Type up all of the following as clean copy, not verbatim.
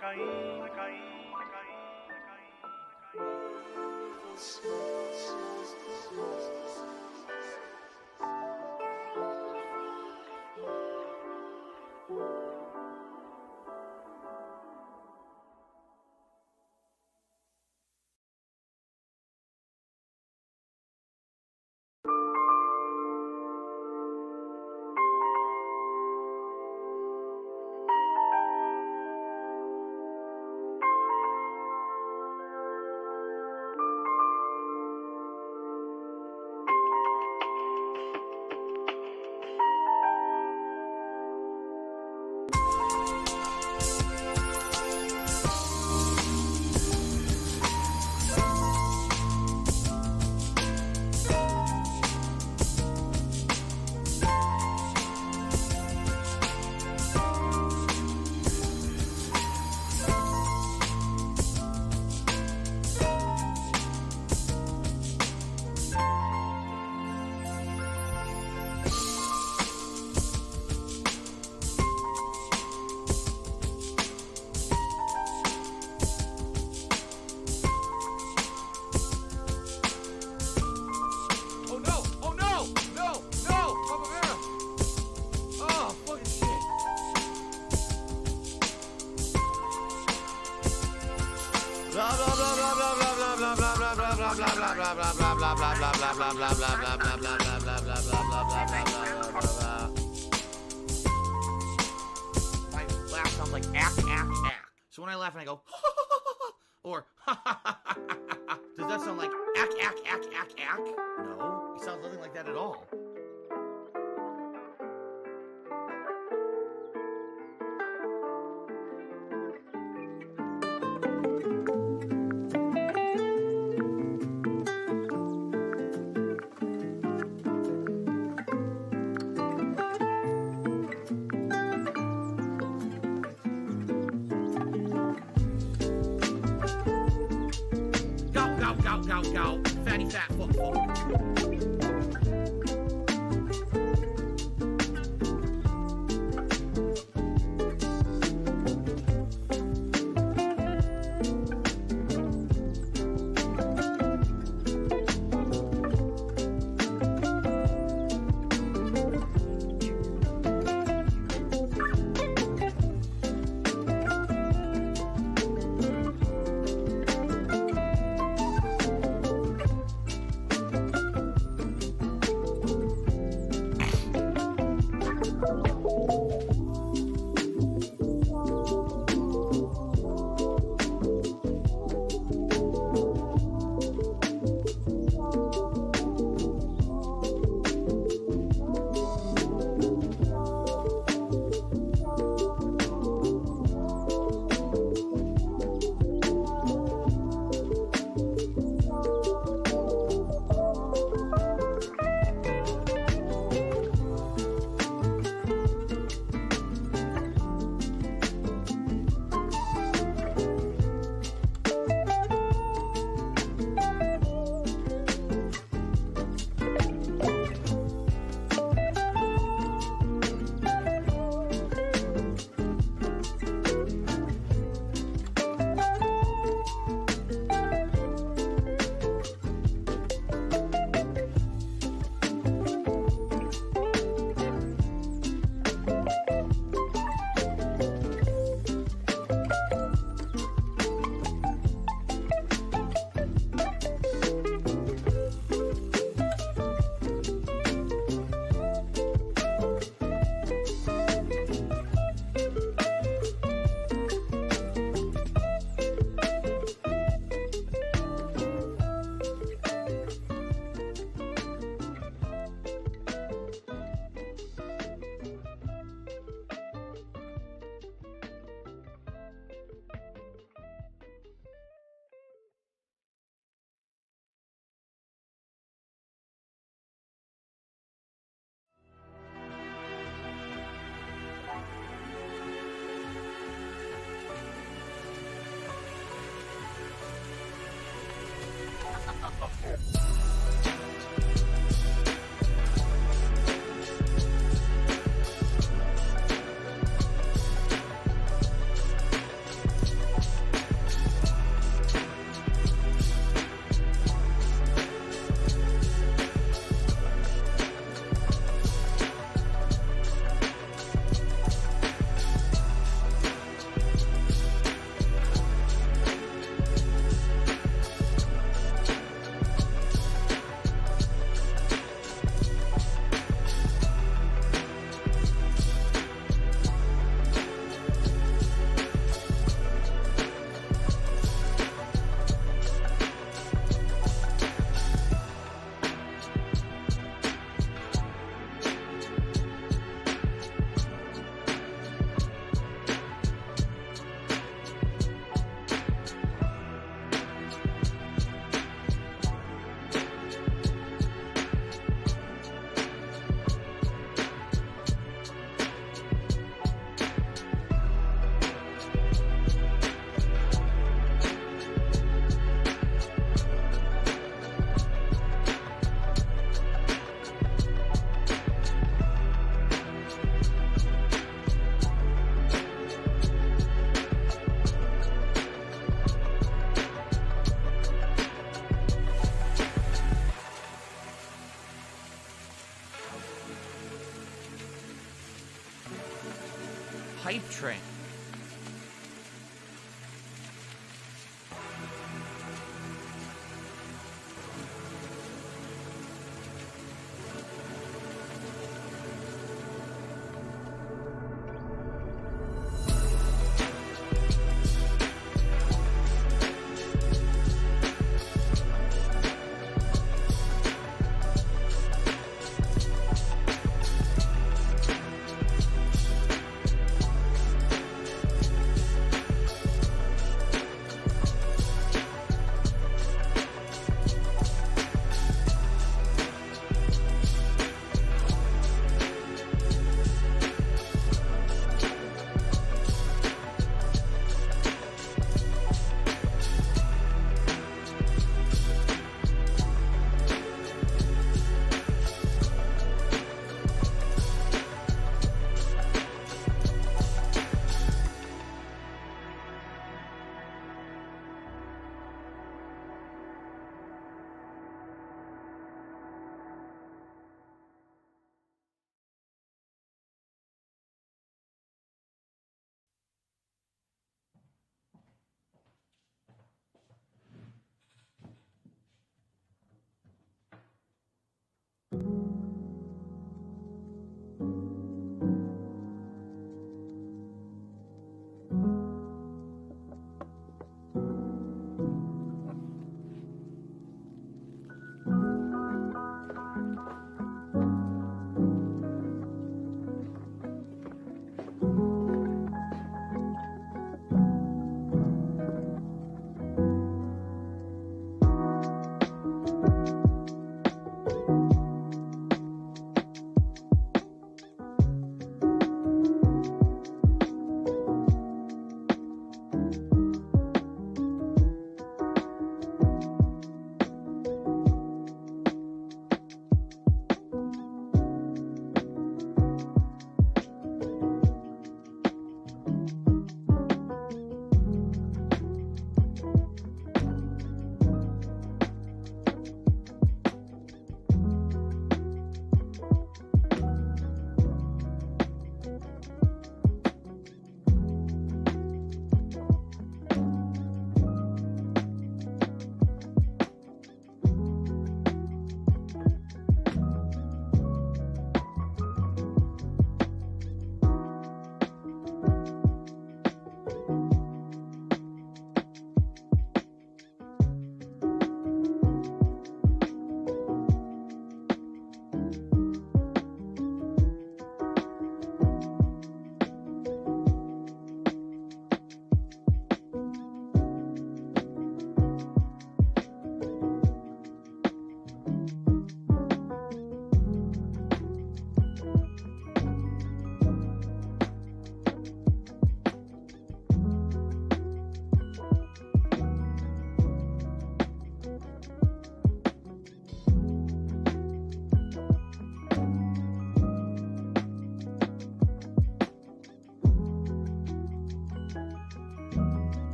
My laugh sounds like ack, ack, ack. So when I laugh and I go, or does that sound like ack, ack, ack, ack, ack? No, it sounds nothing like that at all. Gow, fatty fat fuck fuck.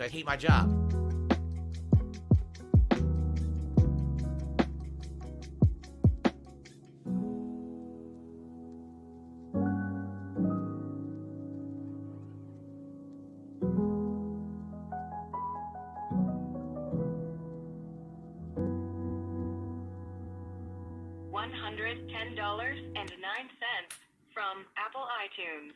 I hate my job. $110.09 from Apple iTunes.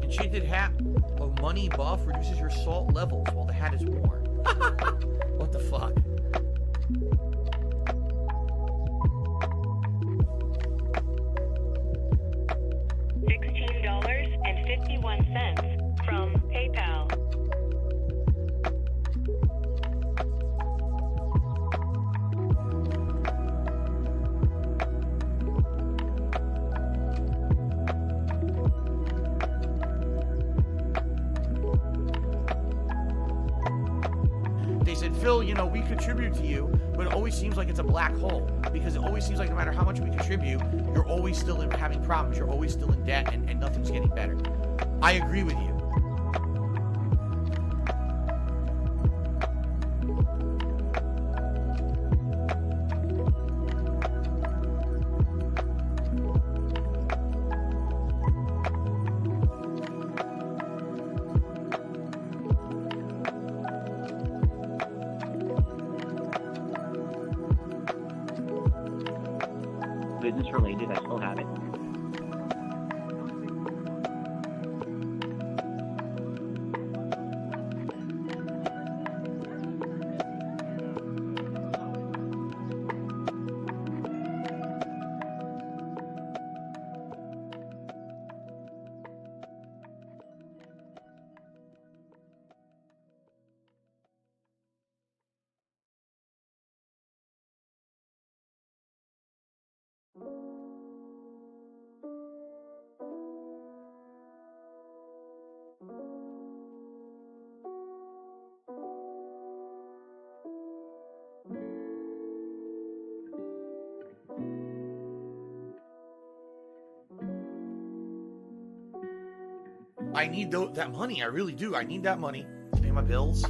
Enchanted hat of money buff reduces your salt levels while the hat is worn. What the fuck? $16.51 from PayPal. They said, Phil, you know, we contribute to you, but it always seems like it's a black hole, because it always seems like no matter how much we contribute, you're always still having problems, you're always still in debt, and nothing's getting better. I agree with you. Business related, I still have it. I need that money. I really do. I need that money to pay my bills.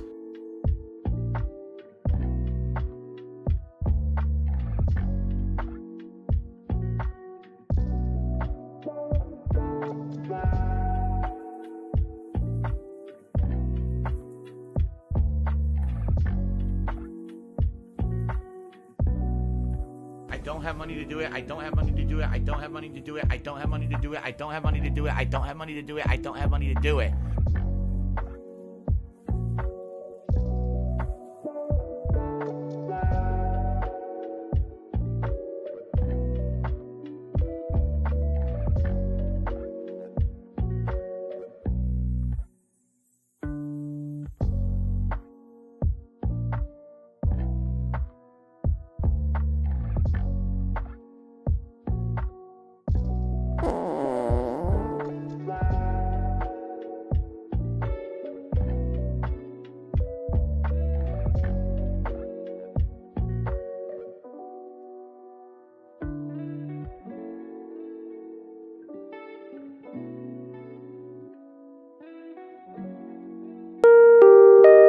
I don't have money to do it. I don't have money to do it. I don't have money to do it. I don't have money to do it. I don't have money to do it. I don't have money to do it. I don't have money to do it.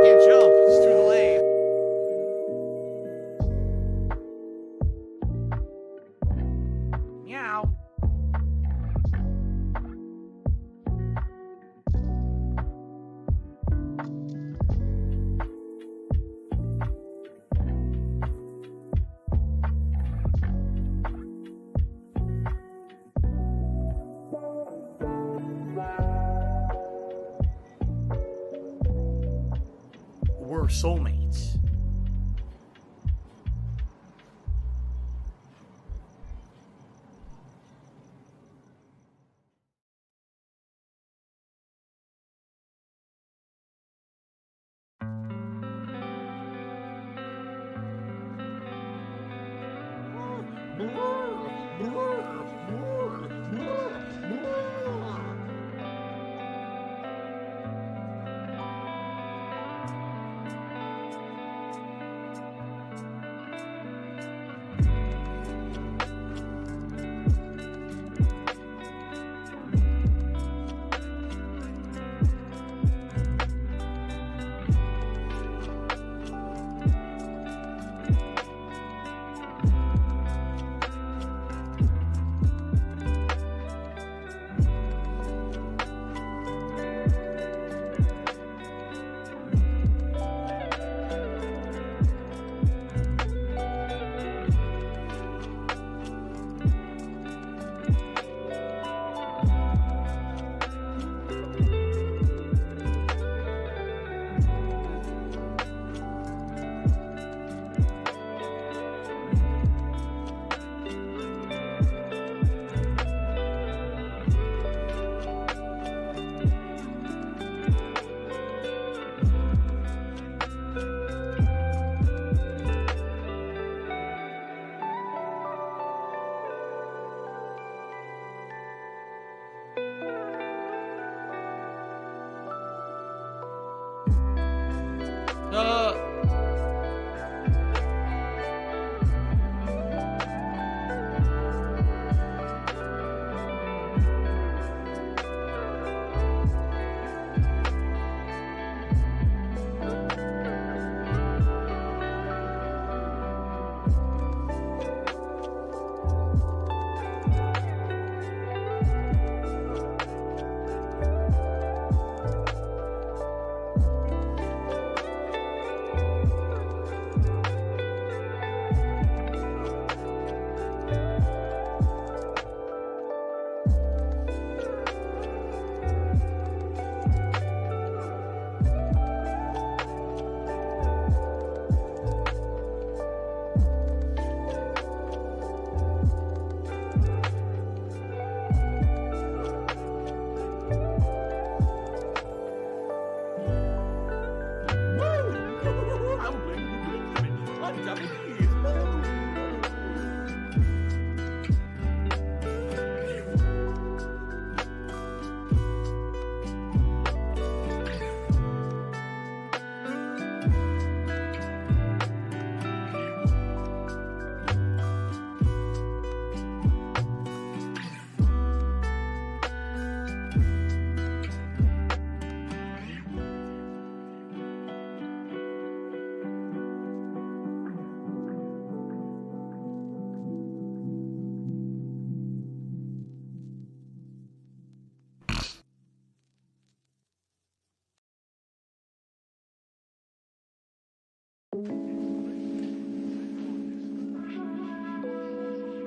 Can't jump. It's too late. Meow. We're soulmates.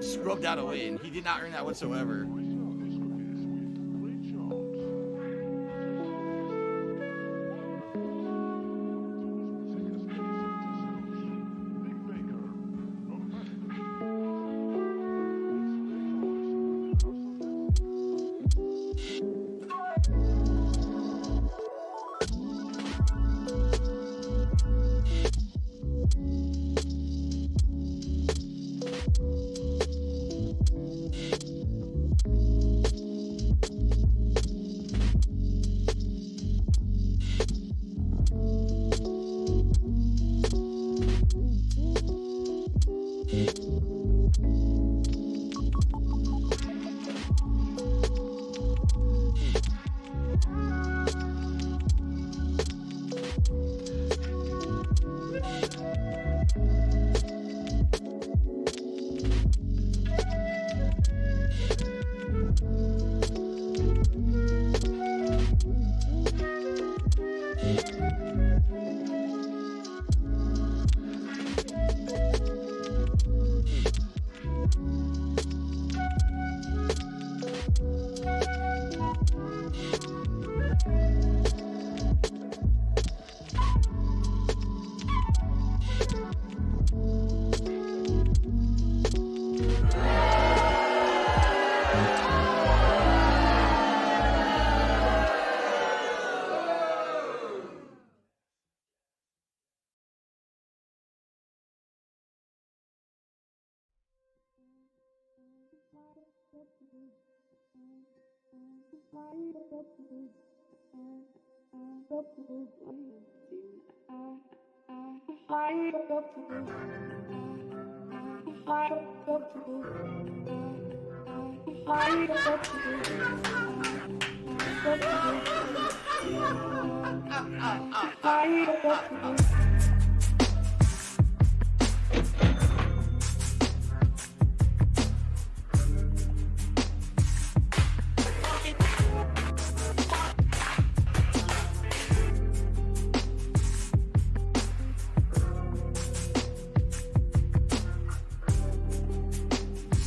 Scrubbed out a win. He did not earn that whatsoever.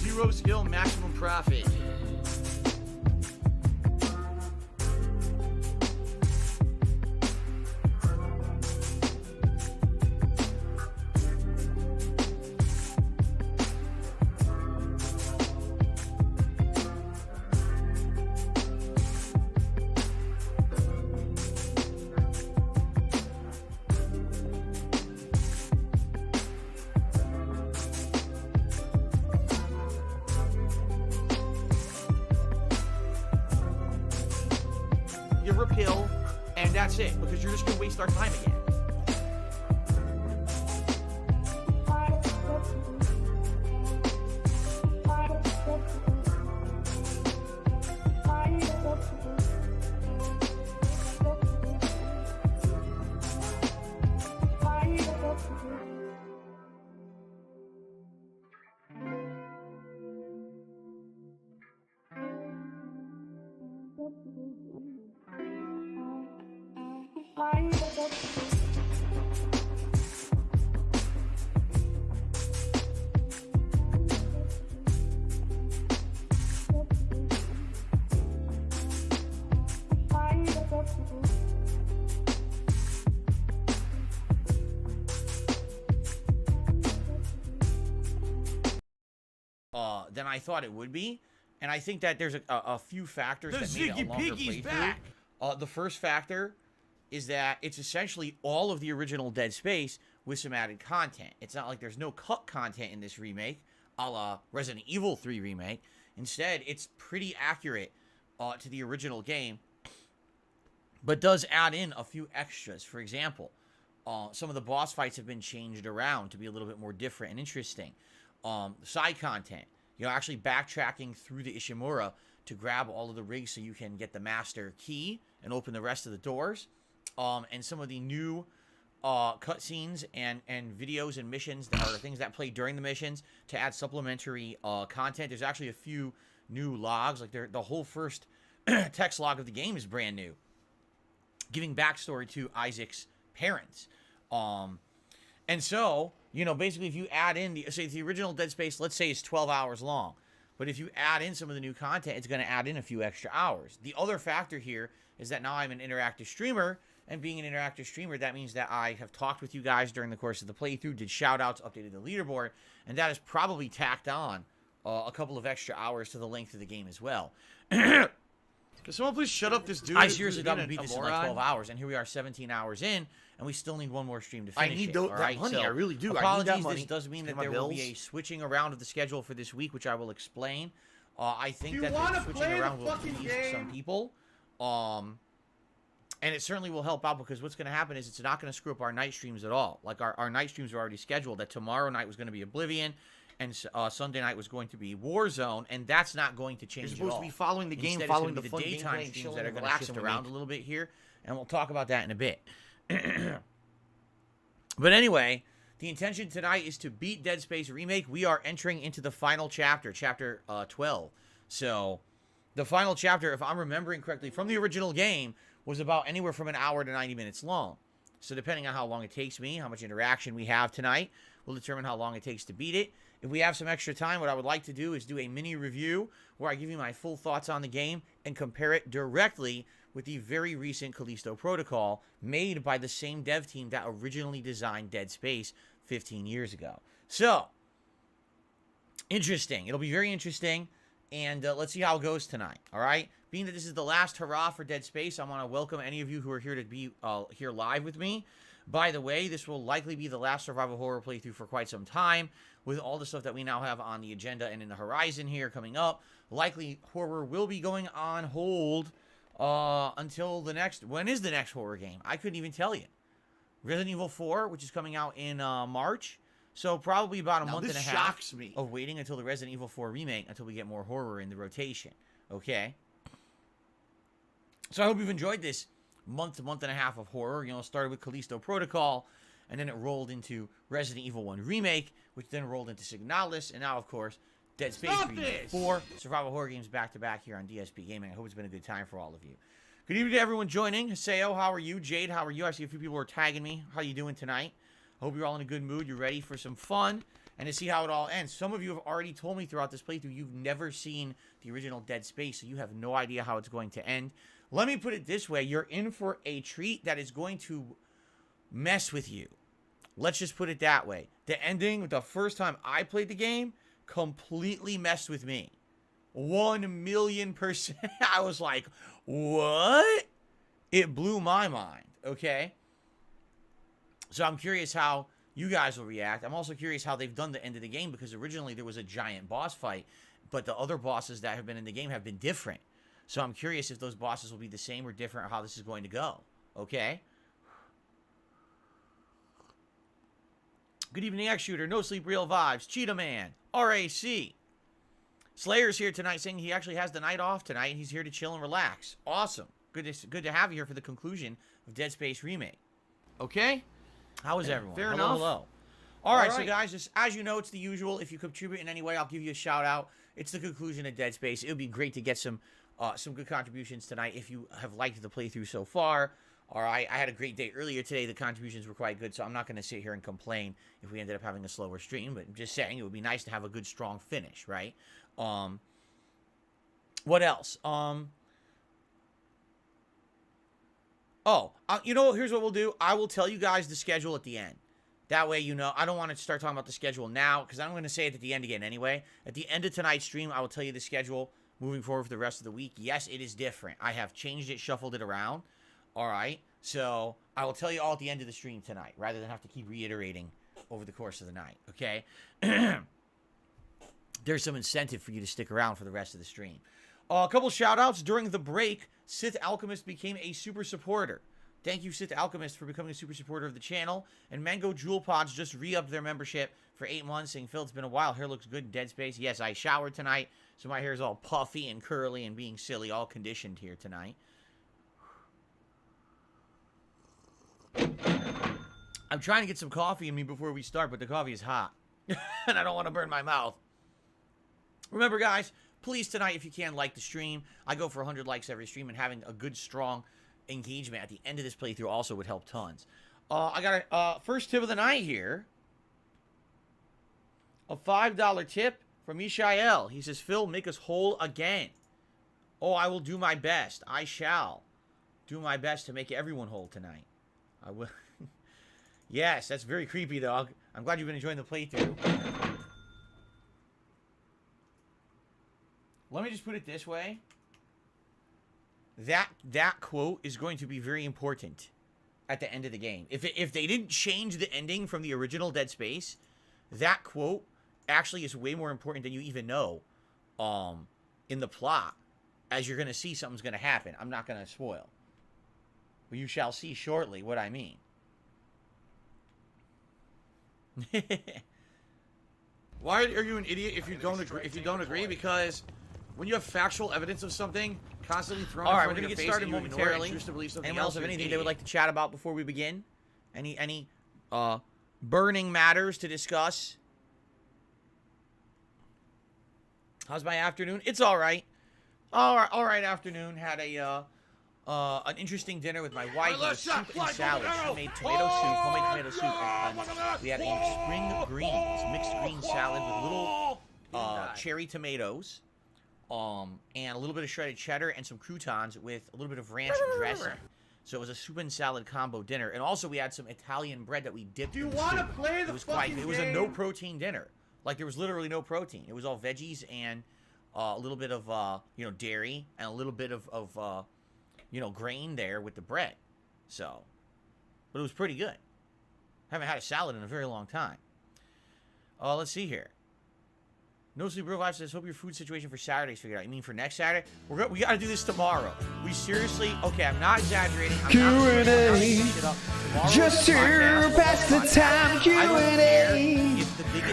Zero skill, maximum profit. give her a pill, and that's it, because you're just gonna waste our time again. Than I thought it would be, and I think that there's a few factors that made it a longer playthrough. The first factor is that it's essentially all of the original Dead Space with some added content. It's not like there's no cut content in this remake, a la Resident Evil 3 remake. Instead, it's pretty accurate to the original game, but does add in a few extras. For example, some of the boss fights have been changed around to be a little bit more different and interesting. Side content, actually backtracking through the Ishimura to grab all of the rigs so you can get the master key and open the rest of the doors. And some of the new cutscenes and videos and missions that are things that play during the missions to add supplementary content. There's actually a few new logs, like the whole first text log of the game is brand new, giving backstory to Isaac's parents. And so, basically if you add in, the original Dead Space, let's say, is 12 hours long. But if you add in some of the new content, it's going to add in a few extra hours. The other factor here is that now I'm an interactive streamer, and being an interactive streamer, that means that I have talked with you guys during the course of the playthrough, did shout-outs, updated the leaderboard, and that has probably tacked on a couple of extra hours to the length of the game as well. Can someone please shut up this dude? I seriously thought we'd beat this in like 12 hours, and here we are 17 hours in, and we still need one more stream to finish I need it. that money, I really do. Apologies, I need that money. This does mean that there will be a switching around of the schedule for this week, which I will explain. I think that the switching around will please some people. And it certainly will help out, because what's going to happen is it's not going to screw up our night streams at all. Like, our night streams are already scheduled. That tomorrow night was going to be Oblivion, and Sunday night was going to be Warzone, and that's not going to change at all. You're supposed to be following the game, Instead, following the fun daytime gameplay, streams that are going to shift around a little bit here, and we'll talk about that in a bit. But anyway, the intention tonight is to beat Dead Space Remake. We are entering into the final chapter, chapter 12. So, the final chapter, if I'm remembering correctly, from the original game, was about anywhere from an hour to 90 minutes long. So depending on how long it takes me, how much interaction we have tonight, will determine how long it takes to beat it. If we have some extra time, what I would like to do is do a mini review where I give you my full thoughts on the game and compare it directly with the very recent Callisto Protocol made by the same dev team that originally designed Dead Space 15 years ago. So, interesting. It'll be very interesting. And let's see how it goes tonight, all right? Being that this is the last hurrah for Dead Space, I want to welcome any of you who are here to be here live with me. By the way, this will likely be the last survival horror playthrough for quite some time, with all the stuff that we now have on the agenda and in the horizon here coming up. Likely, horror will be going on hold until the next... When is the next horror game? I couldn't even tell you. Resident Evil 4, which is coming out in March. So probably about a month and a half of waiting until the Resident Evil 4 remake until we get more horror in the rotation. Okay? So I hope you've enjoyed this month and a half of horror. It started with Callisto Protocol, and then it rolled into Resident Evil 1 Remake, which then rolled into Signalis, and now, of course, Dead Space Remake. 4 survival horror games back-to-back here on DSP Gaming. I hope it's been a good time for all of you. Good evening to everyone joining. Haseo, how are you? Jade, how are you? I see a few people are tagging me. How are you doing tonight? I hope you're all in a good mood. You're ready for some fun and to see how it all ends. Some of you have already told me throughout this playthrough you've never seen the original Dead Space, so you have no idea how it's going to end. Let me put it this way. You're in for a treat that is going to mess with you. Let's just put it that way. The ending, the first time I played the game, completely messed with me. 1,000,000%. I was like, what? It blew my mind, okay? So I'm curious how you guys will react. I'm also curious how they've done the end of the game, because originally there was a giant boss fight, but the other bosses that have been in the game have been different. So I'm curious if those bosses will be the same or different, or how this is going to go. Okay? Good evening, X-Shooter. No Sleep, Real Vibes. Cheetah Man. RAC. Slayer's here tonight saying he actually has the night off tonight and he's here to chill and relax. Awesome. Good to have you here for the conclusion of Dead Space Remake. Okay? How is everyone? Fair hello, enough. hello. All right, so guys, just as you know, it's the usual. If you contribute in any way, I'll give you a shout out. It's the conclusion of Dead Space. It would be great to get some good contributions tonight if you have liked the playthrough so far. All right, I had a great day earlier today. The contributions were quite good, so I'm not going to sit here and complain if we ended up having a slower stream. But I'm just saying it would be nice to have a good, strong finish, right? What else? You know, here's what we'll do. I will tell you guys the schedule at the end. That way, you know, I don't want to start talking about the schedule now, because I'm going to say it at the end again anyway. At the end of tonight's stream, I will tell you the schedule moving forward for the rest of the week. Yes, it is different. I have changed it, shuffled it around. All right? So, I will tell you all at the end of the stream tonight, rather than have to keep reiterating over the course of the night, okay? There's some incentive for you to stick around for the rest of the stream. A couple shout-outs. During the break, Sith Alchemist became a super supporter. Thank you, Sith Alchemist, for becoming a super supporter of the channel. And Mango Jewel Pods just re-upped their membership for 8 months, saying, Phil, it's been a while. Hair looks good in Dead Space. Yes, I showered tonight, so my hair is all puffy and curly and being silly, all conditioned here tonight. I'm trying to get some coffee in me before we start, but the coffee is hot. And I don't want to burn my mouth. Remember, guys, please tonight, if you can, like the stream. I go for 100 likes every stream, and having a good, strong engagement at the end of this playthrough also would help tons. I got a first tip of the night here. A $5 tip from Mishael. He says, Phil, make us whole again. Oh, I will do my best. I shall do my best to make everyone whole tonight. I will. Yes, that's very creepy, though. I'm glad you've been enjoying the playthrough. Let me just put it this way. That quote is going to be very important at the end of the game. If they didn't change the ending from the original Dead Space, that quote actually is way more important than you even know in the plot, as you're going to see something's going to happen. I'm not going to spoil. But you shall see shortly what I mean. Why are you an idiot if you don't agree? If you don't agree, because when you have factual evidence of something constantly thrown All in right, front we're of going to your get face started and you ignore it momentarily. and choose to believe something Anyone else have you're an anything they would idiot. like to chat about before we begin? Any burning matters to discuss? How's my afternoon? It's all right. All right afternoon. Had an interesting dinner with my wife. It was soup and salad. She made tomato soup, homemade tomato soup, and we had a spring greens, mixed green salad with little cherry tomatoes, and a little bit of shredded cheddar and some croutons with a little bit of ranch dressing. So it was a soup and salad combo dinner, and also we had some Italian bread that we dipped. Do you in want to soup. play the It was quite. fucking It was a game? no protein dinner. Like there was literally no protein. It was all veggies and a little bit of dairy and a little bit of grain there with the bread. So, but it was pretty good. Haven't had a salad in a very long time. Let's see here. No Sleep Real Life says, hope your food situation for Saturday's figured out. You mean for next Saturday? We got to do this tomorrow. We seriously, okay, I'm not exaggerating. Q&A. Just to pass the time, Q&A.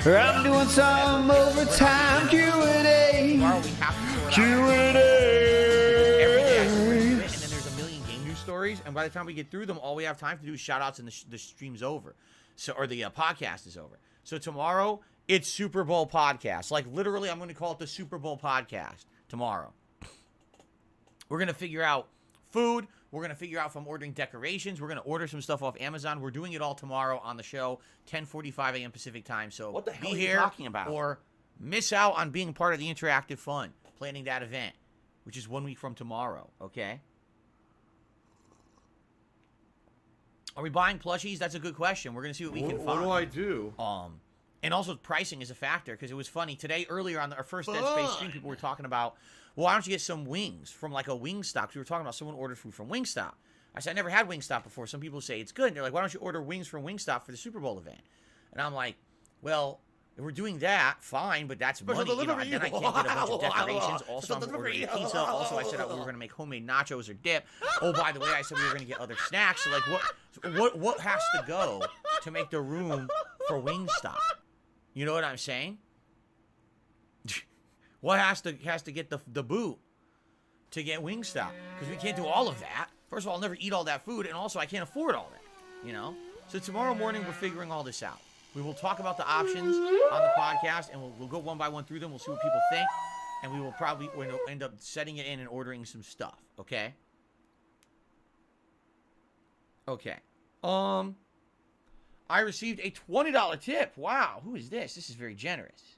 I'm doing some overtime, Q&A. Tomorrow we have to sort out. Q&A. Every day I can review it, and then there's a million game news stories, and by the time we get through them, all we have time to do is shout-outs and the stream's over. So, or the podcast is over. So tomorrow, it's Super Bowl podcast. Like, literally, I'm going to call it the Super Bowl podcast tomorrow. We're going to figure out food. We're going to figure out if I'm ordering decorations. We're going to order some stuff off Amazon. We're doing it all tomorrow on the show, 10:45 a.m. Pacific time. So What the hell be are you here talking about? or miss out on being part of the interactive fun, planning that event, which is 1 week from tomorrow, okay? Are we buying plushies? That's a good question. We're going to see what we can What find. do I do? And also pricing is a factor, because it was funny. Today, earlier on our first Dead Space stream, people were talking about, well, why don't you get some wings from like a Wingstop? We were talking about someone ordered food from Wingstop. I said, I never had Wingstop before. Some people say it's good. And they're like, why don't you order wings from Wingstop for the Super Bowl event? And I'm like, well, If we're doing that, fine, but that's Special money. You know, delivery. and then I can't get a bunch of decorations. Also, Special I'm delivery. ordering pizza. Also, I said we were going to make homemade nachos or dip. Oh, by the way, I said we were going to get other snacks. So, like, what has to go to make the room for Wingstop? You know what I'm saying? What has to get the boot to get Wingstop? Because we can't do all of that. First of all, I'll never eat all that food, and also I can't afford all that. You know? So tomorrow morning, we're figuring all this out. We will talk about the options on the podcast, and we'll go one by one through them. We'll see what people think, and we will probably end up setting it in and ordering some stuff. Okay? Okay. I received a $20 tip. Wow, who is this? This is very generous.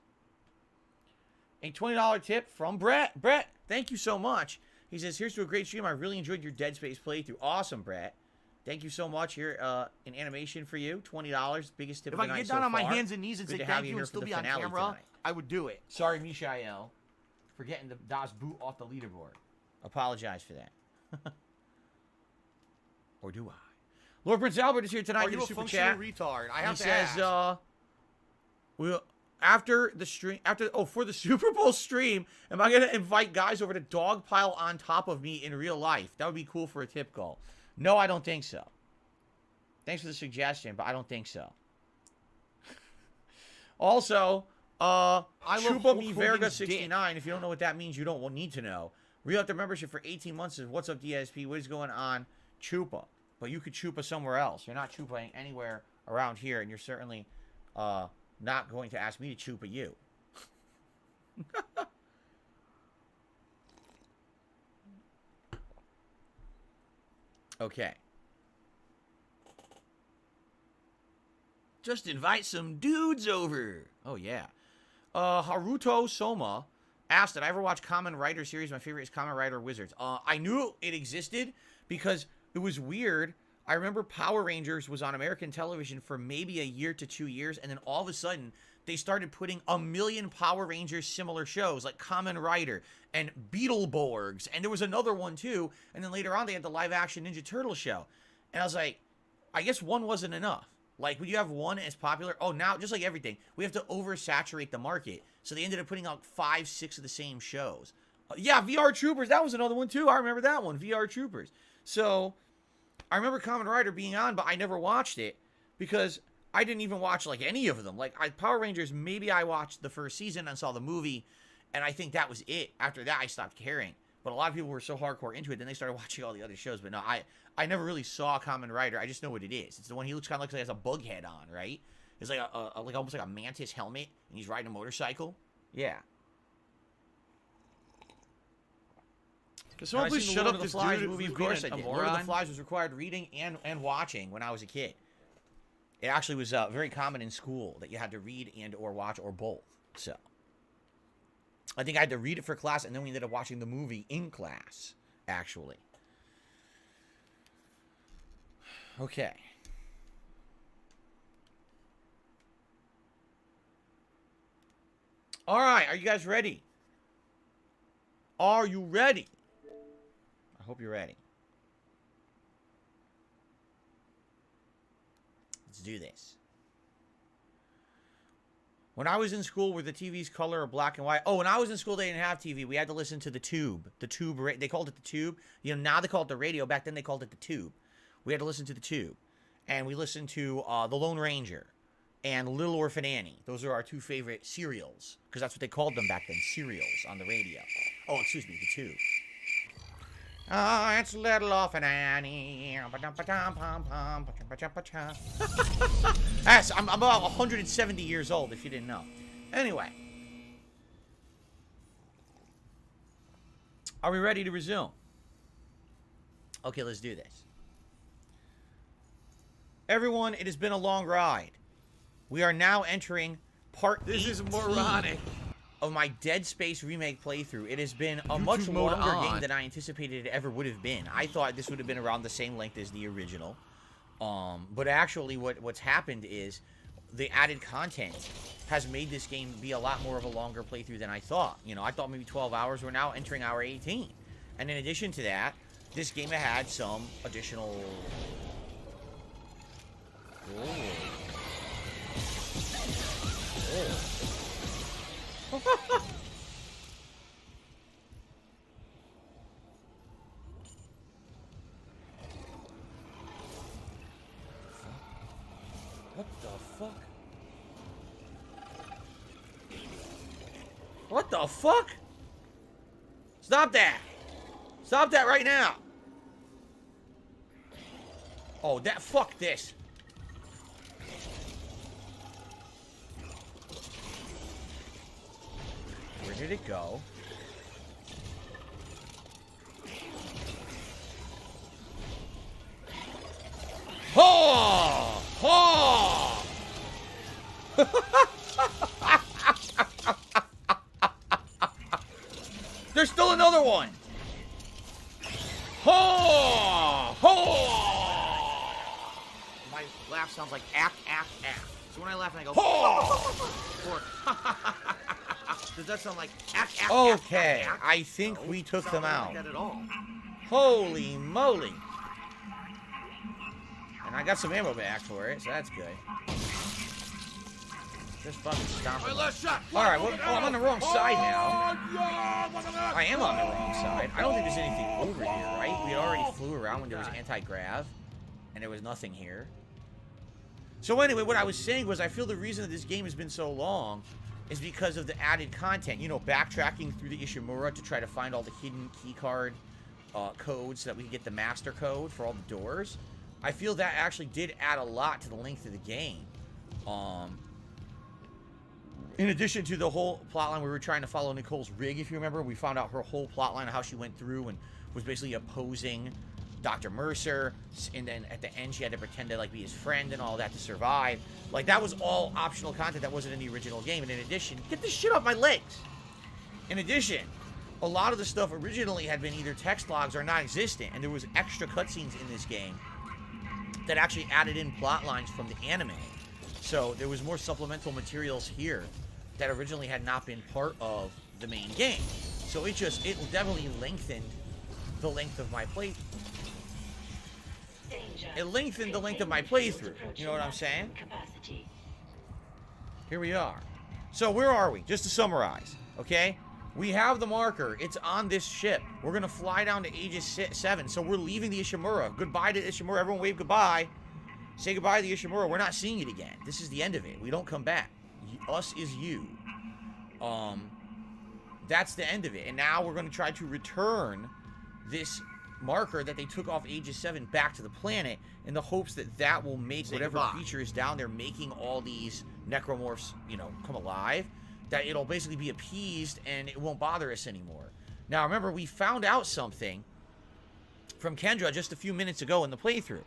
A $20 tip from Brett. Brett, thank you so much. He says, here's to a great stream. I really enjoyed your Dead Space playthrough. Awesome, Brett. Thank you so much. Here, an animation for you. $20, biggest tip of the night so far. If I get down on my hands and knees and say thank you and still be on camera, I would do it. Sorry, Mishael, for getting the Das Boot off the leaderboard. Apologize for that. Or do I? Lord Prince Albert is here tonight. Are you a super functional chat. retard? I have He to says, ask. for the Super Bowl stream, am I gonna invite guys over to dogpile on top of me in real life? That would be cool for a tip goal. No, I don't think so. Thanks for the suggestion, but I don't think so. Also, Chupa Mi Verga 69. If you don't know what that means, you don't need to know. Re-up membership for 18 months says, what's up, DSP? What is going on? Chupa. But you could chupa somewhere else. You're not chupaing anywhere around here, and you're certainly not going to ask me to chupa you. Okay. Just invite some dudes over. Oh, yeah. Haruto Soma asked, did I ever watch Kamen Rider series? My favorite is Kamen Rider Wizards. I knew it existed because it was weird. I remember Power Rangers was on American television for maybe a year to 2 years, and then all of a sudden, they started putting a million Power Rangers similar shows, like Kamen Rider and Beetleborgs, and there was another one too, and then later on, they had the live-action Ninja Turtle show. And I was like, I guess one wasn't enough. Like, when you have one as popular, oh, now, just like everything, we have to oversaturate the market. So they ended up putting out 5, 6 of the same shows. Yeah, VR Troopers, that was another one too. I remember that one, VR Troopers. So I remember Kamen Rider being on, but I never watched it because I didn't even watch, like, any of them. Like, Power Rangers, maybe I watched the first season and saw the movie, and I think that was it. After that, I stopped caring. But a lot of people were so hardcore into it, then they started watching all the other shows. But no, I never really saw Kamen Rider. I just know what it is. It's the one he looks kind of like he has a bug head on, right? It's like like almost like a mantis helmet, and he's riding a motorcycle. Yeah. Can someone please shut up this dude? Movie, of course I did. Lord of the Flies was required reading and watching when I was a kid. It actually was very common in school that you had to read and or watch or both. So I think I had to read it for class, and then we ended up watching the movie in class, actually. Okay. All right, are you guys ready? Are you ready? I hope you're ready. Let's do this. When I was in school, were the TVs color or black and white? Oh, when I was in school, they didn't have TV. We had to listen to the tube. The tube, they called it the tube. You know, now they call it the radio. Back then, they called it the tube. We had to listen to the tube. And we listened to The Lone Ranger and Little Orphan Annie. Those are our two favorite serials, because that's what they called them back then, serials on the radio. Oh, excuse me, the tube. Oh, it's Little Orphan Annie. Yes, I'm about 170 years old, if you didn't know. Anyway. Are we ready to resume? Okay, let's do this. Everyone, it has been a long ride. We are now entering part 18. This is moronic. Of my Dead Space remake playthrough. It has been a much longer game than I anticipated it ever would have been. I thought this would have been around the same length as the original. But actually what's happened is the added content has made this game be a lot more of a longer playthrough than I thought. You know, I thought maybe 12 hours. We're now entering hour 18. And in addition to that, this game had some additional... What the fuck? What the fuck? Stop that! Stop that right now! Oh, that, fuck this. Where did it go? Ha! Ha! There's still another one. Ha! Ha! My laugh sounds like ack, ack, ack. So when I laugh and I go, or does that sound like ack, ack, Okay, ack, ack, ack? I think No, we took sounds them out. Like that at all. Holy moly. And I got some ammo back for it, so that's good. Just fucking stop My it. last shot. Alright, well, I'm on the wrong side now. I am on the wrong side. I don't think there's anything over here, right? We already flew around when there was anti-grav, and there was nothing here. So anyway, what I was saying was I feel the reason that this game has been so long is because of the added content. You know, backtracking through the Ishimura to try to find all the hidden keycard codes so that we can get the master code for all the doors. I feel that actually did add a lot to the length of the game. In addition to the whole plotline, we were trying to follow Nicole's rig, if you remember. We found out her whole plotline of how she went through and was basically opposing Dr. Mercer, and then at the end she had to pretend to like be his friend and all that to survive. Like, that was all optional content that wasn't in the original game. And in addition, get this shit off my legs. In addition, a lot of the stuff originally had been either text logs or non-existent, and there was extra cutscenes in this game that actually added in plot lines from the anime. So there was more supplemental materials here that originally had not been part of the main game. So it definitely lengthened the length of my play. It lengthened the length of my playthrough. You know what I'm saying? Here we are. So where are we? Just to summarize, okay? We have the marker. It's on this ship. We're going to fly down to Aegis 7. So we're leaving the Ishimura. Goodbye to Ishimura. Everyone wave goodbye. Say goodbye to the Ishimura. We're not seeing it again. This is the end of it. We don't come back. Us is you. That's the end of it. And now we're going to try to return this marker that they took off Aegis 7 back to the planet in the hopes that that will make whatever creature is down there making all these necromorphs, you know, come alive, that it'll basically be appeased and it won't bother us anymore. Now, remember, we found out something from Kendra just a few minutes ago in the playthrough,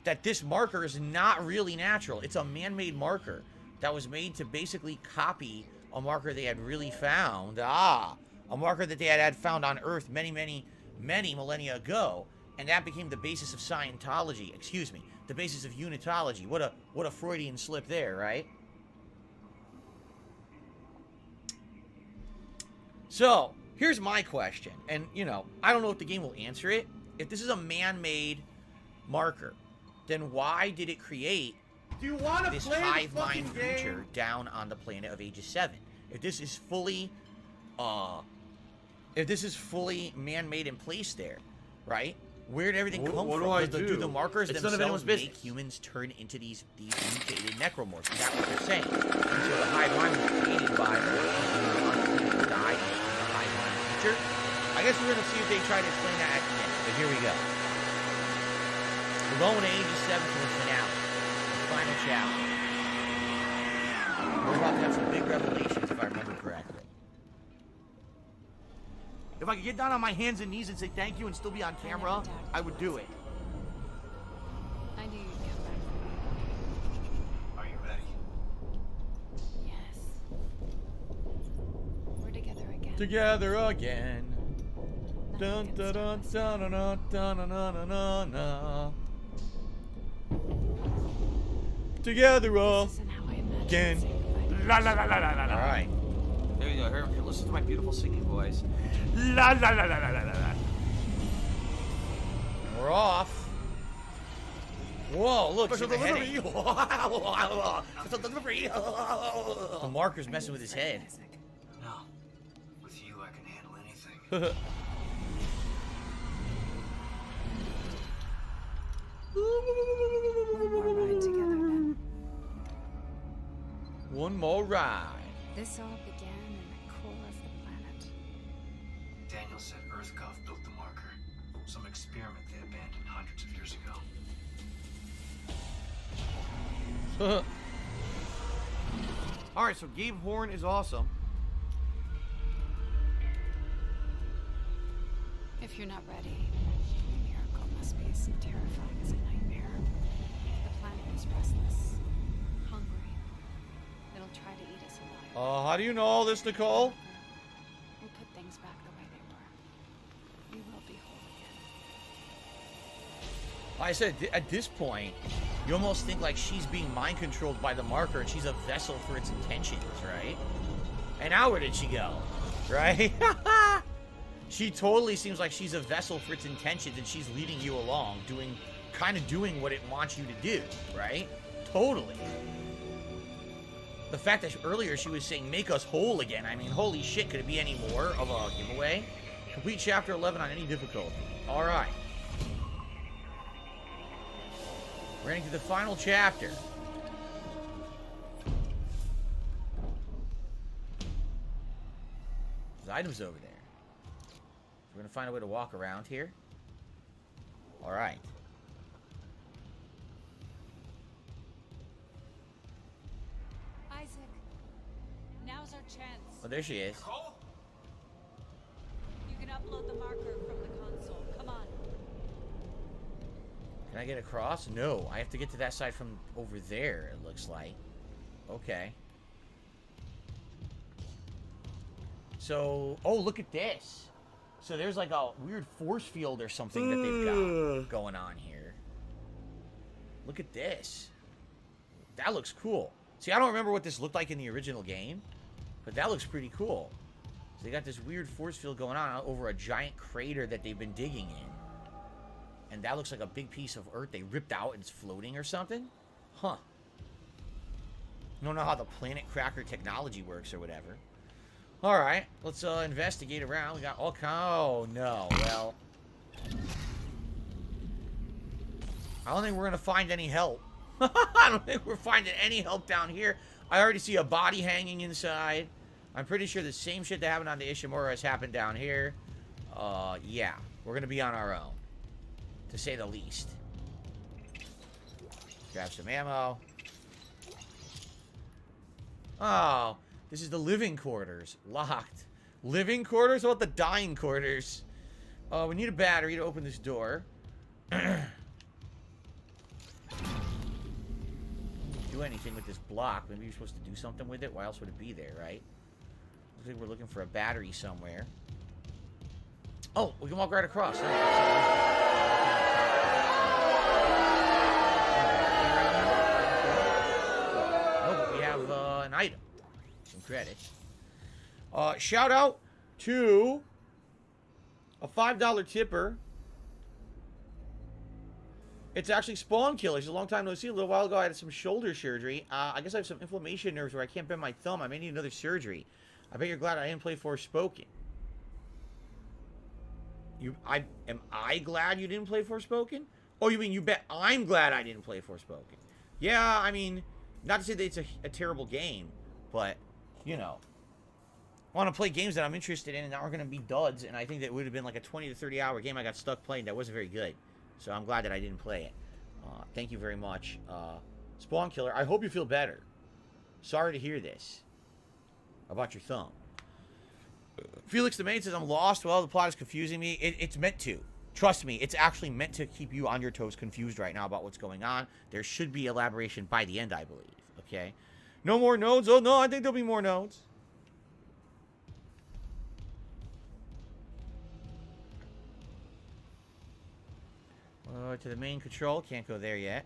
that this marker is not really natural. It's a man-made marker that was made to basically copy a marker they had really found. A marker that they had found on Earth many millennia ago, and that became the basis of Scientology. Excuse me, the basis of unitology. What a Freudian slip there, right? So, here's my question, and, you know, I don't know if the game will answer it. If this is a man-made marker, then why did it create this hive mind creature down on the planet of Aegis 7? If this is fully, man-made and placed there, right? Where did everything come from? Do the markers themselves make humans turn into these mutated necromorphs? Is that what they're saying? And so the hive mind was created by the died the hive mind creature. I guess we're gonna see if they try to explain that at the end. But here we go. We're going to Aegis 7 for the finale. The final challenge. We're about to have some big revelations, if I remember correctly. If I could get down on my hands and knees and say thank you and still be on camera, I would do it. I knew you'd come back. Are you ready? Yes. We're together again. Together again. Dun dun dun dun dun dun dun dun dun dun. Together This isn't how I imagined again. saying goodbye. La la la la la la la. All right. There you go. Here, listen to my beautiful singing voice. La la la la la la la la. We're off. Whoa, look, Special it's in the delivery. heading. Special delivery. The marker's messing with his head. No. With you, I can handle anything. One more ride together then. One more ride. This all began in the core of the planet. Daniel said Earthgov built the marker. Some experiment they abandoned hundreds of years ago. Alright, so Gabe Horn is awesome. If you're not ready, the miracle must be as terrifying as a nightmare. The planet is restless, hungry. It'll try to eat us alive. How do you know all this, Nicole? We'll put things back the way they were. We will be whole again. I said, at this point, you almost think like she's being mind controlled by the marker and she's a vessel for its intentions, right? And now where did she go? Right? She totally seems like she's a vessel for its intentions and she's leading you along, kind of doing what it wants you to do, right? Totally. The fact that earlier she was saying, make us whole again. I mean, holy shit, could it be any more of a giveaway? Complete chapter 11 on any difficulty. All right. We're getting to the final chapter. There's items over there. We're going to find a way to walk around here. All right. Isaac, now's our chance. Oh, there she is. You can upload the marker from the console. Come on. Can I get across? No, I have to get to that side from over there, it looks like. Okay. So, oh, look at this. So there's like a weird force field or something that they've got going on here. Look at this. That looks cool. See, I don't remember what this looked like in the original game, but that looks pretty cool. So they got this weird force field going on over a giant crater that they've been digging in. And that looks like a big piece of earth they ripped out and it's floating or something? Huh. I don't know how the planet cracker technology works or whatever. Alright, let's investigate around. We got all kinds. Oh, no. Well, I don't think we're going to find any help. I don't think we're finding any help down here. I already see a body hanging inside. I'm pretty sure the same shit that happened on the Ishimura has happened down here. Yeah. We're going to be on our own, to say the least. Grab some ammo. Oh, this is the living quarters. Locked. Living quarters? What about the dying quarters? We need a battery to open this door. Do anything with this block. Maybe you're supposed to do something with it. Why else would it be there, right? Looks like we're looking for a battery somewhere. Oh, we can walk right across. No, but we have an item. Some credits. Shout out to a $5 tipper. It's actually Spawn Killer. He's a long time no see. A little while ago, I had some shoulder surgery. I guess I have some inflammation nerves where I can't bend my thumb. I may need another surgery. I bet you're glad I didn't play Forspoken. Am I glad you didn't play Forspoken? Oh, you mean you bet I'm glad I didn't play Forspoken? Yeah, I mean, not to say that it's a terrible game, but, you know, I want to play games that I'm interested in and that aren't going to be duds, and I think that it would have been like a 20 to 30 hour game I got stuck playing that wasn't very good. So I'm glad that I didn't play it. Thank you very much, Spawn Killer. I hope you feel better. Sorry to hear this about your thumb. Felix the Main says, I'm lost. Well, the plot is confusing me. It's meant to. Trust me, it's actually meant to keep you on your toes confused right now about what's going on. There should be elaboration by the end, I believe. Okay? No more nodes? Oh, no, I think there'll be more nodes. To the main control. Can't go there yet.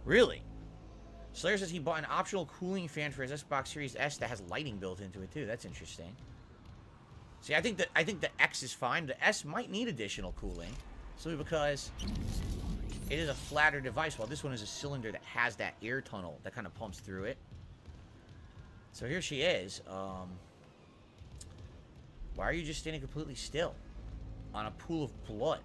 Really? Slayer says he bought an optional cooling fan for his Xbox Series S that has lighting built into it too. That's interesting. See, I think the X is fine. The S might need additional cooling, simply because It is a flatter device, while this one is a cylinder that has that air tunnel that kind of pumps through it. So here she is. Why are you just standing completely still on a pool of blood?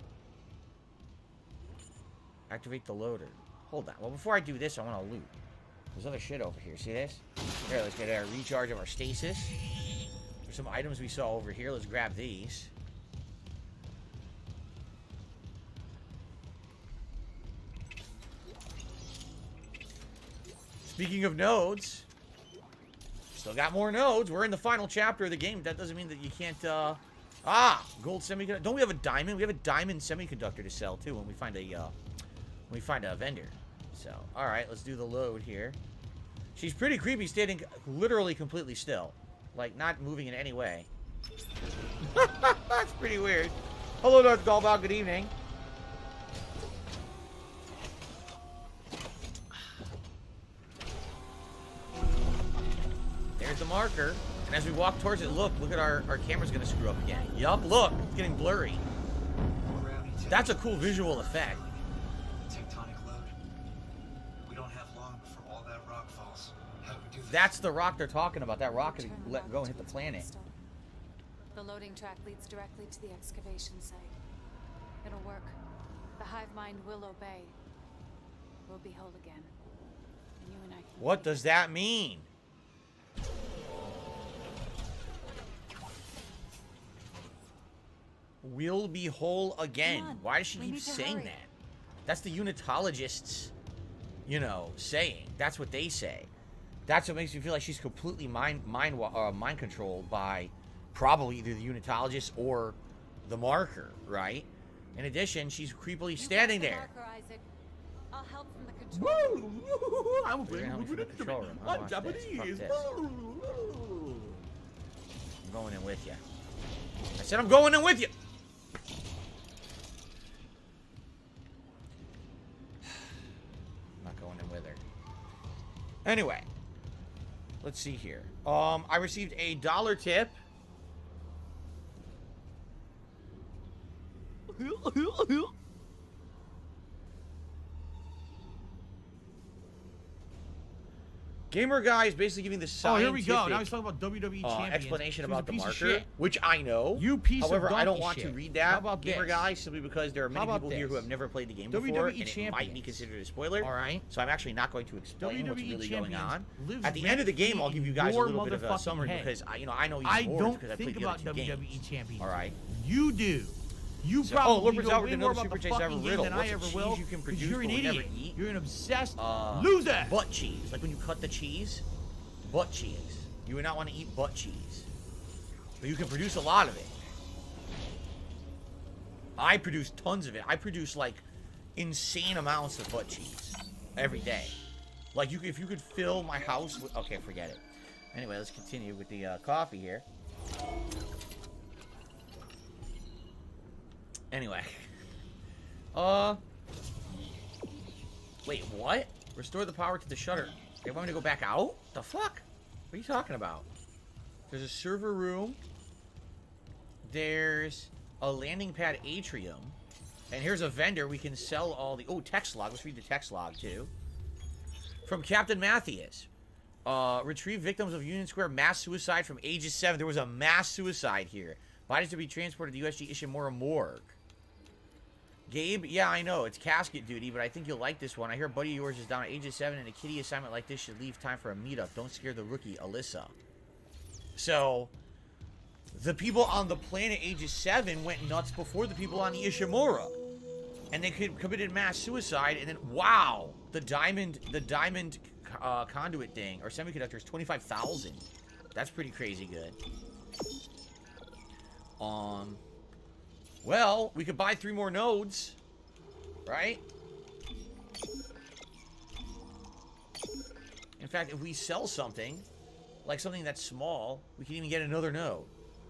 Activate the loader. Hold on. Well, before I do this, I want to loot. There's other shit over here. See this? Here, let's get a recharge of our stasis. There's some items we saw over here. Let's grab these. Speaking of nodes, still got more nodes. We're in the final chapter of the game. That doesn't mean that you can't, gold semiconductor. Don't we have a diamond? We have a diamond semiconductor to sell, too, when we find a vendor. So, alright, let's do the load here. She's pretty creepy, standing literally completely still. Like, not moving in any way. That's pretty weird. Hello, North Galbal. Good evening. There's the marker. And as we walk towards it, look at our camera's gonna screw up again. Yup, look, it's getting blurry. That's a cool visual effect. Tectonic load. We don't have long before all that rock falls. How do we do this? That's the rock they're talking about. That rock could let go and hit the planet. The loading track leads directly to the excavation site. It'll work. The hive mind will obey. We'll be whole again. And you and I can What does that mean? We'll be whole again. Come on, Why does she we keep need to saying hurry. that? That's the unitologists, you know, saying. That's what they say. That's what makes me feel like she's completely mind controlled by probably either the unitologists or the marker, right? In addition, she's creepily You standing grab the there. marker, Isaac. I'll help from the control room. I'm You're gonna help me from the control room. I'll watch this. Fuck this. I'm going in with you. I said I'm going in with you. I'm not going in with her. Anyway, let's see here. I received a $1 tip. Gamer guy is basically giving the Oh, scientific here we go. Now he's talking about WWE champions. explanation She was about a the piece of marker, shit. which I know. You piece However, of I don't donkey want shit. to read How that, about Gamer this? Guy, simply because there are many How about people here who this? have never played the game WWE before, and it might be champions. considered a spoiler. All right. So I'm actually not going to explain what's WWE really going champions on. lives At the end of the game, I'll give you guys a your little bit of a motherfucking summary head. because I know I even more don't because I think played the about other two WWE games. champions. All right. You do. You So- probably Lord know Brazil way did more another about the Super Chase fucking ever game riddle. than What's I a ever cheese will. you can 'cause produce you're an but will never idiot. eat? You're an obsessed loser. Butt cheese. Like when you cut the cheese, butt cheese. You would not want to eat butt cheese. But you can produce a lot of it. I produce tons of it. I produce like insane amounts of butt cheese every day. Like if you could fill my house with... Okay, forget it. Anyway, let's continue with the coffee here. Anyway. Wait, what? Restore the power to the shutter. They want me to go back out? The fuck? What are you talking about? There's a server room. There's a landing pad atrium. And here's a vendor. We can sell all the... Oh, text log. Let's read the text log, too. From Captain Matthias. Retrieve victims of Union Square mass suicide from ages 7. There was a mass suicide here. Bodies to be transported to USG Ishimura morgue. Gabe, yeah, I know. It's casket duty, but I think you'll like this one. I hear a buddy of yours is down at ages 7, and a kitty assignment like this should leave time for a meetup. Don't scare the rookie, Alyssa. So, the people on the planet ages 7 went nuts before the people on the Ishimura. And they committed mass suicide, and then, wow! The diamond conduit thing, or semiconductor, is 25,000. That's pretty crazy good. Well, we could buy 3 more nodes, right? In fact, if we sell something, like something that's small, we can even get another node.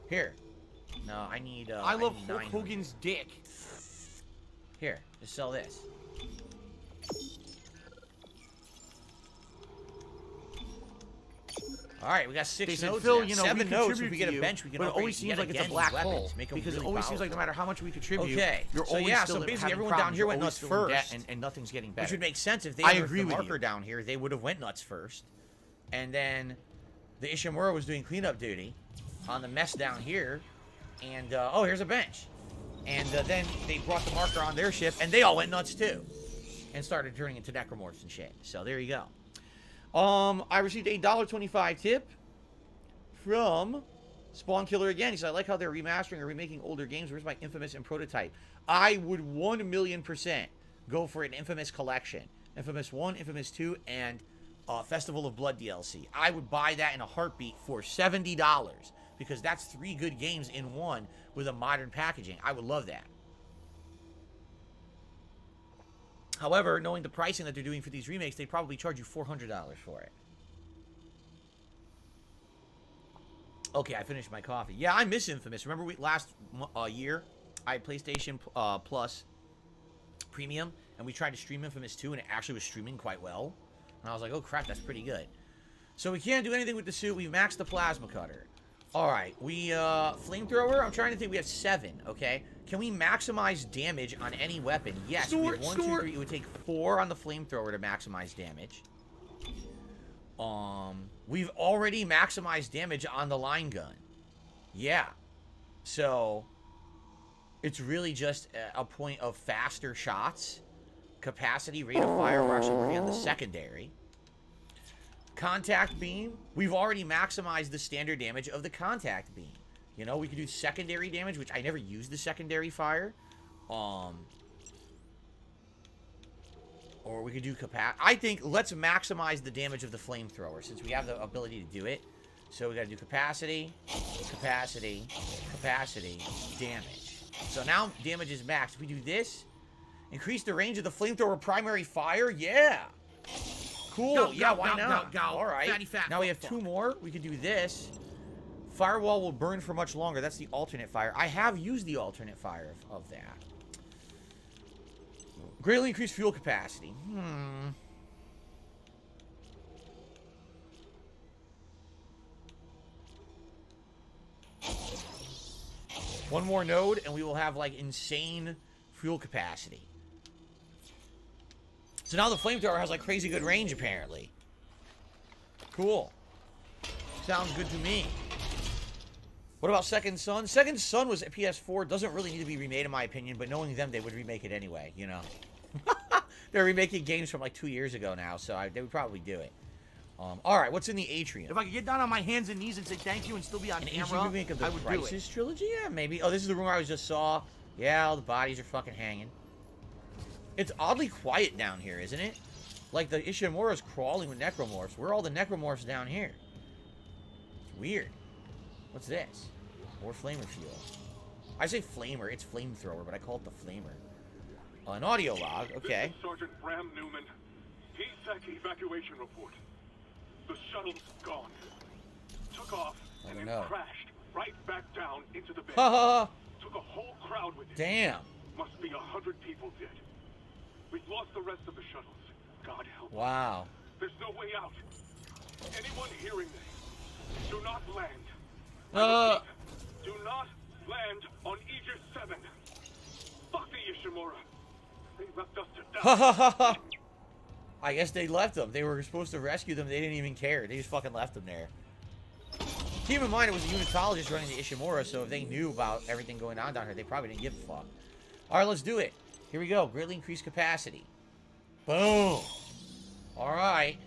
Here. No, I need, I love need Hulk 900. Hogan's dick. Here, just sell this. All right, we got 6 They said, nodes Phil, now. you know, 7 we nodes. If contribute we to get a you, bench, we can but it upgrade always seems yet like it's a again black these hole weapons, make them because really it always seems like no powerful. matter how much we contribute, Okay, you're so always yeah, still so basically having everyone down problems. here You're went always nuts still in debt first. and nothing's getting Which better. would make sense if they I nerfed agree the with marker you. down here, they would have went nuts first. And then the Ishimura was doing cleanup duty on the mess down here. And, oh, here's a bench. And then they brought the marker on their ship, and they all went nuts too. And started turning into necromorphs and shit. So there you go. I received a $1.25 tip from Spawn Killer again. He said, I like how they're remastering or remaking older games. Where's my Infamous and Prototype? I would 1,000,000% go for an Infamous collection. Infamous 1, Infamous 2, and Festival of Blood DLC. I would buy that in a heartbeat for $70 because that's 3 good games in one with a modern packaging. I would love that. However, knowing the pricing that they're doing for these remakes, they'd probably charge you $400 for it. Okay, I finished my coffee. Yeah, I miss Infamous. Remember last year, I had PlayStation Plus Premium, and we tried to stream Infamous 2, and it actually was streaming quite well. And I was like, oh crap, that's pretty good. So we can't do anything with the suit. We maxed the plasma cutter. All right, we, flamethrower, I'm trying to think. We have 7, okay? Can we maximize damage on any weapon? Yes, we have 1, 2, 3. It would take 4 on the flamethrower to maximize damage. We've already maximized damage on the line gun. Yeah. So, it's really just a point of faster shots. Capacity, rate of fire, we're actually working on the secondary. Contact beam, we've already maximized the standard damage of the contact beam. You know, we could do secondary damage, which I never used the secondary fire. Or we could do capacity. I think let's maximize the damage of the flamethrower since we have the ability to do it. So we gotta do capacity, capacity, capacity, damage. So now damage is maxed. If we do this, increase the range of the flamethrower primary fire, yeah. Cool. Go, yeah, go, why go, not? go, go. All right. Fatty fat now we have fuck. 2 more. We could do this. Firewall will burn for much longer. That's the alternate fire. I have used the alternate fire of that. Greatly increased fuel capacity. One more node, and we will have, like, insane fuel capacity. So now the flamethrower has, like, crazy good range, apparently. Cool. Sounds good to me. What about Second Son? Second Son was at PS4. Doesn't really need to be remade, in my opinion, but knowing them, they would remake it anyway, you know. They're remaking games from, like, 2 years ago now, so they would probably do it. All right, what's in the atrium? If I could get down on my hands and knees and say thank you and still be on An camera, ancient remake of the I would do Crisis it. trilogy? Yeah, maybe. Oh, this is the room I just saw. Yeah, all the bodies are fucking hanging. It's oddly quiet down here, isn't it? Like the Ishimura's crawling with necromorphs. Where are all the necromorphs down here? It's weird. What's this? More flamer fuel. I say flamer. It's flamethrower, but I call it the flamer. An audio log. Okay. This is Sergeant Bram Newman. TSEC evacuation report. The shuttle's gone. Took off and then crashed right back down into the bay. Ha ha! Took a whole crowd with it. Damn. Must be 100 people dead. We've lost the rest of the shuttles. God help us. Wow. There's no way out. Anyone hearing this, do not land. Do not land on Aegis 7. Fuck the Ishimura. They left us to die. Ha ha ha ha! I guess they left them. They were supposed to rescue them. They didn't even care. They just fucking left them there. Keep in mind, it was a unitologist running the Ishimura, so if they knew about everything going on down here, they probably didn't give a fuck. All right, let's do it. Here we go. Greatly increased capacity. Boom. All right.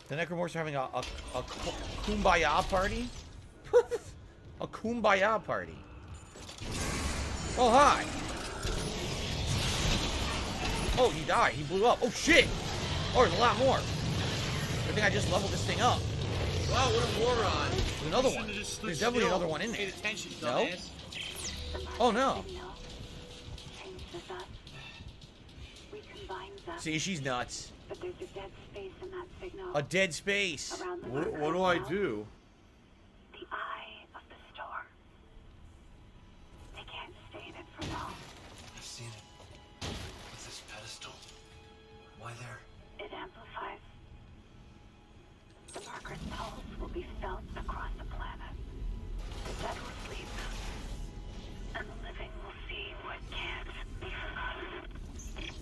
The Necromorphs are having a kumbaya party? A kumbaya party. Oh, hi. Oh, he died. He blew up. Oh, shit. Oh, there's a lot more. I think I just leveled this thing up. Wow, what a moron. There's another one. There's definitely another one in there. Paid attention, No? dumbass. Oh, no. Changed us up. We combined them. See, she's nuts. But there's a dead space in that signal. A dead space. Around the What do I do? The eye of the storm. They can't stay in it for long. I've seen it. It's this pedestal.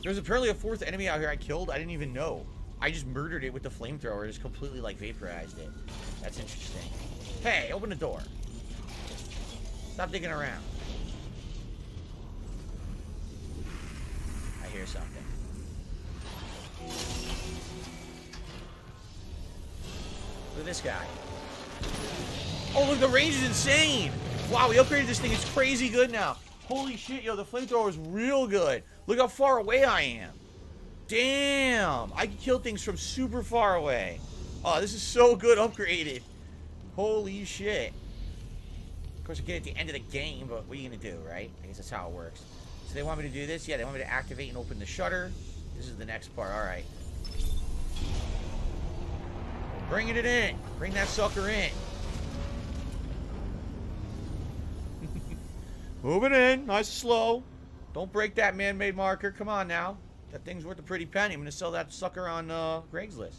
There's apparently a 4th enemy out here I killed. I didn't even know. I just murdered it with the flamethrower. Just completely, like, vaporized it. That's interesting. Hey, open the door. Stop digging around. I hear something. Look at this guy. Oh, look, the range is insane. Wow, we upgraded this thing. It's crazy good now. Holy shit, yo, the flamethrower is real good. Look how far away I am. Damn. I can kill things from super far away. Oh, this is so good upgraded. Holy shit. Of course, I get it at the end of the game, but what are you going to do, right? I guess that's how it works. So they want me to do this? Yeah, they want me to activate and open the shutter. This is the next part. All right. Bringing it in. Bring that sucker in. Moving in. Nice and slow. Don't break that man-made marker. Come on now. That thing's worth a pretty penny. I'm going to sell that sucker on Craigslist.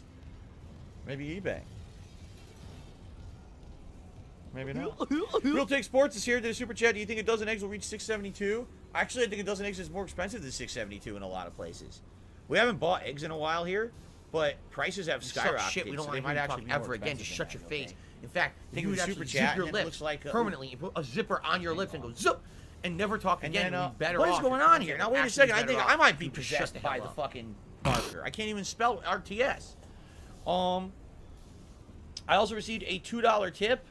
Maybe eBay. Maybe not. Real Take Sports is here. Did a super chat. Do you think a dozen eggs will reach $6.72? Actually, I think a dozen eggs is more expensive than $6.72 in a lot of places. We haven't bought eggs in a while here, but prices have skyrocketed. Shit, we don't so want they to might actually talk be ever more again. Just expensive shut than your that, face. okay? In fact, Think you of would a actually super zip chat, your and it lips looks like, permanently. You put a zipper on your lips and go zip, and never talk And again. then, You'd be better what is off going if on you here? were Now, wait a actually second. I better think off I might if be you just shut possessed the by hell the up. fucking marker. I can't even spell RTS. I also received a $2 tip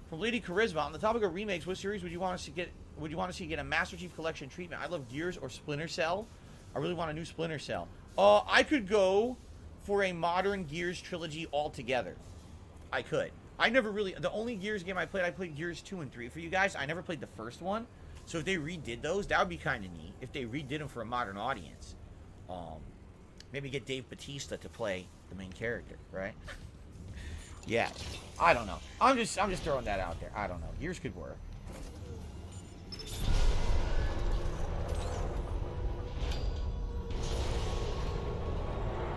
from Lady Charisma. On the topic of remakes, what series would you want us to get? Would you want to see get a Master Chief Collection treatment? I love Gears or Splinter Cell. I really want a new Splinter Cell. I could go for a modern Gears trilogy altogether. I could. I never really... The only Gears game I played Gears 2 and 3. For you guys, I never played the first one. So if they redid those, that would be kind of neat. If they redid them for a modern audience. Maybe get Dave Bautista to play the main character, right? Yeah. I don't know. I'm just throwing that out there. I don't know. Gears could work.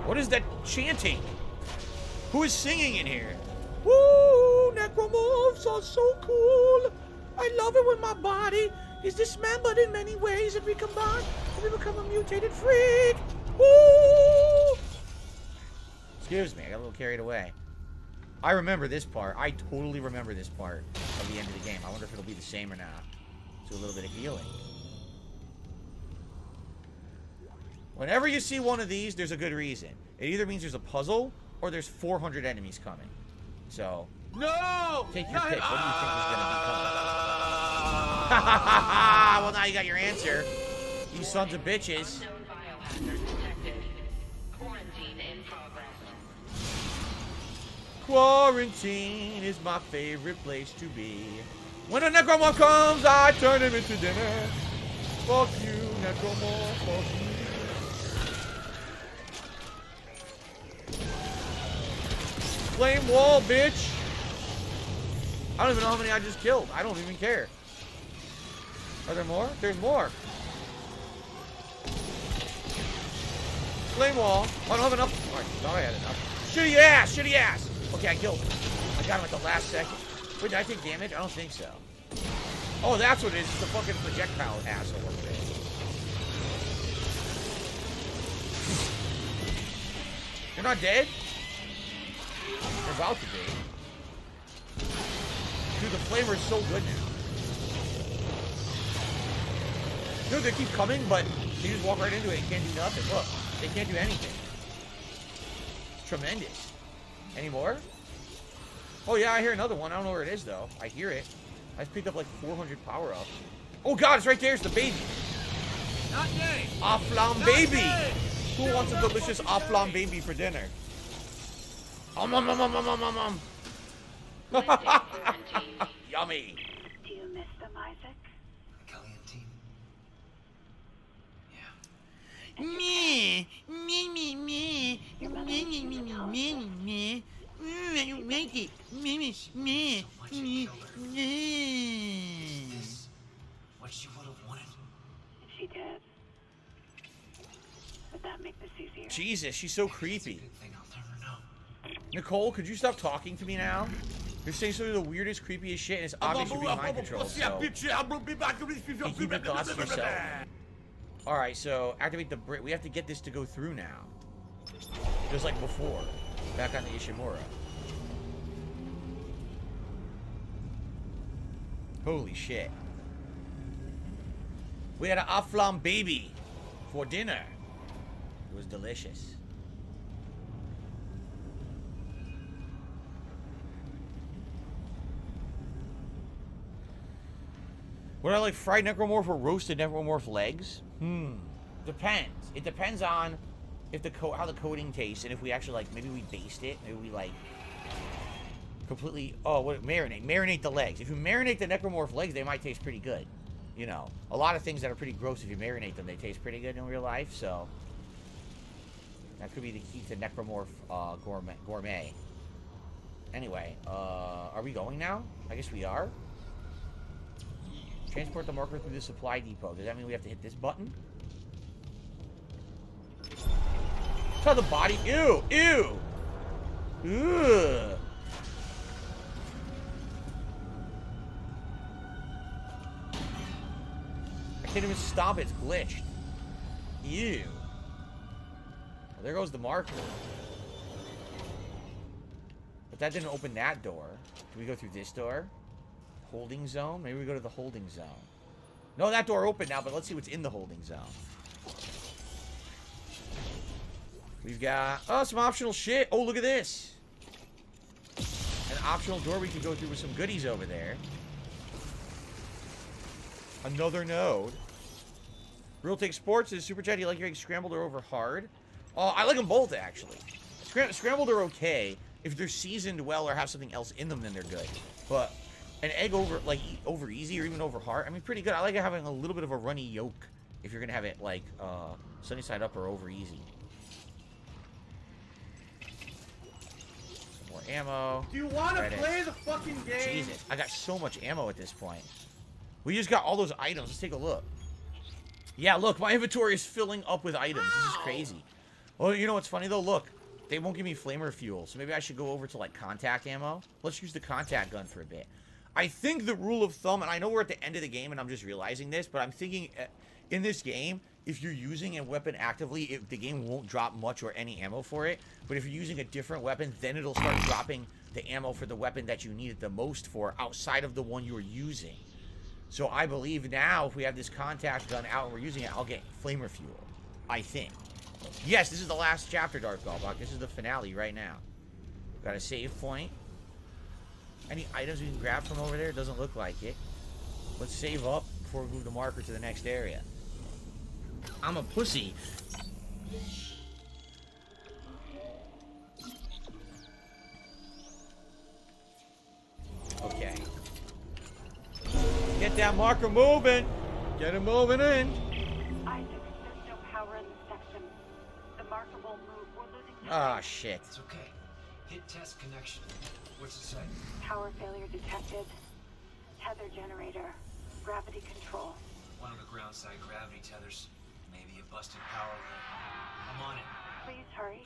What is that chanting? Who is singing in here? Woo! Necromorphs are so cool. I love it when my body is dismembered in many ways and recombined and we become a mutated freak. Woo! Excuse me, I got a little carried away. I remember this part. I totally remember this part of the end of the game. I wonder if it'll be the same or not. Do a little bit of healing. Whenever you see one of these, there's a good reason. It either means there's a puzzle or there's 400 enemies coming. So, No! take your pick. What do you think is going to be coming? Well, now you got your answer. You sons of bitches. Unknown biohazard detected. Quarantine in progress. Quarantine is my favorite place to be. When a necromorph comes, I turn him into dinner. Fuck you, necromorph. Fuck you. Flame wall, bitch. I don't even know how many I just killed. I don't even care. Are there more? There's more. Flame wall. I don't have enough. Oh, I thought I had enough. Shitty ass! Shitty ass! Okay, I killed him. I got him at the last second. Wait, did I take damage? I don't think so. Oh, that's what it is. It's the fucking projectile asshole over there. You're not dead? You're about to be. Dude, the flavor is so good now. Dude, they keep coming, but you just walk right into it and can't do nothing. Look, they can't do anything. It's tremendous. Any more? Oh, yeah, I hear another one. I don't know where it is, though. I hear it. I just picked up like 400 power-ups. Oh, God, it's right there. It's the baby. Not yay! Aflam baby. Who wants a delicious Aflam baby for dinner? Yummy. Do you miss them, Isaac? The Kelly and team. Yeah. Me, me, me, me, Your mother needs you to tell us this. me. You make it. Me. So much you killed her. Is this what she would have wanted? If she did, would that make this easier? Jesus, she's so creepy. Good thing I'll never know. Nicole, could you stop talking to me now? You're saying some of the weirdest, creepiest shit, and it's obvious you're being mind controlled, so... keep your thoughts to yourself. Alright, so activate the brick. We have to get this to go through now. Just like before. Back on the Ishimura. Holy shit. We had an aflam baby for dinner. It was delicious. Would I like fried necromorph or roasted necromorph legs? Depends. It depends on if how the coating tastes and if we actually like, maybe we baste it, maybe we like completely, marinate the legs. If you marinate the necromorph legs, they might taste pretty good. You know, a lot of things that are pretty gross, if you marinate them, they taste pretty good in real life, so that could be the key to necromorph gourmet. Anyway, are we going now? I guess we are. Transport the marker through the supply depot. Does that mean we have to hit this button? That's how the body... Ew! Ew! Ugh! I can't even stop it. It's glitched. Ew. Well, there goes the marker. But that didn't open that door. Can we go through this door? Holding zone? Maybe we go to the holding zone. No, that door opened now, but let's see what's in the holding zone. We've got... Oh, some optional shit. Oh, look at this. An optional door we can go through with some goodies over there. Another node. Real Take Sports is Super Chat. Do you like your eggs scrambled or over hard? I like them both, actually. Scrambled are okay. If they're seasoned well or have something else in them, then they're good. But an egg over easy or even over hard, I mean, pretty good. I like having a little bit of a runny yolk if you're going to have it, like, sunny side up or over easy. Some more ammo. Do you want to play the fucking game? Jesus, I got so much ammo at this point. We just got all those items. Let's take a look. Yeah, look, my inventory is filling up with items. This is crazy. Well, you know what's funny, though? Look, they won't give me flamer fuel, so maybe I should go over to, like, contact ammo. Let's use the contact gun for a bit. I think the rule of thumb, and I know we're at the end of the game, and I'm just realizing this, but I'm thinking in this game, if you're using a weapon actively, the game won't drop much or any ammo for it. But if you're using a different weapon, then it'll start dropping the ammo for the weapon that you need it the most for outside of the one you're using. So I believe now, if we have this contact gun out and we're using it, I'll get flamer fuel. I think. Yes, this is the last chapter, Darth Galbach. This is the finale right now. Got a save point. Any items we can grab from over there? Doesn't look like it. Let's save up before we move the marker to the next area. I'm a pussy. Okay. Get that marker moving. Get it moving in. Isaac, there's no power in the section. The marker won't move. We're losing Ah, shit. It's okay. Hit test connection. What's it say? power failure detected. Tether generator. Gravity control. One of the ground side gravity tethers. Maybe a busted power line. I'm on it. Please hurry.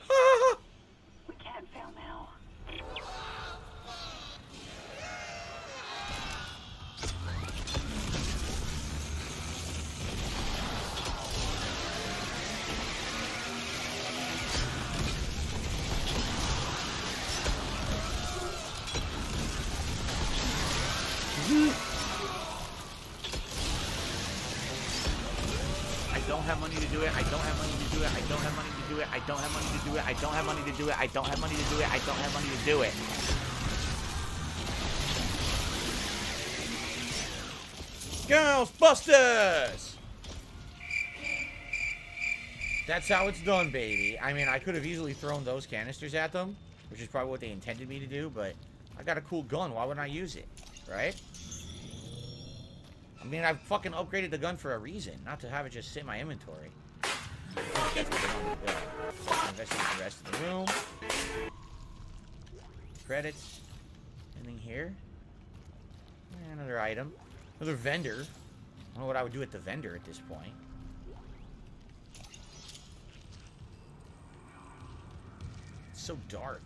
We can't fail now. I don't have money to do it. I don't have money to do it. I don't have money to do it. I don't have money to do it. I don't have money to do it. I don't have money to do it. I don't have money to do it. Ghostbusters! That's how it's done, baby. I mean, I could have easily thrown those canisters at them, which is probably what they intended me to do, but I got a cool gun. Why wouldn't I use it? Right? I mean, I fucking upgraded the gun for a reason, not to have it just sit in my inventory. Investigate the rest of the room. Credits. Anything here? Another item. Another vendor. I don't know what I would do at the vendor at this point. It's so dark.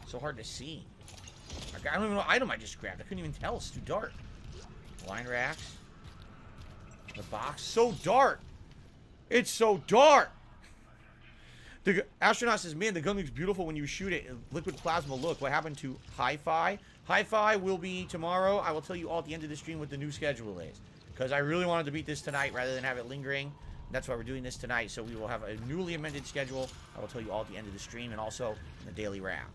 So hard to see. I don't even know what item I just grabbed. I couldn't even tell. It's too dark. Wine racks. The box. So dark. It's so dark. The astronaut says, man, the gun looks beautiful when you shoot it. Liquid plasma look. What happened to Hi-Fi? Hi-Fi will be tomorrow. I will tell you all at the end of the stream what the new schedule is. Because I really wanted to beat this tonight rather than have it lingering. That's why we're doing this tonight. So we will have a newly amended schedule. I will tell you all at the end of the stream and also in the daily wrap.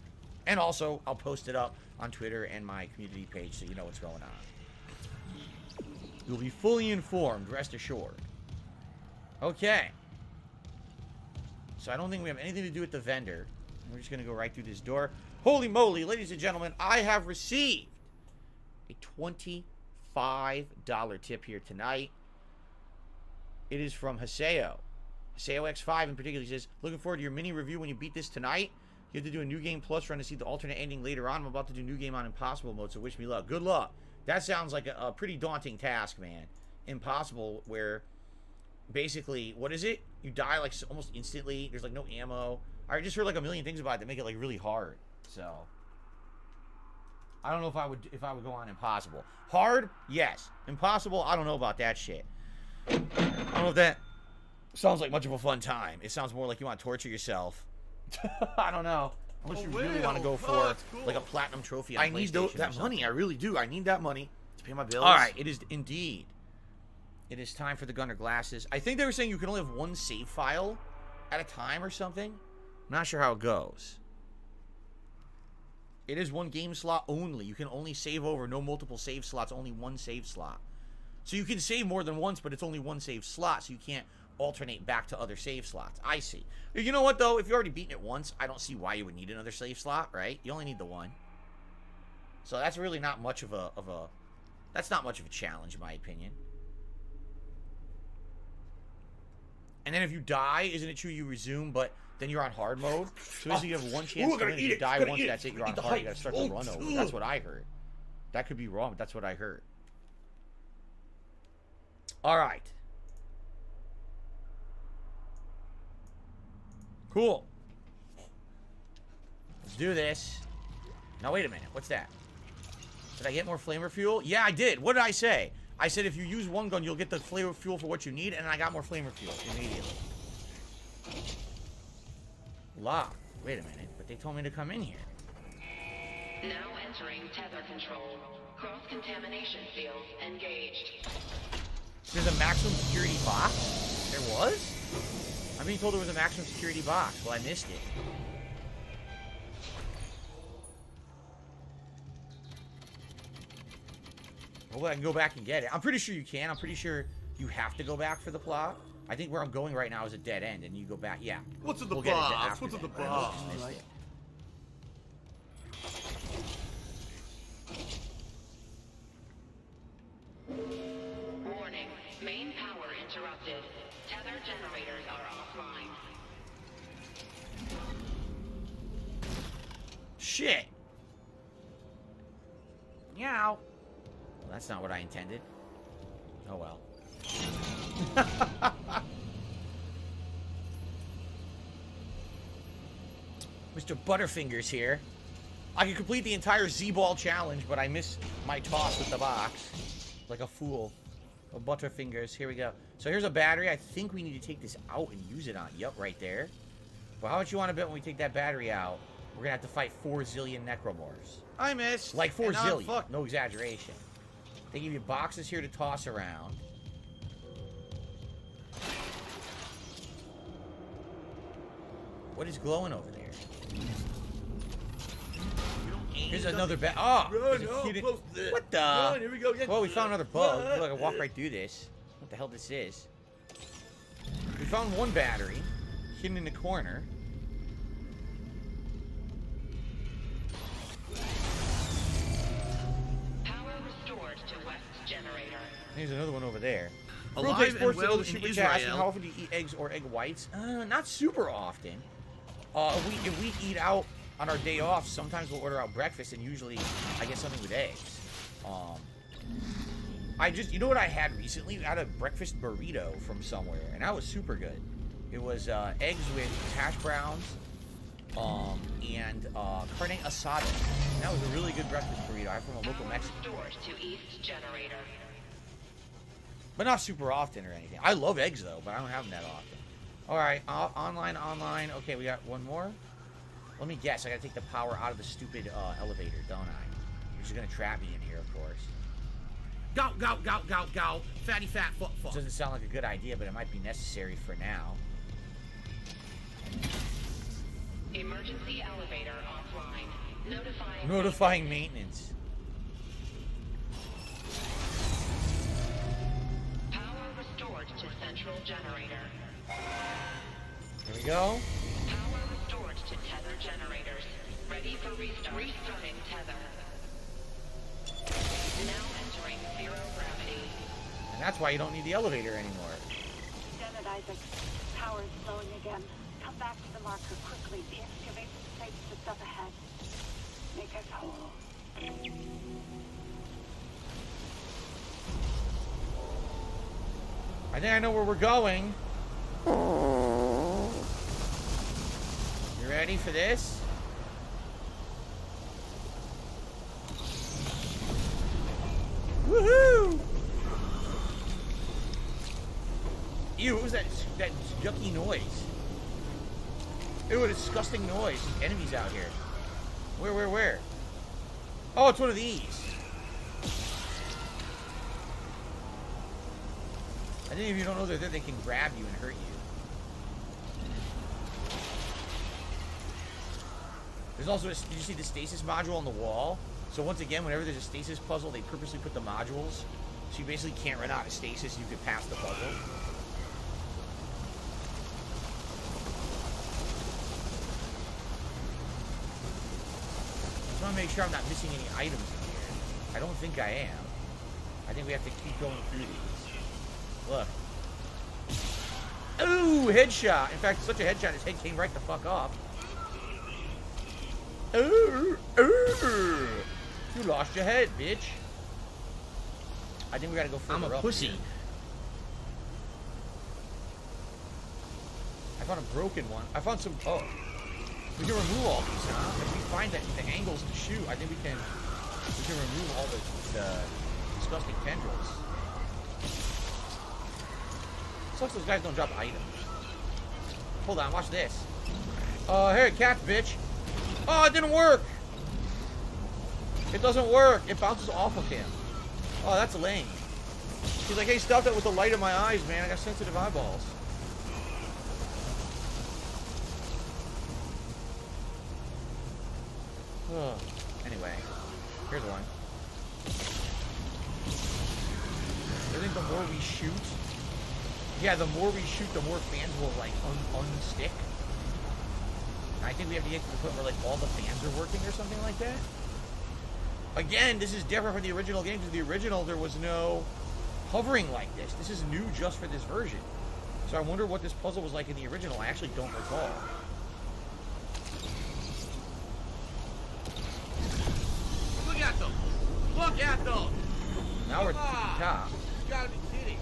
And also, I'll post it up on Twitter and my community page so you know what's going on. You'll be fully informed, rest assured. Okay. So I don't think we have anything to do with the vendor. We're just going to go right through this door. Holy moly, ladies and gentlemen, I have received a $25 tip here tonight. It is from Haseo. Haseo X5 in particular. He says, looking forward to your mini review when you beat this tonight. You have to do a new game plus run to see the alternate ending later on. I'm about to do new game on impossible mode, so wish me luck. Good luck. That sounds like a pretty daunting task, man. Impossible, where basically, what is it? You die like almost instantly. There's like no ammo. I just heard like a million things about it that make it like really hard. So I don't know if I would go on impossible. Hard, yes. Impossible, I don't know about that shit. I don't know if that sounds like much of a fun time. It sounds more like you want to torture yourself. I don't know. Unless you really want to go for like a platinum trophy on PlayStation. I need that money. I really do. I need that money to pay my bills. All right, it is indeed. It is time for the Gunner glasses. I think they were saying you can only have one save file at a time or something. I'm not sure how it goes. It is one game slot only. You can only save over. No multiple save slots. Only one save slot. So you can save more than once, but it's only one save slot, so you can't alternate back to other save slots. I see. You know what, though? If you've already beaten it once, I don't see why you would need another save slot, right? You only need the one. So that's really not much of a that's not much of a challenge, in my opinion. And then if you die, isn't it true you resume, but then you're on hard mode? So basically you have one chance to win. If you die once, that's it. You're on hard. You gotta start the run over. That's what I heard. That could be wrong, but that's what I heard. All right. Cool. Let's do this. Now, wait a minute. What's that? Did I get more flamer fuel? Yeah, I did. What did I say? I said if you use one gun, you'll get the flamer fuel for what you need, and I got more flamer fuel immediately. Lock. Wait a minute. But they told me to come in here. Now entering tether control. Cross-contamination field engaged. There's a maximum security box? There was? I'm being told there was a maximum security box. Well, I missed it. Hopefully I can go back and get it. I'm pretty sure you can. I'm pretty sure you have to go back for the plot. I think where I'm going right now is a dead end, and you go back. Yeah. What's in the box? What's in the box? Warning. Main power interrupted. Tether generators are offline. Shit. Meow. Well, that's not what I intended. Oh well. Mr. Butterfingers here. I can complete the entire Z-Ball challenge, but I missed my toss with the box. Like a fool. Oh, Butterfingers, here we go. So here's a battery. I think we need to take this out and use it on. Yep, right there. But how much you want to bet when we take that battery out, we're going to have to fight 4 zillion necromorphs. I missed. Like 4 zillion. No exaggeration. They give you boxes here to toss around. What is glowing over there? Here's another bag. Oh! What the? Run, here we go. Well, we found another bug. Look, I can walk right through this. What the hell this is? We found one battery hidden in the corner. Power restored to West generator. There's another one over there. Alive and well in Israel. How often do you eat eggs or egg whites? Not super often. If we eat out on our day off, sometimes we'll order out breakfast, and usually I get something with eggs. You know what I had recently? I had a breakfast burrito from somewhere, and that was super good. It was eggs with hash browns, and carne asada. And that was a really good breakfast burrito. I'm from a local Mexican. Restored to East generator. But not super often or anything. I love eggs, though, but I don't have them that often. Alright, online. Okay, we got one more. Let me guess. I gotta take the power out of the stupid elevator, don't I? Which is gonna trap me in here, of course. Go, go, go, go, go. Fatty fat foot foot. Doesn't sound like a good idea, but it might be necessary for now. Emergency elevator offline. Notifying maintenance. Power restored to central generator. Here we go. Power restored to tether generators. Ready for restart. Restarting tether. Now entering zero gravity. And that's why you don't need the elevator anymore. Dent, Isaac. Power is slowing again. Come back to the marker quickly. The excavation site's just up ahead. Make us whole. I think I know where we're going. You ready for this? Woohoo! Ew, what was that yucky noise? Ew, a disgusting noise. There's enemies out here. Where? Oh, it's one of these. I think if you don't know they're there, they can grab you and hurt you. There's also, did you see the stasis module on the wall? So once again, whenever there's a stasis puzzle, they purposely put the modules. So you basically can't run out of stasis, you could pass the puzzle. Just want to make sure I'm not missing any items in here. I don't think I am. I think we have to keep going through these. Look. Ooh, headshot. In fact, such a headshot, his head came right the fuck off. Ooh. You lost your head, bitch. I think we gotta go further up. I'm a pussy. Here. I found a broken one. I found some. Oh. We can remove all these, huh? If we find that the angles to shoot, I think we can remove all the disgusting tendrils. Sucks those guys don't drop items. Hold on, watch this. Here, catch, bitch. Oh, it didn't work. It doesn't work. It bounces off of him. Oh, that's lame. He's like, hey, stop that with the light in my eyes, man. I got sensitive eyeballs. Anyway, here's one. I think the more we shoot, the more we shoot, the more fans will like unstick. I think we have to get to the point where like all the fans are working or something like that. Again, this is different from the original game because the original there was no hovering like this. This is new just for this version. So I wonder what this puzzle was like in the original. I actually don't recall. Look at them! Look at them! Now we're at the top. You gotta be kidding.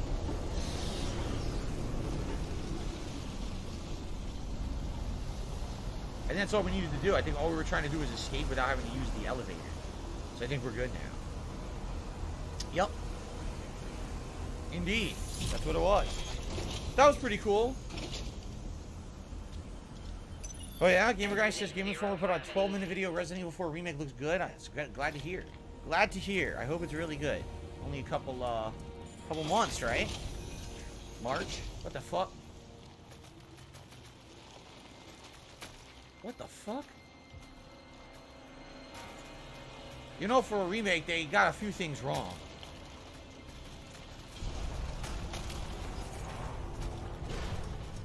And that's all we needed to do. I think all we were trying to do was escape without having to use the elevator. So I think we're good now. Yep. Indeed. That's what it was. That was pretty cool. Oh yeah, Gamer Guy says Game Informer put out a 12-minute video. Resident Evil 4 Remake looks good. Glad to hear. Glad to hear. I hope it's really good. Only a couple months, right? March? What the fuck? What the fuck? You know, for a remake, they got a few things wrong.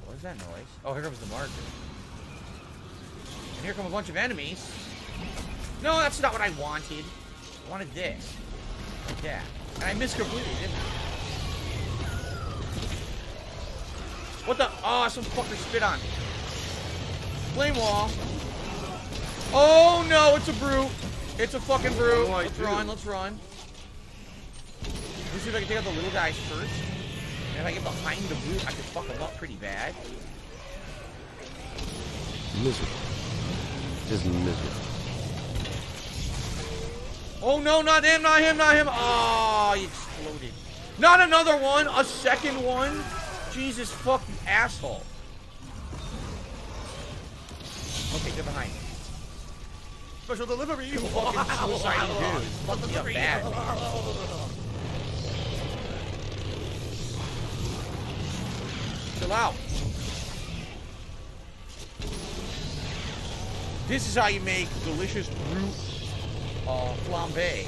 What is that noise? Oh, here comes the marker. And here come a bunch of enemies. No, that's not what I wanted. I wanted this. Like that. And I missed completely, didn't I? What the? Oh, some fucker spit on me. Flame wall. Oh no, it's a brute. It's a fucking brute. Let's run, let's run. Let's see if I can take out the little guys first. And if I get behind the brute, I can fuck them up pretty bad. Miserable. Just miserable. Oh no, not him, not him, not him. Oh, he exploded. Not another one! A second one? Jesus fuck, you asshole. Okay, get behind me. Special delivery. You fucking suicidal dude. Fuck me up bad, man. Chill out. This is how you make delicious root flambe.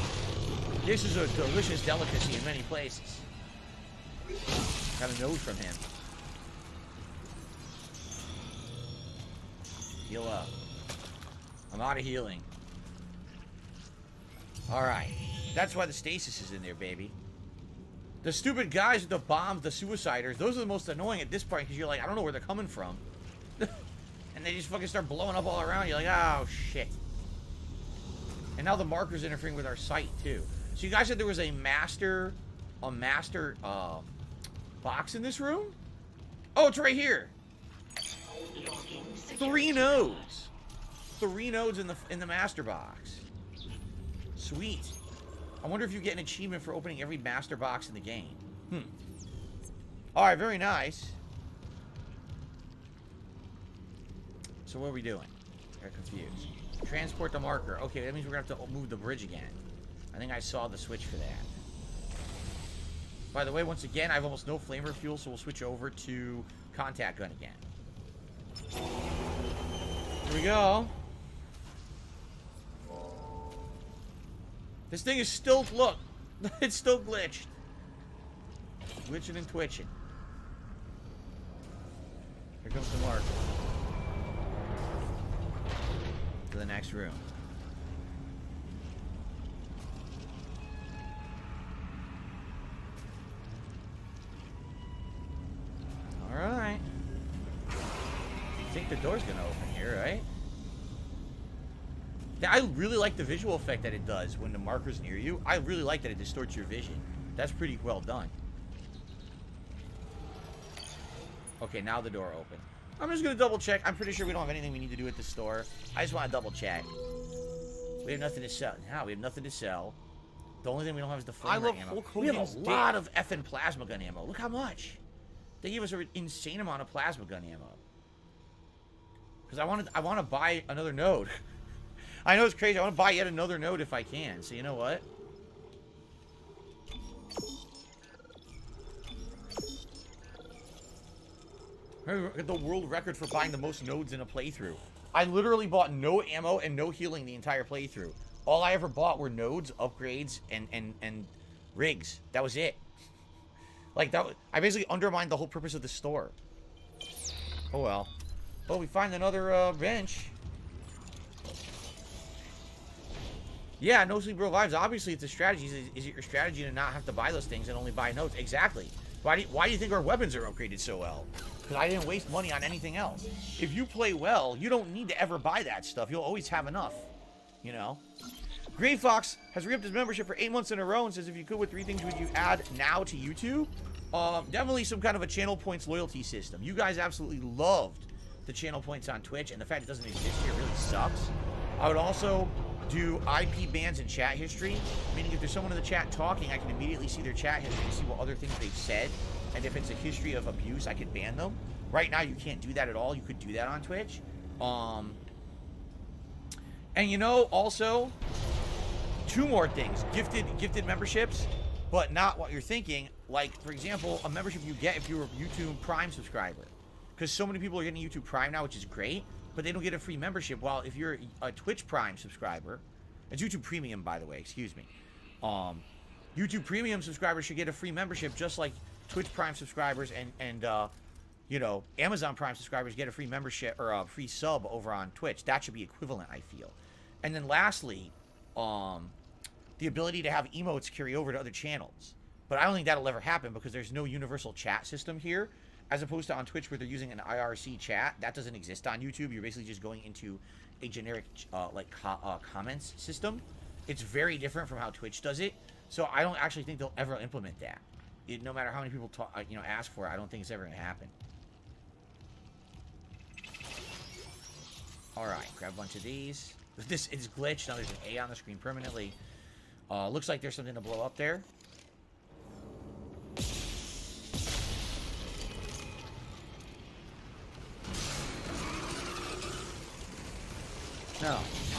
This is a delicious delicacy in many places. Got a note from him. Heal up. I'm out of healing. Alright. That's why the stasis is in there, baby. The stupid guys with the bombs, the suiciders, those are the most annoying at this point because you're like, I don't know where they're coming from. And they just fucking start blowing up all around. You're like, oh, shit. And now the marker's interfering with our sight, too. So you guys said there was a master box in this room? Oh, it's right here. 3 nodes. 3 nodes in the master box. Sweet. I wonder if you get an achievement for opening every master box in the game. Alright, very nice. So what are we doing? I got confused. Transport the marker. Okay, that means we're going to have to move the bridge again. I think I saw the switch for that. By the way, once again, I have almost no flamer fuel, so we'll switch over to contact gun again. Here we go. This thing is still, look, it's still glitched. Glitching and twitching. Here comes the marker. To the next room. Alright. I think the door's gonna open here, right? I really like the visual effect that it does when the marker's near you. I really like that it distorts your vision. That's pretty well done. Okay, now the door open. I'm just gonna double check. I'm pretty sure we don't have anything we need to do at the store. I just want to double check. We have nothing to sell. Now we have nothing to sell. The only thing we don't have is the flamer ammo. We have a lot of effing plasma gun ammo. Look how much. They gave us an insane amount of plasma gun ammo. Because I want to buy another node. I know it's crazy. I want to buy yet another node if I can. So you know what? Get the world record for buying the most nodes in a playthrough. I literally bought no ammo and no healing the entire playthrough. All I ever bought were nodes, upgrades, and rigs. That was it. Like that. I basically undermined the whole purpose of the store. Oh well. Well, we find another bench. Yeah, no sleep revives. Obviously, it's a strategy. Is it your strategy to not have to buy those things and only buy nodes? Exactly. Why do you think our weapons are upgraded so well? Because I didn't waste money on anything else. If you play well, you don't need to ever buy that stuff. You'll always have enough. You know? Grey Fox has re-upped his membership for 8 months in a row and says, if you could, what 3 things would you add now to YouTube? Definitely some kind of a channel points loyalty system. You guys absolutely loved the channel points on Twitch, and the fact it doesn't exist here really sucks. I would also do IP bans and chat history, meaning if there's someone in the chat talking, I can immediately see their chat history and see what other things they've said, and if it's a history of abuse, I could ban them. Right now, you can't do that at all. You could do that on Twitch. And you know, also, 2 more things. Gifted memberships, but not what you're thinking. Like, for example, a membership you get if you're a YouTube Prime subscriber. Because so many people are getting YouTube Prime now, which is great, but they don't get a free membership. While if you're a Twitch Prime subscriber, it's YouTube Premium, by the way, excuse me. YouTube Premium subscribers should get a free membership, just like Twitch Prime subscribers and you know, Amazon Prime subscribers get a free membership or a free sub over on Twitch. That should be equivalent, I feel. And then lastly, the ability to have emotes carry over to other channels. But I don't think that'll ever happen because there's no universal chat system here. As opposed to on Twitch where they're using an IRC chat. That doesn't exist on YouTube. You're basically just going into a generic comments system. It's very different from how Twitch does it. So I don't actually think they'll ever implement that. No matter how many people ask for it, I don't think it's ever going to happen. Alright, grab a bunch of these. This is glitched. Now there's an A on the screen permanently. Looks like there's something to blow up there. No.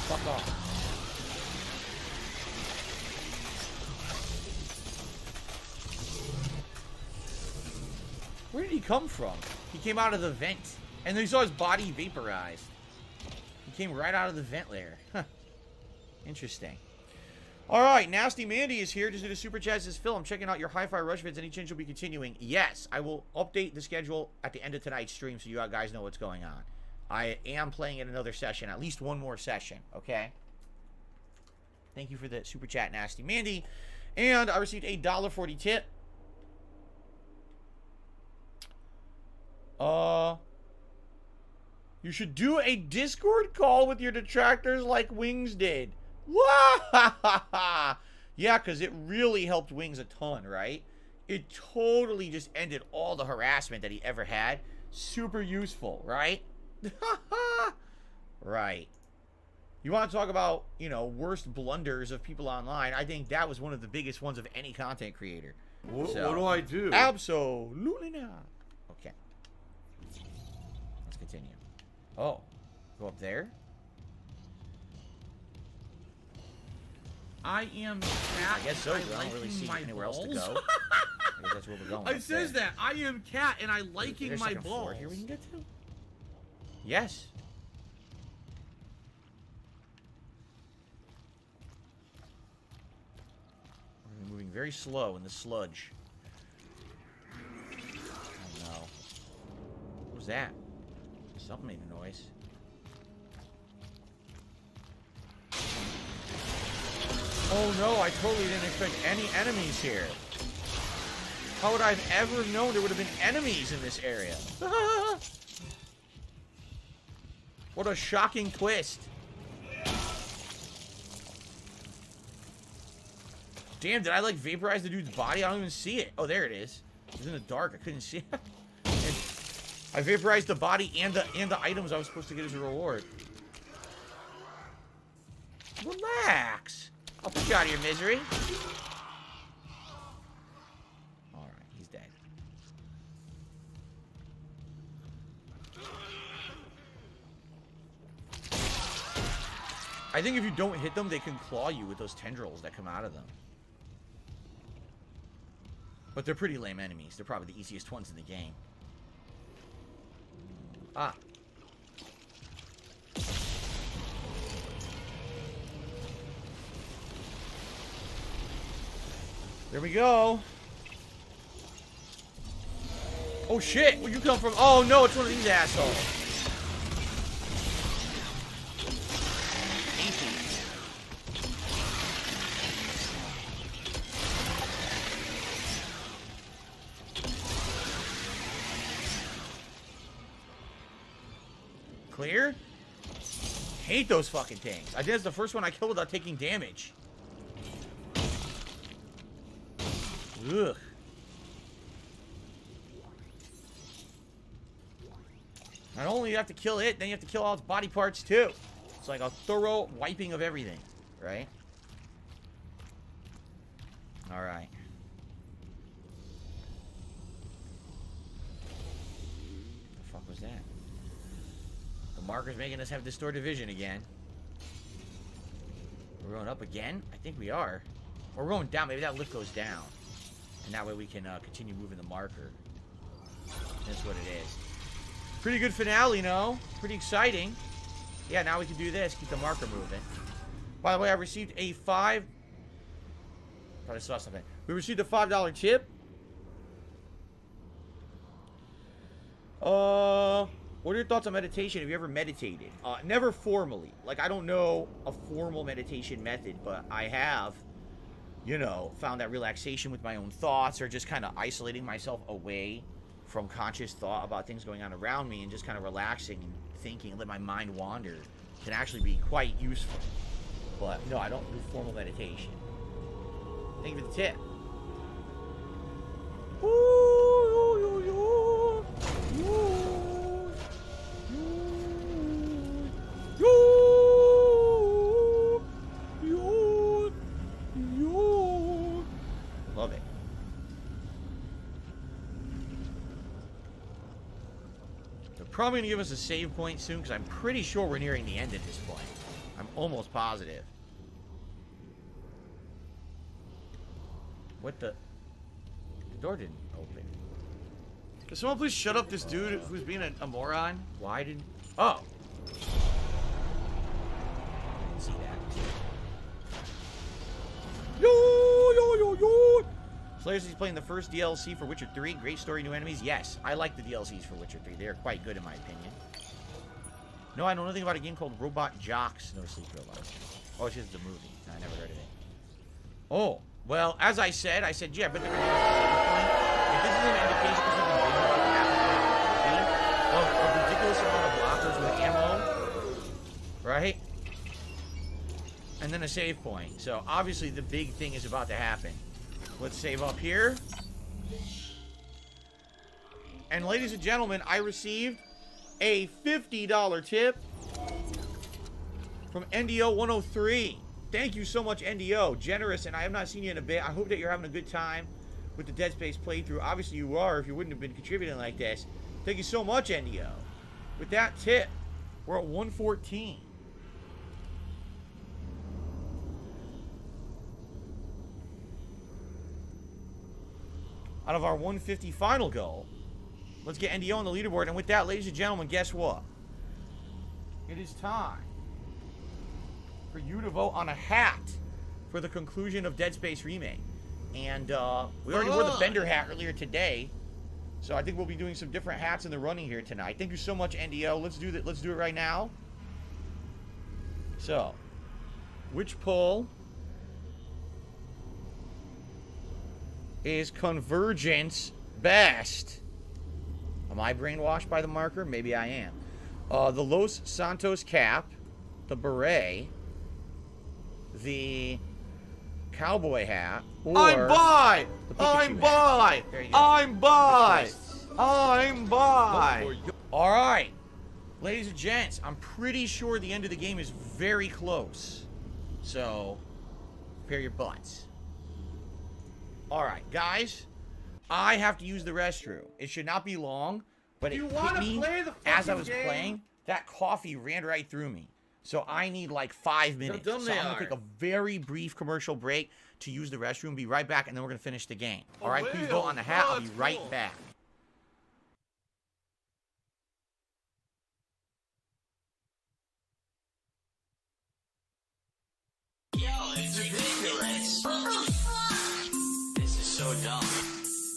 Fuck off. Where did he come from? He came out of the vent. And then he saw his body vaporized. He came right out of the vent layer. Huh. Interesting. Alright, Nasty Mandy is here. Just did a super chat. Says, Phil, I'm checking out your Hi-Fi Rush vids. Any change will be continuing? Yes, I will update the schedule at the end of tonight's stream so you guys know what's going on. I am playing in another session. At least one more session. Okay? Thank you for the super chat, Nasty Mandy. And I received a $1.40 tip. You should do a Discord call with your detractors like Wings did. Wah! Yeah, because it really helped Wings a ton, right? It totally just ended all the harassment that he ever had. Super useful, right? Right. You want to talk about, you know, worst blunders of people online? I think that was one of the biggest ones of any content creator. What do I do? Absolutely not. Okay. Let's continue. Oh. Go up there? I am cat. I guess so. I don't really see anywhere else to go. I guess that's where we're going. It says that. I am cat and I liking There's my like a floor balls. here we can get to? Yes. We're moving very slow in the sludge. Oh no. What was that? Something made a noise. Oh no, I totally didn't expect any enemies here. How would I have ever known there would have been enemies in this area? What a shocking twist. Damn, did I like vaporize the dude's body? I don't even see it. Oh, there it is. It was in the dark. I couldn't see it. I vaporized the body and the items I was supposed to get as a reward. Relax. I'll put you out of your misery. Alright, he's dead. I think if you don't hit them, they can claw you with those tendrils that come out of them. But they're pretty lame enemies. They're probably the easiest ones in the game. Ah. There we go. Oh shit, where'd you come from? Oh no, it's one of these assholes. Clear? Hate those fucking things. I think that's the first one I killed without taking damage. Ugh. Not only do you have to kill it, then you have to kill all its body parts too. It's like a thorough wiping of everything, right? Alright. What the fuck was that? The marker's making us have distorted vision again. We're going up again? I think we are. Or we're going down. Maybe that lift goes down. And that way we can continue moving the marker. That's what it is. Pretty good finale, no? Pretty exciting. Yeah, now we can do this. Keep the marker moving. By the way, I received a Thought I saw something. We received a $5 tip. What are your thoughts on meditation? Have you ever meditated? Never formally. Like, I don't know a formal meditation method, but I have, you know, found that relaxation with my own thoughts or just kind of isolating myself away from conscious thought about things going on around me and just kind of relaxing and thinking and let my mind wander can actually be quite useful. But no, I don't do formal meditation. Thank you for the tip. Love it. They're probably going to give us a save point soon because I'm pretty sure we're nearing the end at this point. almost positive. What the? The door didn't open. Can someone please shut up this dude who's being a moron? Why didn't... Oh! Didn't see that. Yo! Slayers is playing the first DLC for Witcher 3. Great story, new enemies. Yes, I like the DLCs for Witcher 3. They are quite good in my opinion. No, I know nothing about a game called Robot Jocks. No Sleep Real Life. Oh, it's just a movie. I never heard of it. Oh, well, as I said, yeah, but they're going to if this is an indication of something big about to happen, a ridiculous amount of blockers with ammo, right? And then a save point. So, obviously, the big thing is about to happen. Let's save up here. And ladies and gentlemen, I received a $50 tip from NDO103. Thank you so much, NDO. Generous, and I have not seen you in a bit. I hope that you're having a good time with the Dead Space playthrough. Obviously you are, if you wouldn't have been contributing like this. Thank you so much, NDO. With that tip, we're at 114. Out of our 150 final goal, let's get NDO on the leaderboard. And with that, ladies and gentlemen, guess what? It is time for you to vote on a hat for the conclusion of Dead Space Remake. And we already wore the Bender hat earlier today, so I think we'll be doing some different hats in the running here tonight. Thank you so much, NDO. Let's do that. Let's do it right now. So, which poll is Convergence best? Am I brainwashed by the marker? Maybe I am. The Los Santos cap, the beret, the cowboy hat, or I'm by! the Pikachu I'm hat. by! There you go. I'm by! Choice. I'm by! All right, ladies and gents, I'm pretty sure the end of the game is very close. So, prepare your butts. All right, guys, I have to use the restroom. It should not be long, but it hit me as I was playing. That coffee ran right through me. So I need like 5 minutes. So I'm going to take a very brief commercial break to use the restroom. Be right back, and then we're going to finish the game. All right, please vote on the hat. I'll be right back. Yo, it's ridiculous. This is so dumb.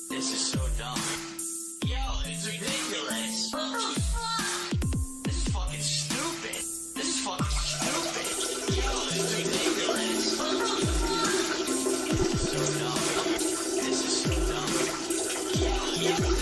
This is so dumb. Yo, it's ridiculous. This is fucking stupid. This is fucking stupid. Yo, it's ridiculous. This is so dumb. This is so dumb. Yo,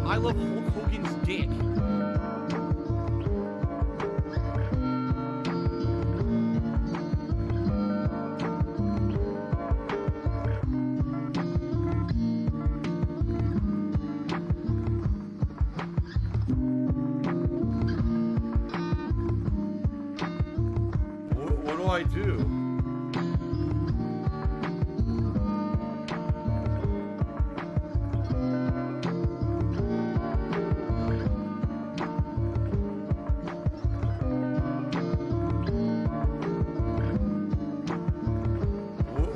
I love Hulk Hogan's dick. What do I do?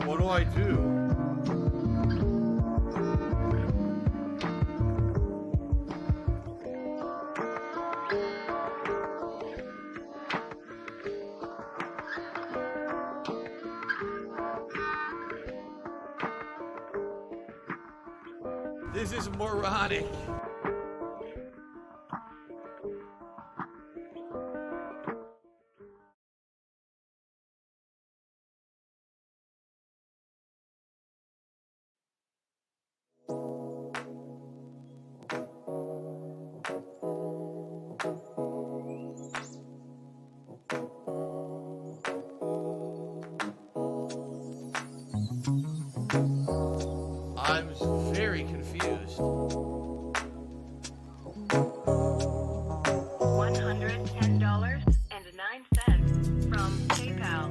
What do I do? This is moronic. I'm very confused. $110.09 from PayPal.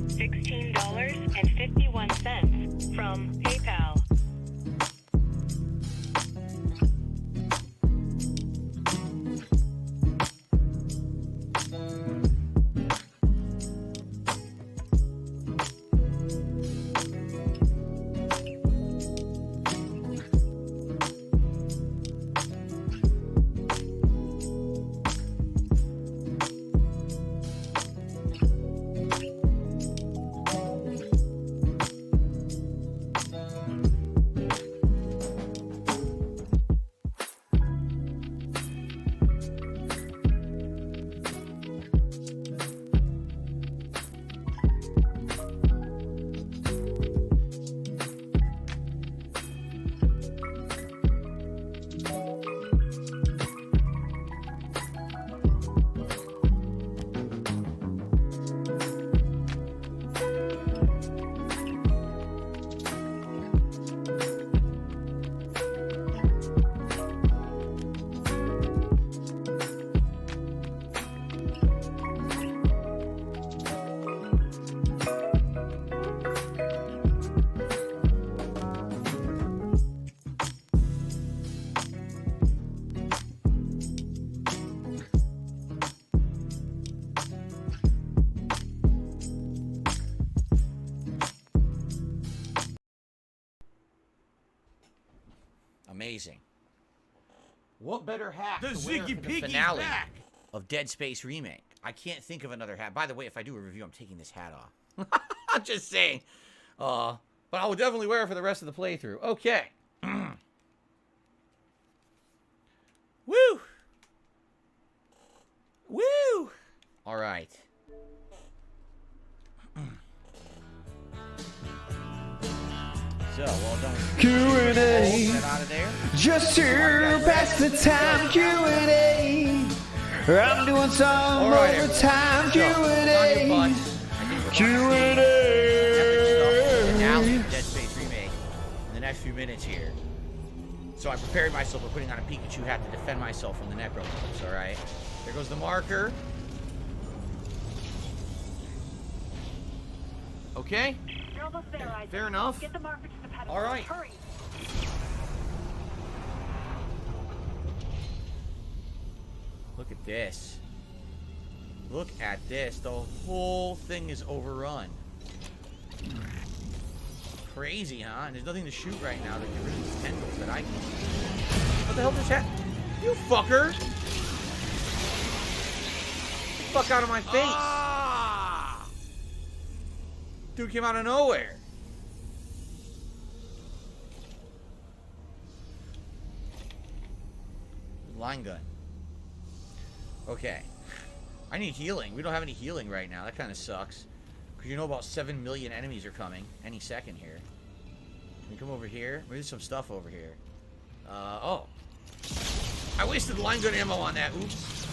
$16.51 from PayPal. Amazing. What better hat The to wear Ziggy for the Piggy's finale back. of Dead Space Remake? I can't think of another hat. By the way, if I do a review, I'm taking this hat off. I'm just saying. But I will definitely wear it for the rest of the playthrough. Okay. Woo! Woo! All right. So, well done. Q&A. Get out of there. Just to pass the time, Q&A. I'm doing some All right, overtime, So, on your Q&A. butts. Q&A. Finale of Dead Space Remake in the next few minutes here. So I prepared myself by putting on a Pikachu hat to defend myself from the Necromorphs, alright? There goes the marker. Okay? You're almost there, Isaac. Fair enough. Get the marker to the pedestal. All right. Hurry. Look at this. Look at this. The whole thing is overrun. Crazy, huh? And there's nothing to shoot right now that can rid of these tendrils that I can see. What the hell just happened? You fucker! Get the fuck out of my face! Ah! Dude came out of nowhere. Line gun. Okay. I need healing. We don't have any healing right now. That kind of sucks. Because you know about 7 million enemies are coming any second here. We come over here. There's some stuff over here. Oh. I wasted line gun ammo on that. Oops.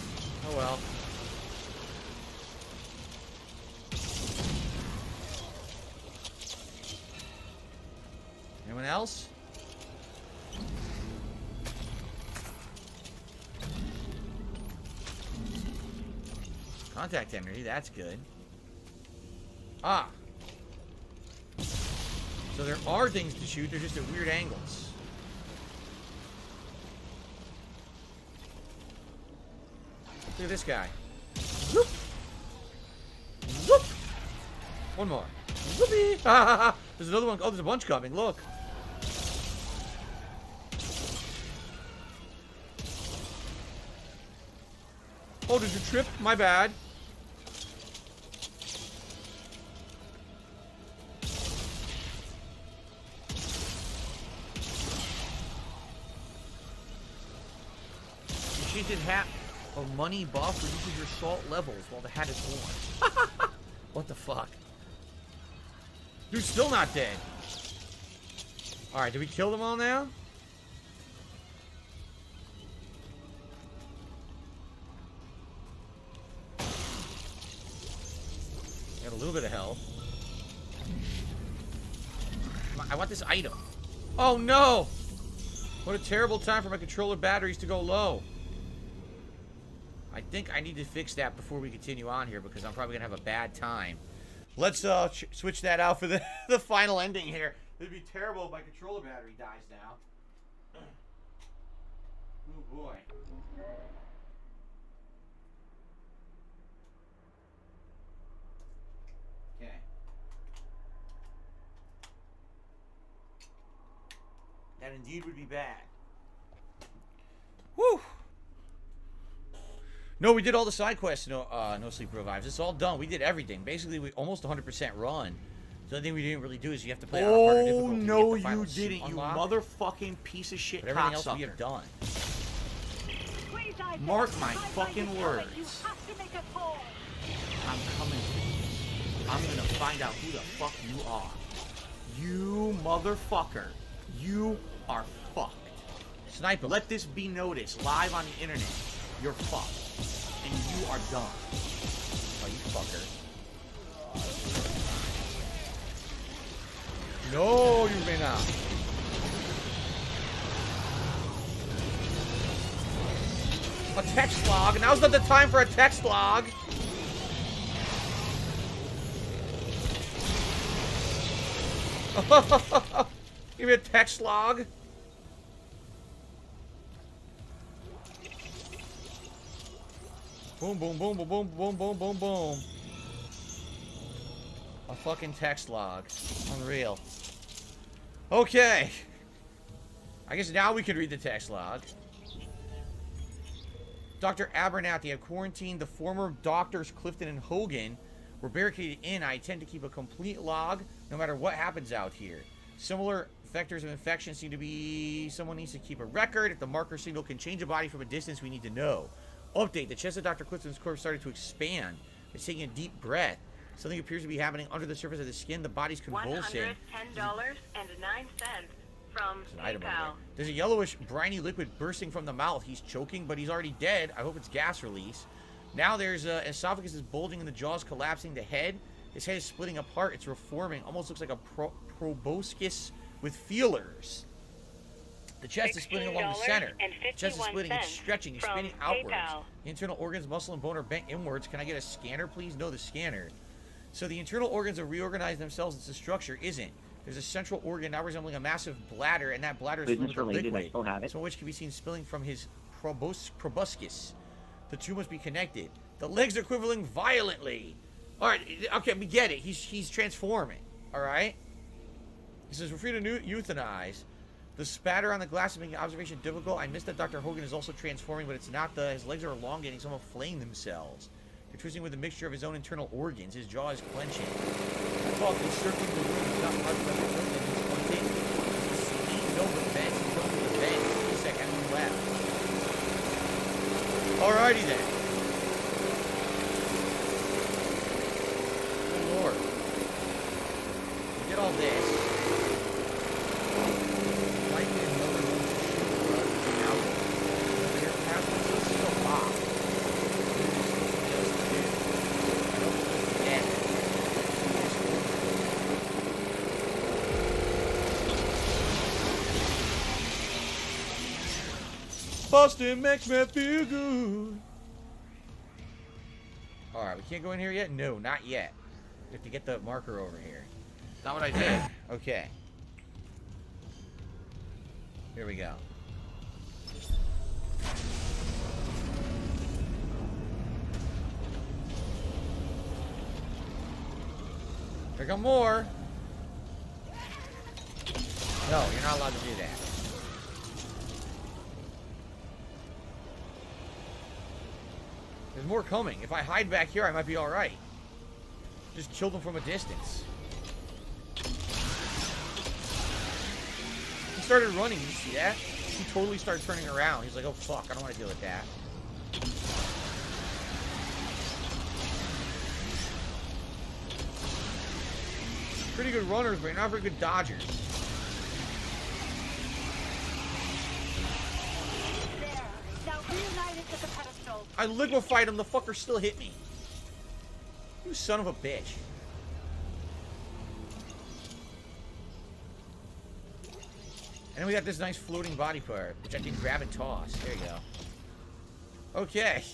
Oh well. Anyone else? Contact energy, that's good. Ah. So there are things to shoot, they're just at weird angles. Look at this guy. Whoop. Whoop. One more. Whoopee. There's another one. Oh, there's a bunch coming. Look. Oh, did you trip? My bad. She did have a money buff reduces your salt levels while the hat is worn. What the fuck? Dude's still not dead. Alright, did we kill them all now? Got a little bit of health. I want this item. Oh no! What a terrible time for my controller batteries to go low. I think I need to fix that before we continue on here because I'm probably going to have a bad time. Let's switch that out for the final ending here. It'd be terrible if my controller battery dies now. Oh boy. Okay. That indeed would be bad. Woo! No, we did all the side quests. No sleep revives. It's all done. We did everything. Basically, we almost 100% run. The only thing we didn't really do is you have to play on a harder difficulty. Oh no, you didn't, you motherfucking piece of shit. But everything else we have done. Mark my fucking words. I'm coming for you. I'm gonna find out who the fuck you are. You motherfucker. You are fucked. Sniper. Let this be noticed live on the internet. You're fucked. And you are done. Oh, you fucker. No, you may not. A text log. Now's not the time for a text log. Give me a text log. Boom, boom, boom, boom, boom, boom, boom, boom, boom. A fucking text log. Unreal. Okay. I guess now we can read the text log. Dr. Abernathy, I quarantined the former doctors Clifton and Hogan were barricaded in. I intend to keep a complete log no matter what happens out here. Similar vectors of infection seem to be... Someone needs to keep a record. If the marker signal can change a body from a distance, we need to know. Update. The chest of Dr. Clifton's corpse started to expand. It's taking a deep breath. Something appears to be happening under the surface of the skin. The body's convulsing. $110.09 from PayPal. There's a yellowish, briny liquid bursting from the mouth. He's choking, but he's already dead. I hope it's gas release. Now there's esophagus is bulging and the jaw's collapsing. The head, his head is splitting apart. It's reforming. Almost looks like a proboscis with feelers. The chest is splitting along the center. The chest is splitting, it's stretching, it's spinning outwards. PayPal. The internal organs, muscle, and bone are bent inwards. Can I get a scanner, please? No, the scanner. So the internal organs have reorganized themselves into structure. Isn't. There's a central organ now resembling a massive bladder, and that bladder is filled with related, liquid, I still have it. some of which can be seen spilling from his proboscis. The two must be connected. The legs are quivering violently. All right, okay, we get it. He's transforming. All right. He says we're free to euthanize. The spatter on the glass is making observation difficult. I missed that Dr. Hogan is also transforming, but it's not his legs are elongating, some are flaying themselves. They're twisting with a mixture of his own internal organs. His jaw is clenching. Talk is circling the room. He's not much left to turn. He's pointing. He's seeing no defense. He's going to the bed. He's a second left. Alrighty then. Good lord. We did all this. busting makes me feel good. Alright, we can't go in here yet? No, not yet. We have to get the marker over here. Not what I did. Okay. Here we go. Here come more. No, you're not allowed to do that. There's more coming. If I hide back here, I might be alright. Just kill them from a distance. He started running. You see that? He totally started turning around. He's like, oh fuck, I don't want to deal with that. Pretty good runners, but not very good dodgers. There. Now reunite it to the pedestal. I liquefied him. The fucker still hit me. You son of a bitch. And then we got this nice floating body part, which I can grab and toss. There you go. Okay.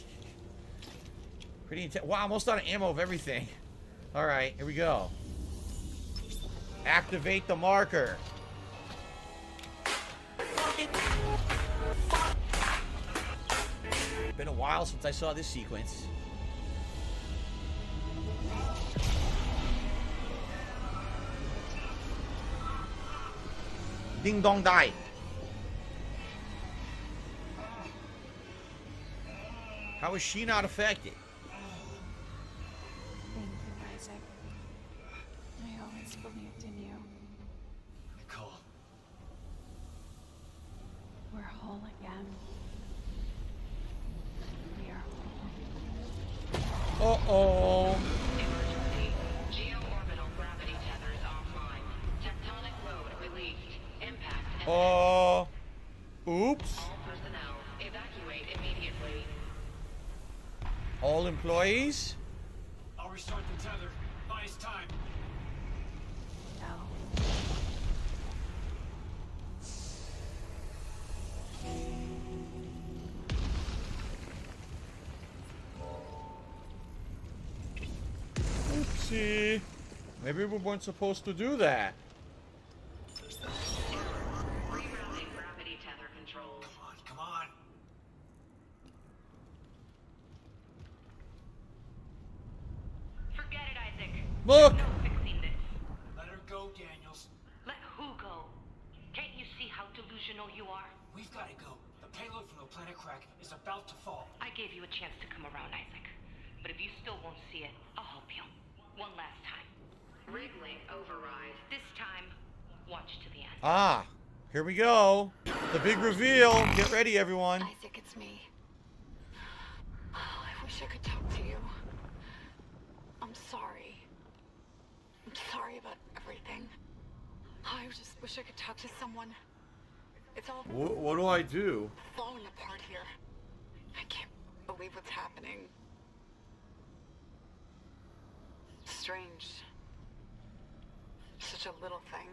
Pretty intense. Wow, almost out of ammo of everything. Alright, here we go. Activate the marker. Been a while since I saw this sequence. Ding dong die. How is she not affected? Thank you, Isaac. I always believed in you. Nicole. We're whole again. We are whole. Uh-oh. Emergency. Geo-orbital gravity tethers offline. Tectonic load released. Impact. Oops. All personnel, evacuate immediately. All employees? I'll restart the tether. Buy us time. No. Oopsie. Maybe we weren't supposed to do that. Rerouting gravity tether controls. Come on. Forget it, Isaac. Look! No fixing this. Let her go, Daniels. Let who go? Can't you see how delusional you are? We've got to go. The payload from the planet crack is about to fall. I gave you a chance to come around, Isaac. But if you still won't see it, I'll help you. One last time. Rig link override. This time, watch to the end. Ah, here we go. The big reveal. Get ready, everyone. Isaac, it's me. Oh, I wish I could talk to you. I'm sorry. I'm sorry about everything. I just wish I could talk to someone. It's all What do I do? falling apart here. I can't believe what's happening. Strange. Such a little thing.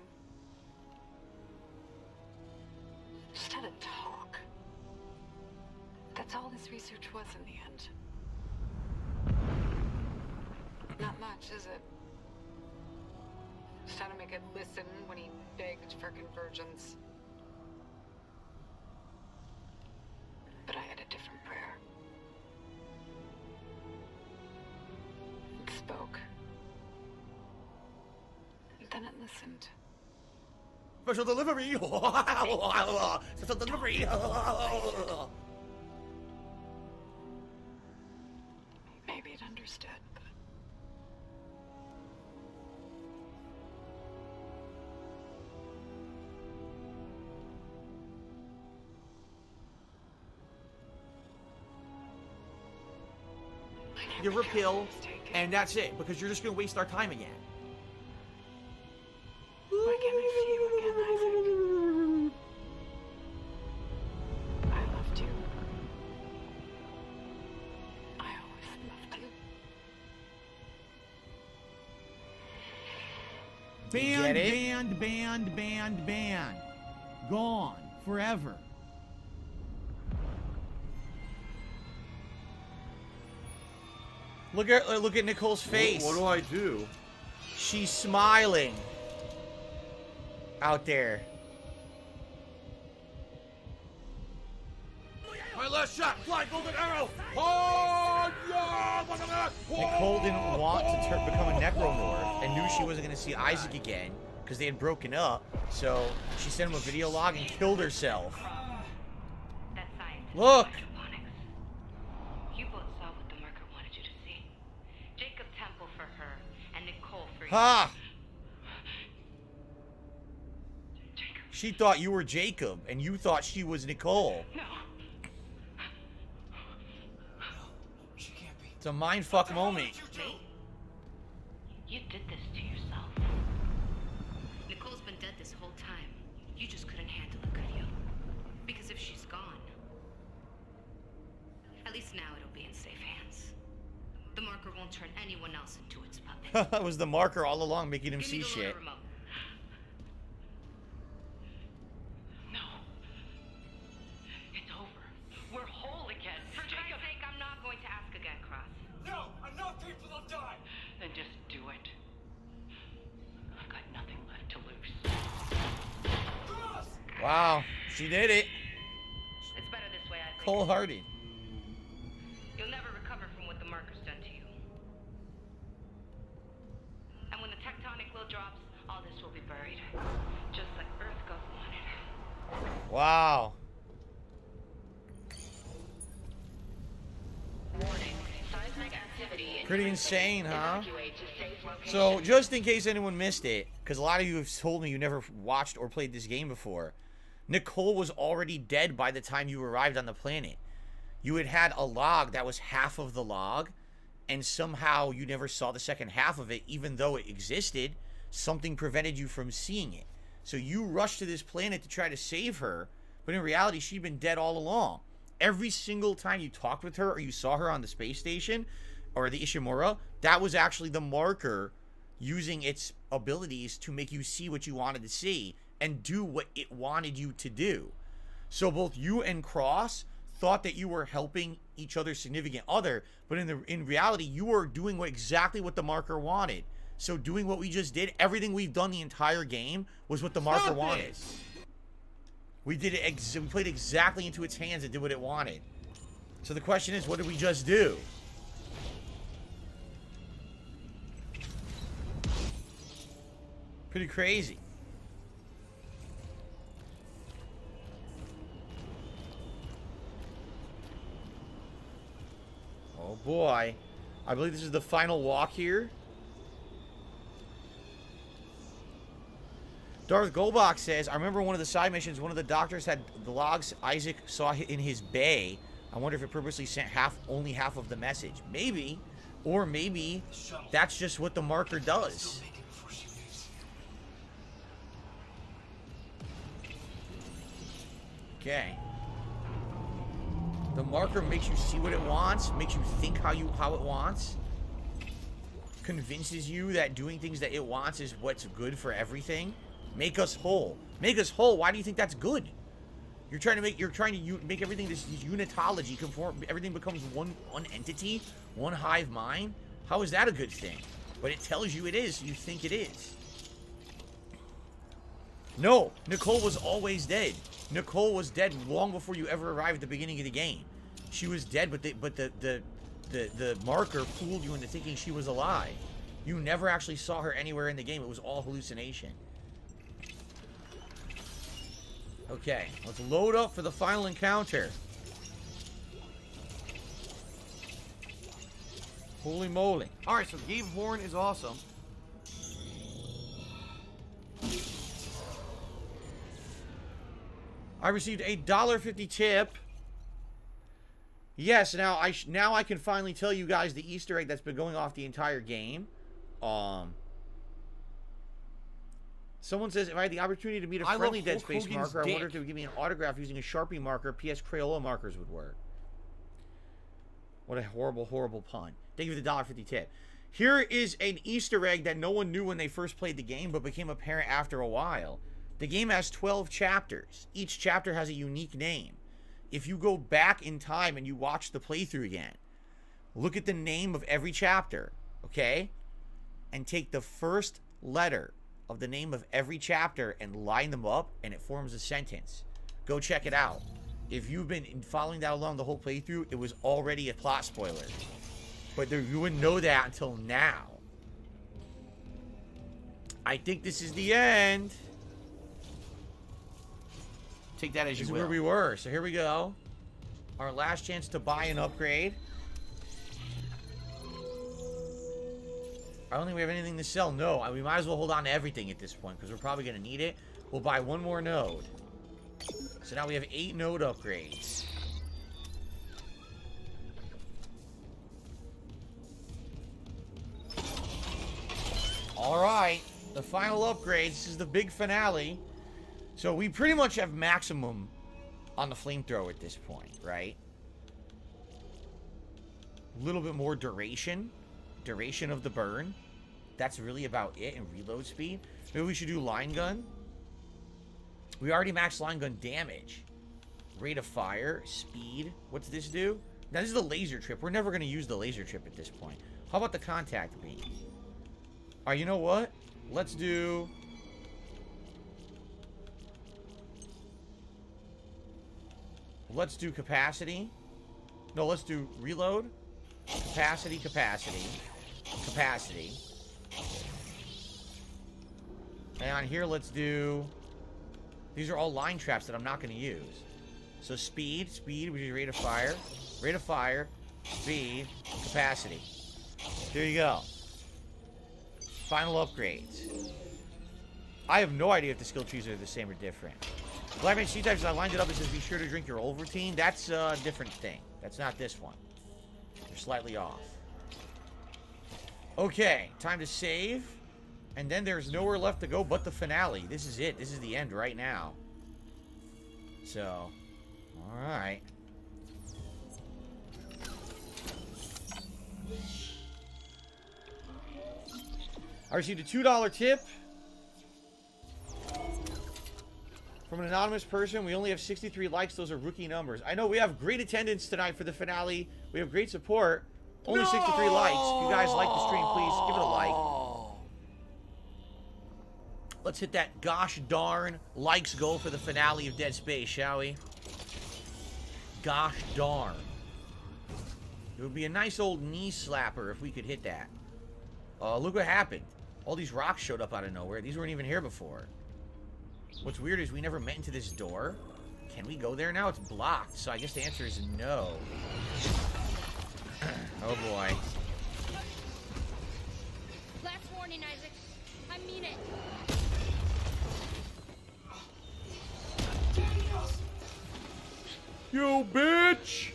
Just had a talk. That's all this research was in the end. Not much, is it? Just trying to make it listen when he begged for convergence. But I had a different prayer. It spoke. Then it listened. Special delivery. Special delivery. Maybe it understood, but... Give her a pill, and that's it, because you're just going to waste our time again. Why can't I see you again, Isaac? I loved you. I always loved you. Banned. Gone. Forever. Look at Nicole's face. What do I do? She's smiling. Out there. My last shot! Fly, golden arrow! Oh, yeah! Nicole didn't want to become a necromorph and knew she wasn't going to see Isaac again because they had broken up. So she sent him a video log and killed herself. Look! You both saw what the marker wanted you to see. Jacob Temple for her, and Nicole for you. Ha! She thought you were Jacob, and you thought she was Nicole. No. She can't be. It's a mindfuck moment. You did this to yourself. Nicole's been dead this whole time. You just couldn't handle it, could you? Because if she's gone, at least now it'll be in safe hands. The marker won't turn anyone else into its puppet. It was the marker all along making him see shit. Remote. No. It's over. We're whole again. For Christ's sake, I'm not going to ask again, Cross. No, enough people have died. Then just do it. I've got nothing left to lose. Cross! Wow, she did it. It's better this way, I think. Cold-hearted. You'll never recover from what the marker's done to you. And when the tectonic will drops, all this will be buried. Just like Earthgov wanted. Wow. Warning. Seismic activity. Pretty insane, huh? So, just in case anyone missed it, because a lot of you have told me you never watched or played this game before, Nicole was already dead by the time you arrived on the planet. You had a log that was half of the log, and somehow you never saw the second half of it, even though it existed. Something prevented you from seeing it. So you rushed to this planet to try to save her, but in reality, she'd been dead all along. Every single time you talked with her or you saw her on the space station or the Ishimura, that was actually the marker using its abilities to make you see what you wanted to see and do what it wanted you to do. So both you and Cross thought that you were helping each other's significant other, but in reality, you were doing exactly what the marker wanted. So doing what we just did, everything we've done the entire game was what the marker wanted. We did it. We played exactly into its hands and did what it wanted. So the question is, what did we just do? Pretty crazy. Oh boy. I believe this is the final walk here. Darth Golbach says, I remember one of the side missions, one of the doctors had the logs Isaac saw in his bay. I wonder if it purposely sent only half of the message. Maybe. Or maybe that's just what the marker does. Okay. The marker makes you see what it wants, makes you think how it wants, convinces you that doing things that it wants is what's good for everything. Make us whole. Make us whole. Why do you think that's good? You're trying to make everything this unitology conform. Everything becomes one entity, one hive mind. How is that a good thing? But it tells you it is. You think it is. No, Nicole was always dead. Nicole was dead long before you ever arrived at the beginning of the game. She was dead, but the marker fooled you into thinking she was alive. You never actually saw her anywhere in the game. It was all hallucination. Okay, let's load up for the final encounter. Holy moly. Alright, so Gabe Horn is awesome. I received a $1.50 tip. Yes, now I can finally tell you guys the Easter egg that's been going off the entire game. Someone says, if I had the opportunity to meet a friendly Dead Space marker, I wonder if they would give me an autograph using a Sharpie marker. PS Crayola markers would work. What a horrible, horrible pun. Thank you for the $1.50 tip. Here is an Easter egg that no one knew when they first played the game, but became apparent after a while. The game has 12 chapters. Each chapter has a unique name. If you go back in time and you watch the playthrough again, look at the name of every chapter, okay? And take the first letter of the name of every chapter and line them up, and it forms a sentence. Go check it out. If you've been following that along the whole playthrough, it was already a plot spoiler. But you wouldn't know that until now. I think this is the end. Take that as you will. This is where we were. So here we go. Our last chance to buy an upgrade. I don't think we have anything to sell. No, we might as well hold on to everything at this point because we're probably going to need it. We'll buy one more node. So now we have 8 node upgrades. Alright, the final upgrades. This is the big finale. So we pretty much have maximum on the flamethrower at this point, right? A little bit more duration. Duration of the burn. That's really about it. And reload speed. Maybe we should do line gun. We already maxed line gun damage. Rate of fire. Speed. What's this do? Now this is the laser trip. We're never going to use the laser trip at this point. How about the contact beam? Alright, you know what? Let's do... Let's do capacity. No, let's do reload. Capacity, capacity. Capacity. And on here, let's do... These are all line traps that I'm not going to use. So speed, which is rate of fire. Rate of fire, speed, capacity. There you go. Final upgrades. I have no idea if the skill trees are the same or different. Black Mage C-types, I lined it up. It says be sure to drink your old routine. That's a different thing. That's not this one. You're slightly off. Okay, time to save. And then there's nowhere left to go but the finale. This is it. This is the end right now. So, alright. I received a $2 tip from an anonymous person. We only have 63 likes. Those are rookie numbers. I know we have great attendance tonight for the finale. We have great support. Only 63 likes. If you guys like the stream, please give it a like. Let's hit that gosh darn likes goal for the finale of Dead Space, shall we? Gosh darn. It would be a nice old knee slapper if we could hit that. Look what happened. All these rocks showed up out of nowhere. These weren't even here before. What's weird is we never met into this door. Can we go there now? It's blocked, so I guess the answer is no. Oh boy. Last warning, Isaac. I mean it. You bitch!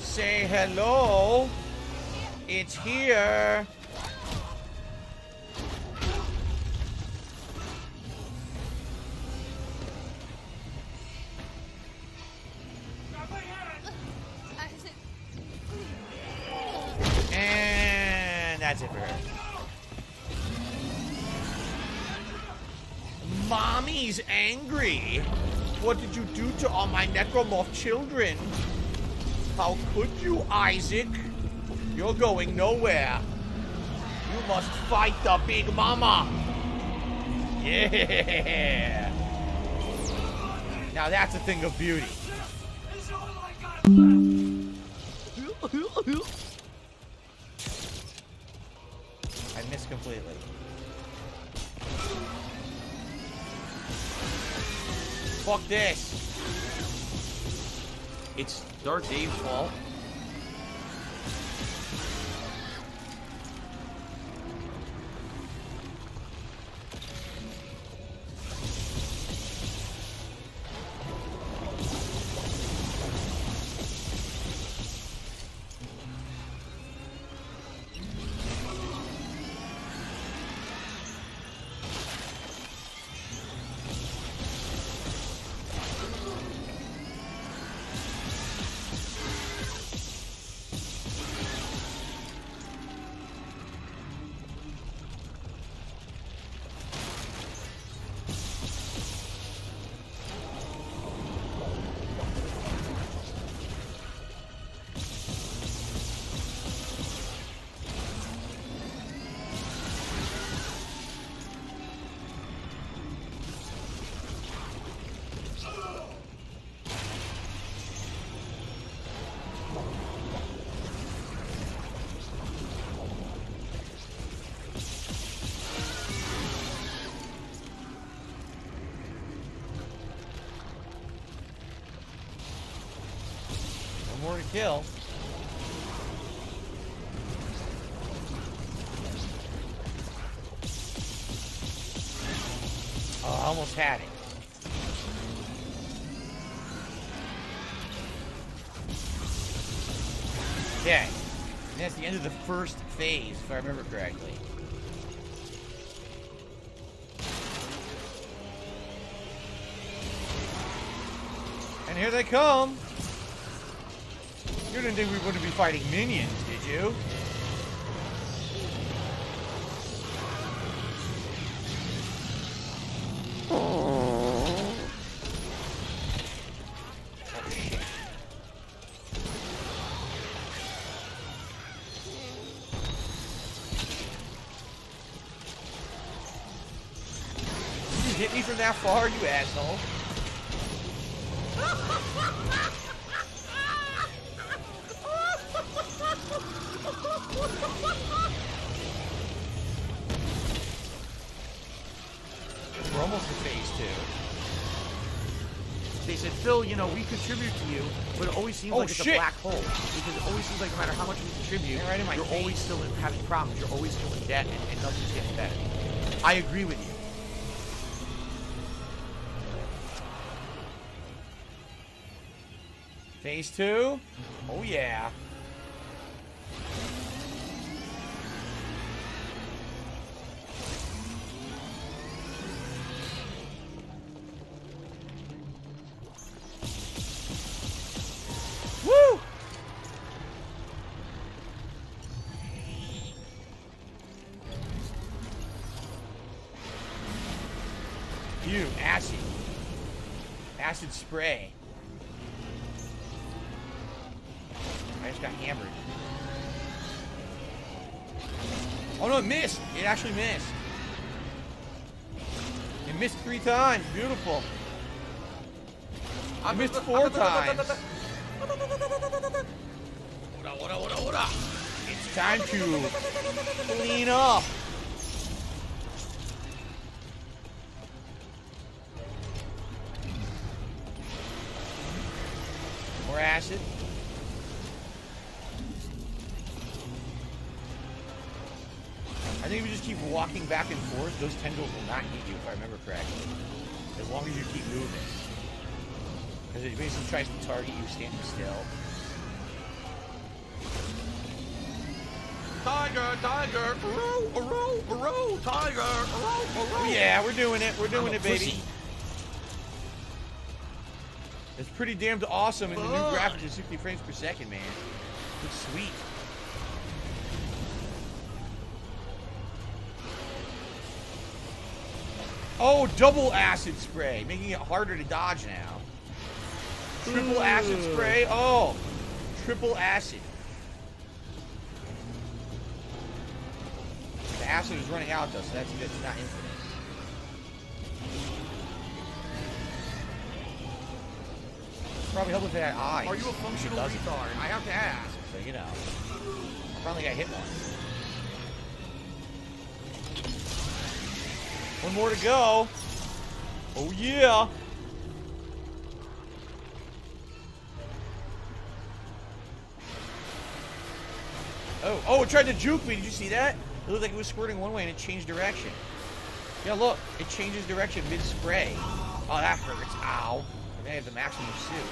Say hello. It's here. And that's it for her. Mommy's angry. What did you do to all my necromorph children? How could you, Isaac? You're going nowhere. You must fight the Big Mama. Yeah. Now that's a thing of beauty. I missed completely. Fuck this. It's Dark Dave's fault. kill. Oh, I almost had it. Okay. And that's the end of the first phase, if I remember correctly. And here they come. You didn't think we wouldn't be fighting minions, did you? Oh, shit. You hit me from that far, you asshole. We're almost to phase 2. They said, Phil, you know, we contribute to you, but it always seems like it's a black hole. Because it always seems like no matter how much we contribute, you're always still having problems. You're always still in debt, and nothing's getting better. I agree with you. Phase 2? Oh, yeah. Woo! Phew, acid. Acid spray. I just got hammered. Oh no, it missed! It actually missed. It missed 3 times. Beautiful. I missed 4 times. It's time to clean up. More acid. I think if you just keep walking back and forth, those tendrils will not hit you, if I remember correctly. As long as you keep moving. Because it basically tries to target you standing still. Tiger, tiger, row, tiger, row. Yeah, we're doing it. We're doing it, baby. It's pretty damned awesome, and the new graphics are 60 frames per second, man. It's sweet. Oh, double acid spray, making it harder to dodge now. Triple acid spray. Oh, triple acid. The acid is running out though, so that's good. It's not infinite. Probably help with that eye. Are you a functional retard? I have to ask. So you know, I finally got hit once. One more to go. Oh yeah. Oh, it tried to juke me. Did you see that? It looked like it was squirting one way and it changed direction. Yeah, look. It changes direction mid-spray. Oh, that hurts. Ow. I have the maximum suit.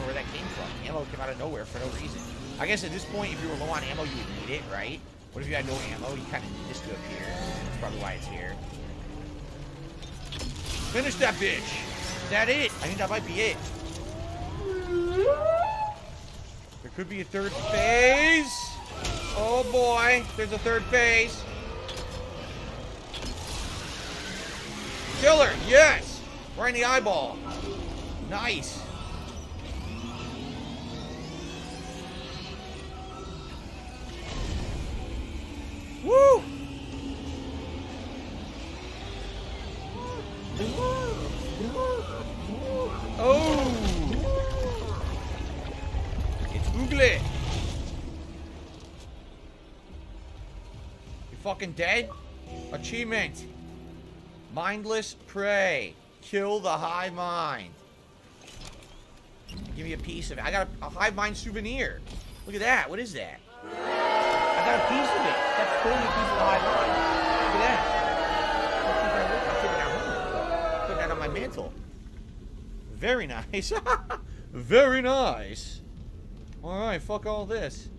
Where that came from. Ammo came out of nowhere for no reason. I guess at this point, if you were low on ammo, you would need it, right? What if you had no ammo? You kind of need this to appear. That's probably why it's here. Finish that bitch. Is that it? I think that might be it. There could be a third phase. Oh boy, there's a third phase. Killer, yes. Right in the eyeball. Nice. Woo! Oh! It's ugly. fucking dead? Achievement. Mindless prey. Kill the hive mind. Give me a piece of it. I got a hive mind souvenir. Look at that. What is that? I got a piece of it. That's totally a piece of the hive mind. Look at that. I'll take that home. Put that on my mantle. Very nice. Very nice. Alright, fuck all this.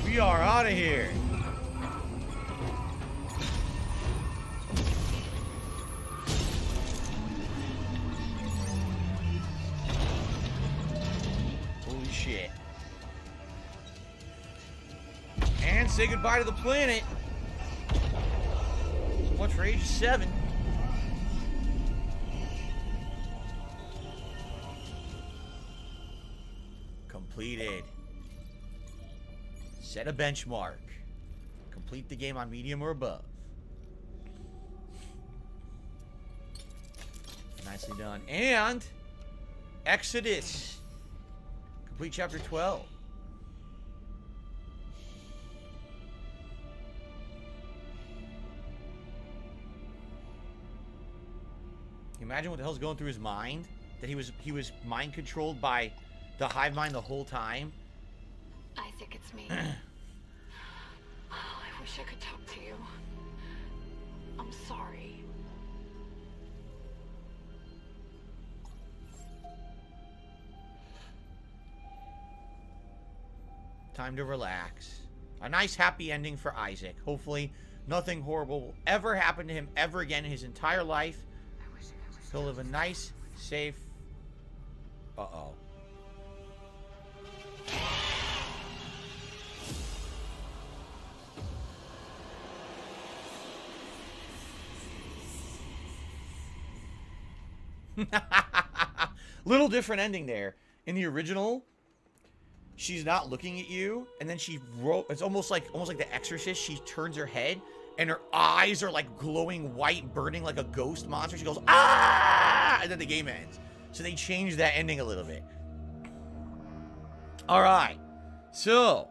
We are out of here. Holy shit. And say goodbye to the planet. So much for Age 7. Completed. Set a benchmark. Complete the game on medium or above. Nicely done. And Exodus. Complete chapter 12. Can you imagine what the hell's going through his mind? That he was mind controlled by the hive mind the whole time? Isaac, it's me. I wish I could talk to you. I'm sorry. Time to relax. A nice happy ending for Isaac. Hopefully nothing horrible will ever happen to him ever again in his entire life. He'll live a nice, safe... Uh-oh. Little different ending there. In the original, she's not looking at you, and then it's almost like The Exorcist. She turns her head, and her eyes are like glowing white, burning like a ghost monster. She goes, ah! And then the game ends. So they changed that ending a little bit. All right. So,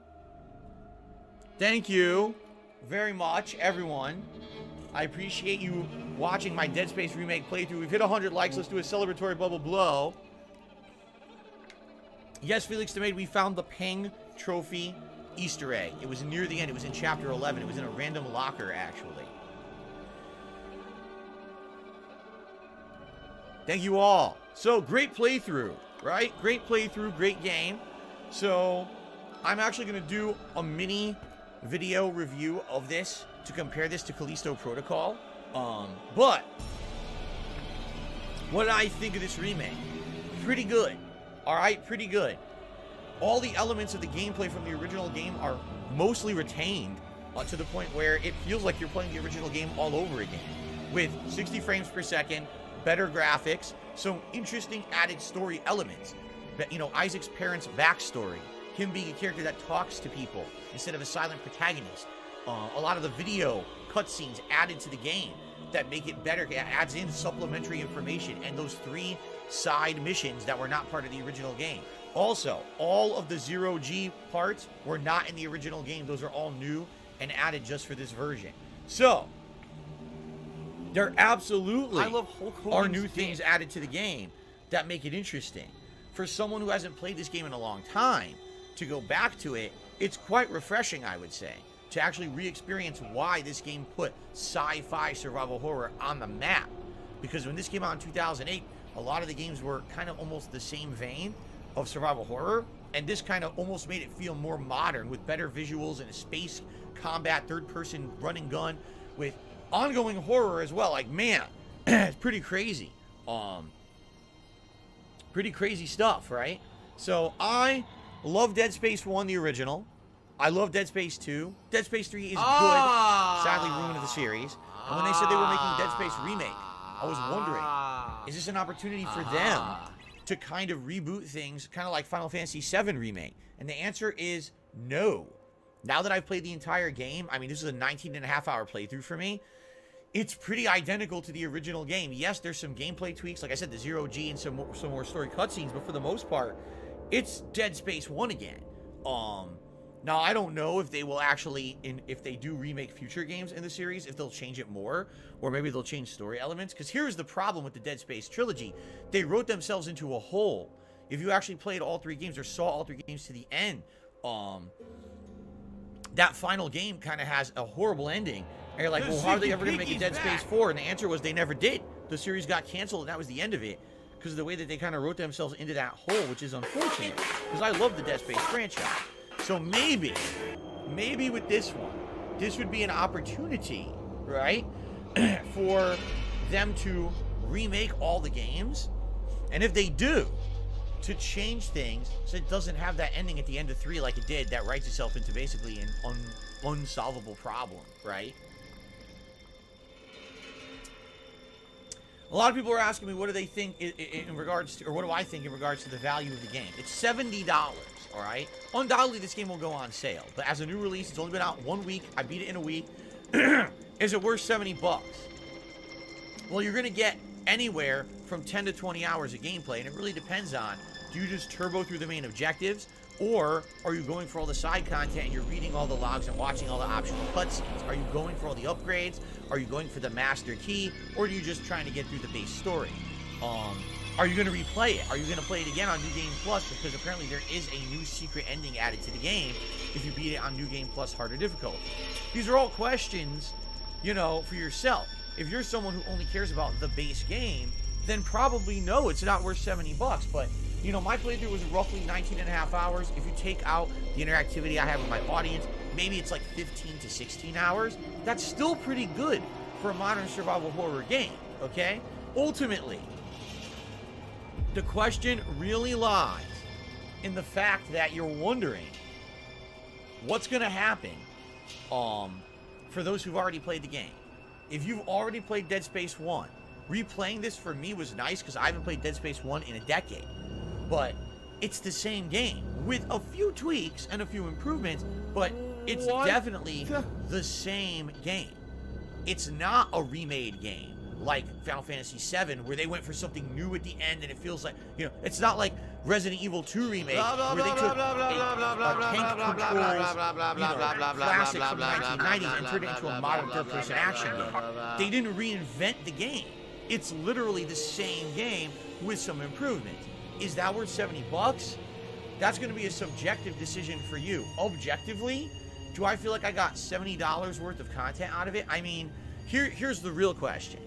thank you very much, everyone. I appreciate you watching my Dead Space Remake playthrough. We've hit 100 likes. Let's do a celebratory bubble blow. Yes, Felix Demade, we found the Ping Trophy Easter egg. It was near the end. It was in Chapter 11. It was in a random locker, actually. Thank you all. So, great playthrough, right? Great playthrough, great game. So, I'm actually going to do a mini video review of this to compare this to Callisto Protocol. But what did I think of this remake? Pretty good. Alright, pretty good. All the elements of the gameplay from the original game are mostly retained to the point where it feels like you're playing the original game all over again. With 60 frames per second, better graphics, some interesting added story elements. But, you know, Isaac's parents' backstory, him being a character that talks to people instead of a silent protagonist. A lot of the video cutscenes added to the game that make it better. It adds in supplementary information and those 3 side missions that were not part of the original game. Also, all of the 0G parts were not in the original game. Those are all new and added just for this version. So, there absolutely are new things added to the game that make it interesting. For someone who hasn't played this game in a long time, to go back to it, it's quite refreshing, I would say, to actually re-experience why this game put sci-fi survival horror on the map. Because when this came out in 2008, a lot of the games were kind of almost the same vein of survival horror, and this kind of almost made it feel more modern with better visuals and a space combat, third-person run and gun with ongoing horror as well. Like, man, it's pretty crazy. Pretty crazy stuff, right? So I love Dead Space 1, the original. I love Dead Space 2. Dead Space 3 is good. Sadly ruined the series. And when they said they were making Dead Space Remake, I was wondering, Is this an opportunity for them to kind of reboot things, kind of like Final Fantasy VII Remake? And the answer is no. Now that I've played the entire game, I mean, this is a 19.5-hour playthrough for me. It's pretty identical to the original game. Yes, there's some gameplay tweaks, like I said, the 0G and some more story cutscenes, but for the most part, it's Dead Space 1 again. Now, I don't know if they will actually, if they do remake future games in the series, if they'll change it more, or maybe they'll change story elements, because here's the problem with the Dead Space trilogy. They wrote themselves into a hole. If you actually played all 3 games or saw all 3 games to the end, that final game kind of has a horrible ending. And you're like, well, how are they ever going to make a Dead Space 4? And the answer was they never did. The series got canceled, and that was the end of it, because of the way that they kind of wrote themselves into that hole, which is unfortunate, because I love the Dead Space franchise. So maybe with this one, this would be an opportunity, right, for them to remake all the games. And if they do, to change things so it doesn't have that ending at the end of 3 like it did, that writes itself into basically an unsolvable problem, right? A lot of people are asking me, what do they think in regards to, or what do I think in regards to the value of the game? It's $70, all right? Undoubtedly, this game will go on sale, but as a new release, it's only been out 1 week. I beat it in a week. Is it worth $70? Well, you're going to get anywhere from 10 to 20 hours of gameplay, and it really depends on, do you just turbo through the main objectives, or are you going for all the side content and you're reading all the logs and watching all the optional cutscenes? Are you going for all the upgrades? Are you going for the master key? Or are you just trying to get through the base story? Are you going to replay it? Are you going to play it again on New Game Plus? Because apparently there is a new secret ending added to the game if you beat it on New Game Plus harder difficulty. These are all questions, you know, for yourself. If you're someone who only cares about the base game, then probably no, it's not worth $70. But you know, my playthrough was roughly 19.5 hours. If you take out the interactivity I have with my audience, maybe it's like 15 to 16 hours. That's still pretty good for a modern survival horror game, okay? Ultimately, the question really lies in the fact that you're wondering what's going to happen for those who've already played the game. If you've already played Dead Space 1, replaying this for me was nice because I haven't played Dead Space 1 in a decade. But it's the same game with a few tweaks and a few improvements, but it's definitely the same game. It's not a remade game like Final Fantasy VII where they went for something new at the end and it feels like, you know, it's not like Resident Evil 2 Remake where they took a tank controls, classic from the 1990s and turned it into a modern third-person action game. They didn't reinvent the game. It's literally the same game with some improvements. Is that worth $70? That's going to be a subjective decision for you. Objectively, do I feel like I got $70 worth of content out of it? I mean, here's the real question.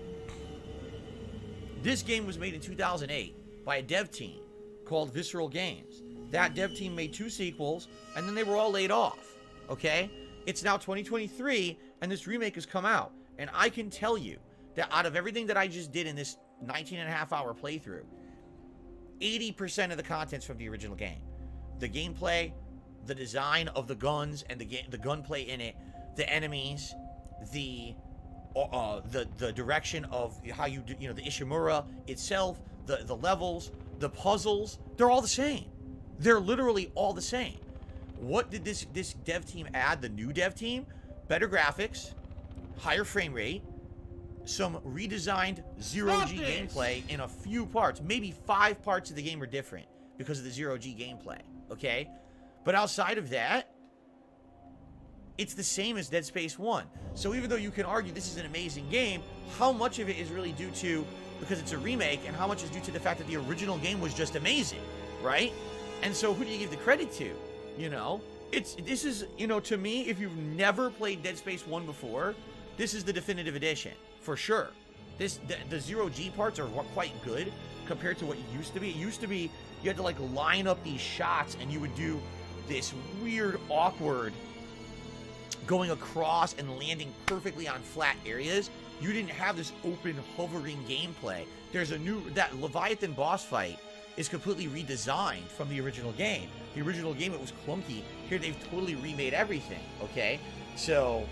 This game was made in 2008 by a dev team called Visceral Games. That dev team made 2 sequels, and then they were all laid off, okay? It's now 2023, and this remake has come out. And I can tell you that out of everything that I just did in this 19.5-hour playthrough, 80% of the content's from the original game. The gameplay, the design of the guns and the gunplay in it, the enemies, the direction of how you do, you know, the Ishimura itself, the levels, the puzzles, they're all the same. They're literally all the same. What did this dev team add, the new dev team? Better graphics, higher frame rate, some redesigned 0G gameplay in a few parts. Maybe 5 parts of the game are different because of the 0G gameplay, okay? But outside of that, it's the same as Dead Space 1. So even though you can argue this is an amazing game, how much of it is really due to because it's a remake and how much is due to the fact that the original game was just amazing, right? And so who do you give the credit to, you know? This is, you know, to me, if you've never played Dead Space 1 before, this is the definitive edition. For sure. The 0G parts are quite good compared to what it used to be. It used to be you had to like line up these shots and you would do this weird, awkward going across and landing perfectly on flat areas. You didn't have this open, hovering gameplay. There's that Leviathan boss fight is completely redesigned from the original game. The original game, it was clunky. Here, they've totally remade everything, okay? So,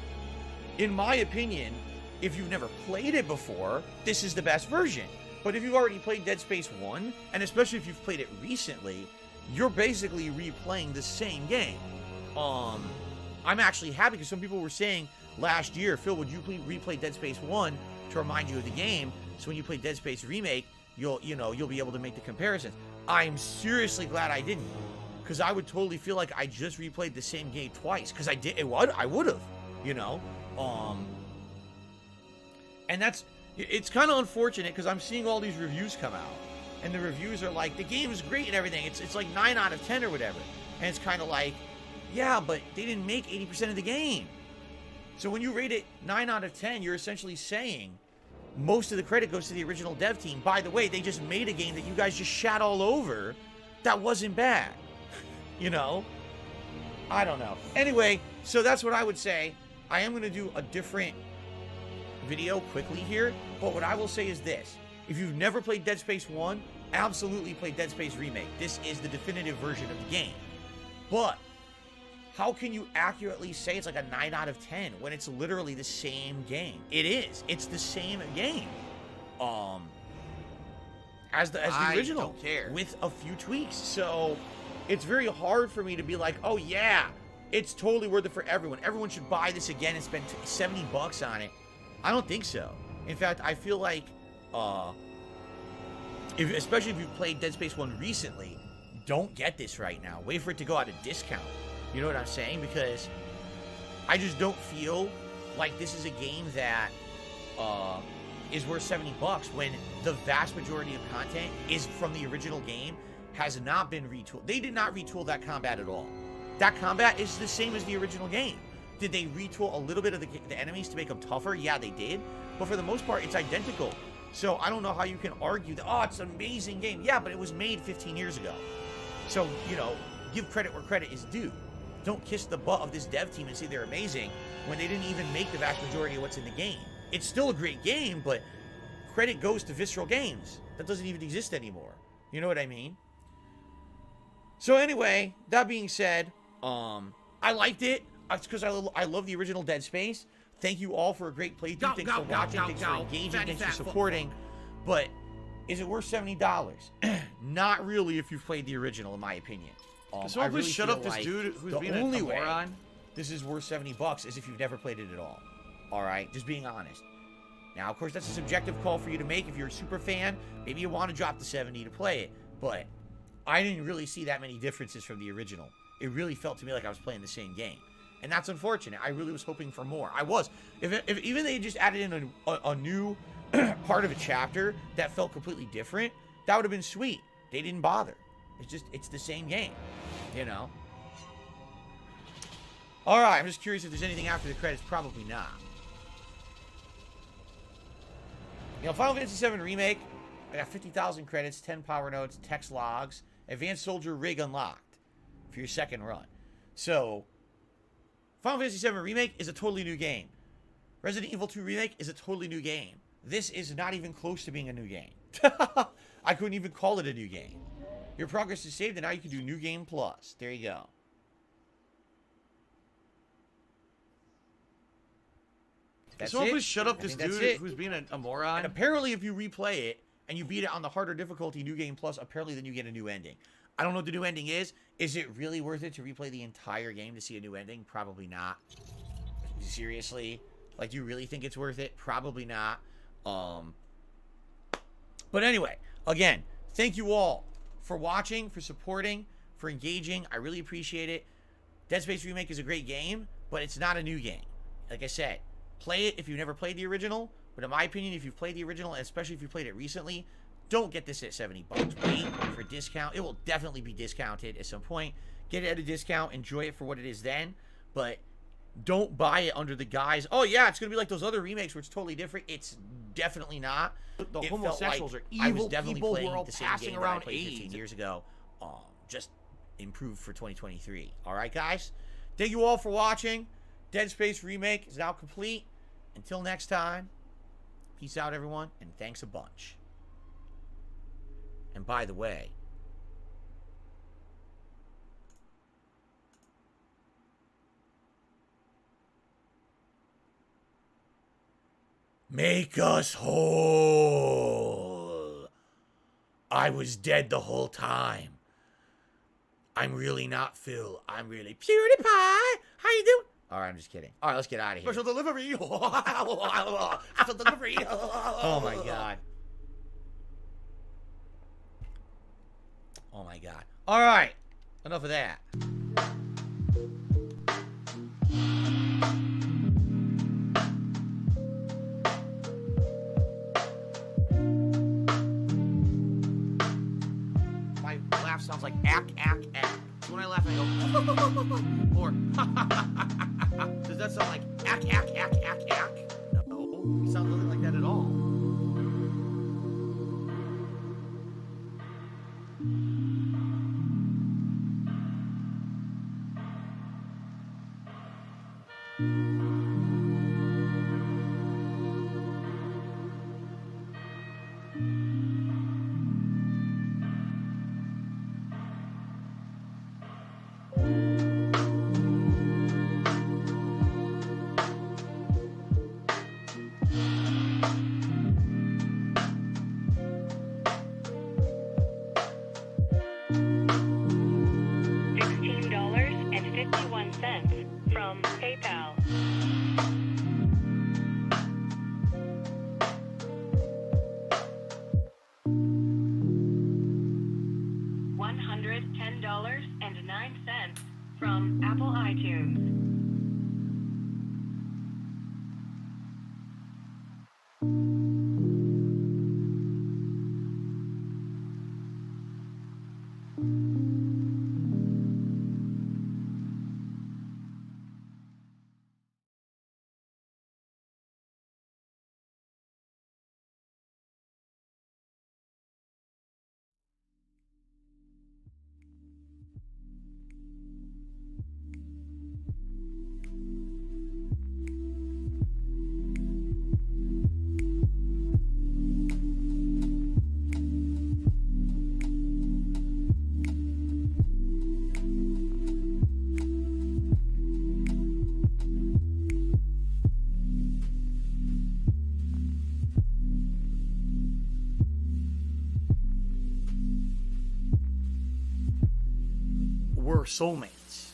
in my opinion, if you've never played it before, this is the best version. But if you've already played Dead Space 1, and especially if you've played it recently, you're basically replaying the same game. I'm actually happy because some people were saying last year, Phil, would you please replay Dead Space 1 to remind you of the game? So when you play Dead Space Remake, you'll be able to make the comparisons. I'm seriously glad I didn't, because I would totally feel like I just replayed the same game twice. Because I would have, and it's kind of unfortunate because I'm seeing all these reviews come out, and the reviews are like, the game is great and everything. It's like 9 out of 10 or whatever, and it's kind of like, yeah, but they didn't make 80% of the game. So when you rate it 9 out of 10, you're essentially saying most of the credit goes to the original dev team. By the way, they just made a game that you guys just shat all over that wasn't bad. I don't know. Anyway, so that's what I would say. I am going to do a different video quickly here, but what I will say is this. If you've never played Dead Space 1, absolutely play Dead Space Remake. This is the definitive version of the game. But how can you accurately say it's like a 9 out of 10 when it's literally the same game? It is. It's the same game. As the original. Don't care. With a few tweaks. So it's very hard for me to be like, oh yeah, it's totally worth it for everyone. Everyone should buy this again and spend $70 on it. I don't think so. In fact, I feel like, especially if you've played Dead Space 1 recently, don't get this right now. Wait for it to go out of discount. You know what I'm saying? Because I just don't feel like this is a game that is worth $70 when the vast majority of content is from the original game, has not been retooled. They did not retool that combat at all. That combat is the same as the original game. Did they retool a little bit of the enemies to make them tougher? Yeah, they did. But for the most part, it's identical. So I don't know how you can argue that, oh, it's an amazing game. Yeah, but it was made 15 years ago. So, give credit where credit is due. Don't kiss the butt of this dev team and say they're amazing when they didn't even make the vast majority of what's in the game. It's still a great game, but credit goes to Visceral Games. That doesn't even exist anymore. You know what I mean? So anyway, that being said, I liked it. It's because I love the original Dead Space. Thank you all for a great playthrough. Thanks for watching. Thanks for engaging. Thanks for supporting. But is it worth $70? Not really if you've played the original, in my opinion. So I really shut up this dude who's being a moron. This is worth $70 is if you've never played it at all. All right, just being honest. Now, of course, that's a subjective call for you to make. If you're a super fan, maybe you want to drop the 70 to play it. But I didn't really see that many differences from the original. It really felt to me like I was playing the same game. And that's unfortunate. I really was hoping for more. I was. If even they just added in a new part of a chapter that felt completely different, that would have been sweet. They didn't bother. It's the same game. Alright, I'm just curious if there's anything after the credits. Probably not. Final Fantasy VII Remake. I got 50,000 credits, 10 power notes, text logs, Advanced Soldier rig unlocked for your second run. So, Final Fantasy VII Remake is a totally new game. Resident Evil 2 Remake is a totally new game. This is not even close to being a new game. I couldn't even call it a new game. Your progress is saved, and now you can do New Game Plus. There you go. That's Someone it. please shut up this dude who's being a moron. And apparently, if you replay it, and you beat it on the harder difficulty, New Game Plus, apparently then you get a new ending. I don't know what the new ending is. Is it really worth it to replay the entire game to see a new ending? Probably not. Seriously? Like, do you really think it's worth it? Probably not. But anyway, again, thank you all for watching, for supporting, for engaging. I really appreciate it. Dead Space Remake is a great game, but it's not a new game. Like I said, play it if you've never played the original. But in my opinion, if you've played the original, and especially if you played it recently, don't get this at $70. Wait for a discount. It will definitely be discounted at some point. Get it at a discount. Enjoy it for what it is then. But don't buy it under the guise, oh yeah, it's going to be like those other remakes where it's totally different. It's definitely not. The homosexuals are I evil was definitely people playing who are all the same passing game that I around played 15 AIDS. years ago. Just improved for 2023. All right, guys? Thank you all for watching. Dead Space Remake is now complete. Until next time, peace out, everyone, and thanks a bunch. And by the way, make us whole. I was dead the whole time. I'm really not Phil. I'm really PewDiePie. How you doing? All right, I'm just kidding. All right, let's get out of here. Special delivery. Special delivery. Oh my god. Oh my god. All right, enough of that. My laugh sounds like ack, ack, ack. So when I laugh, I go, or, does that sound like ack, ack, ack, ack, ack? No, it sounds nothing like that at all. $16.51 from PayPal. $110.09 from Apple iTunes. We're soulmates.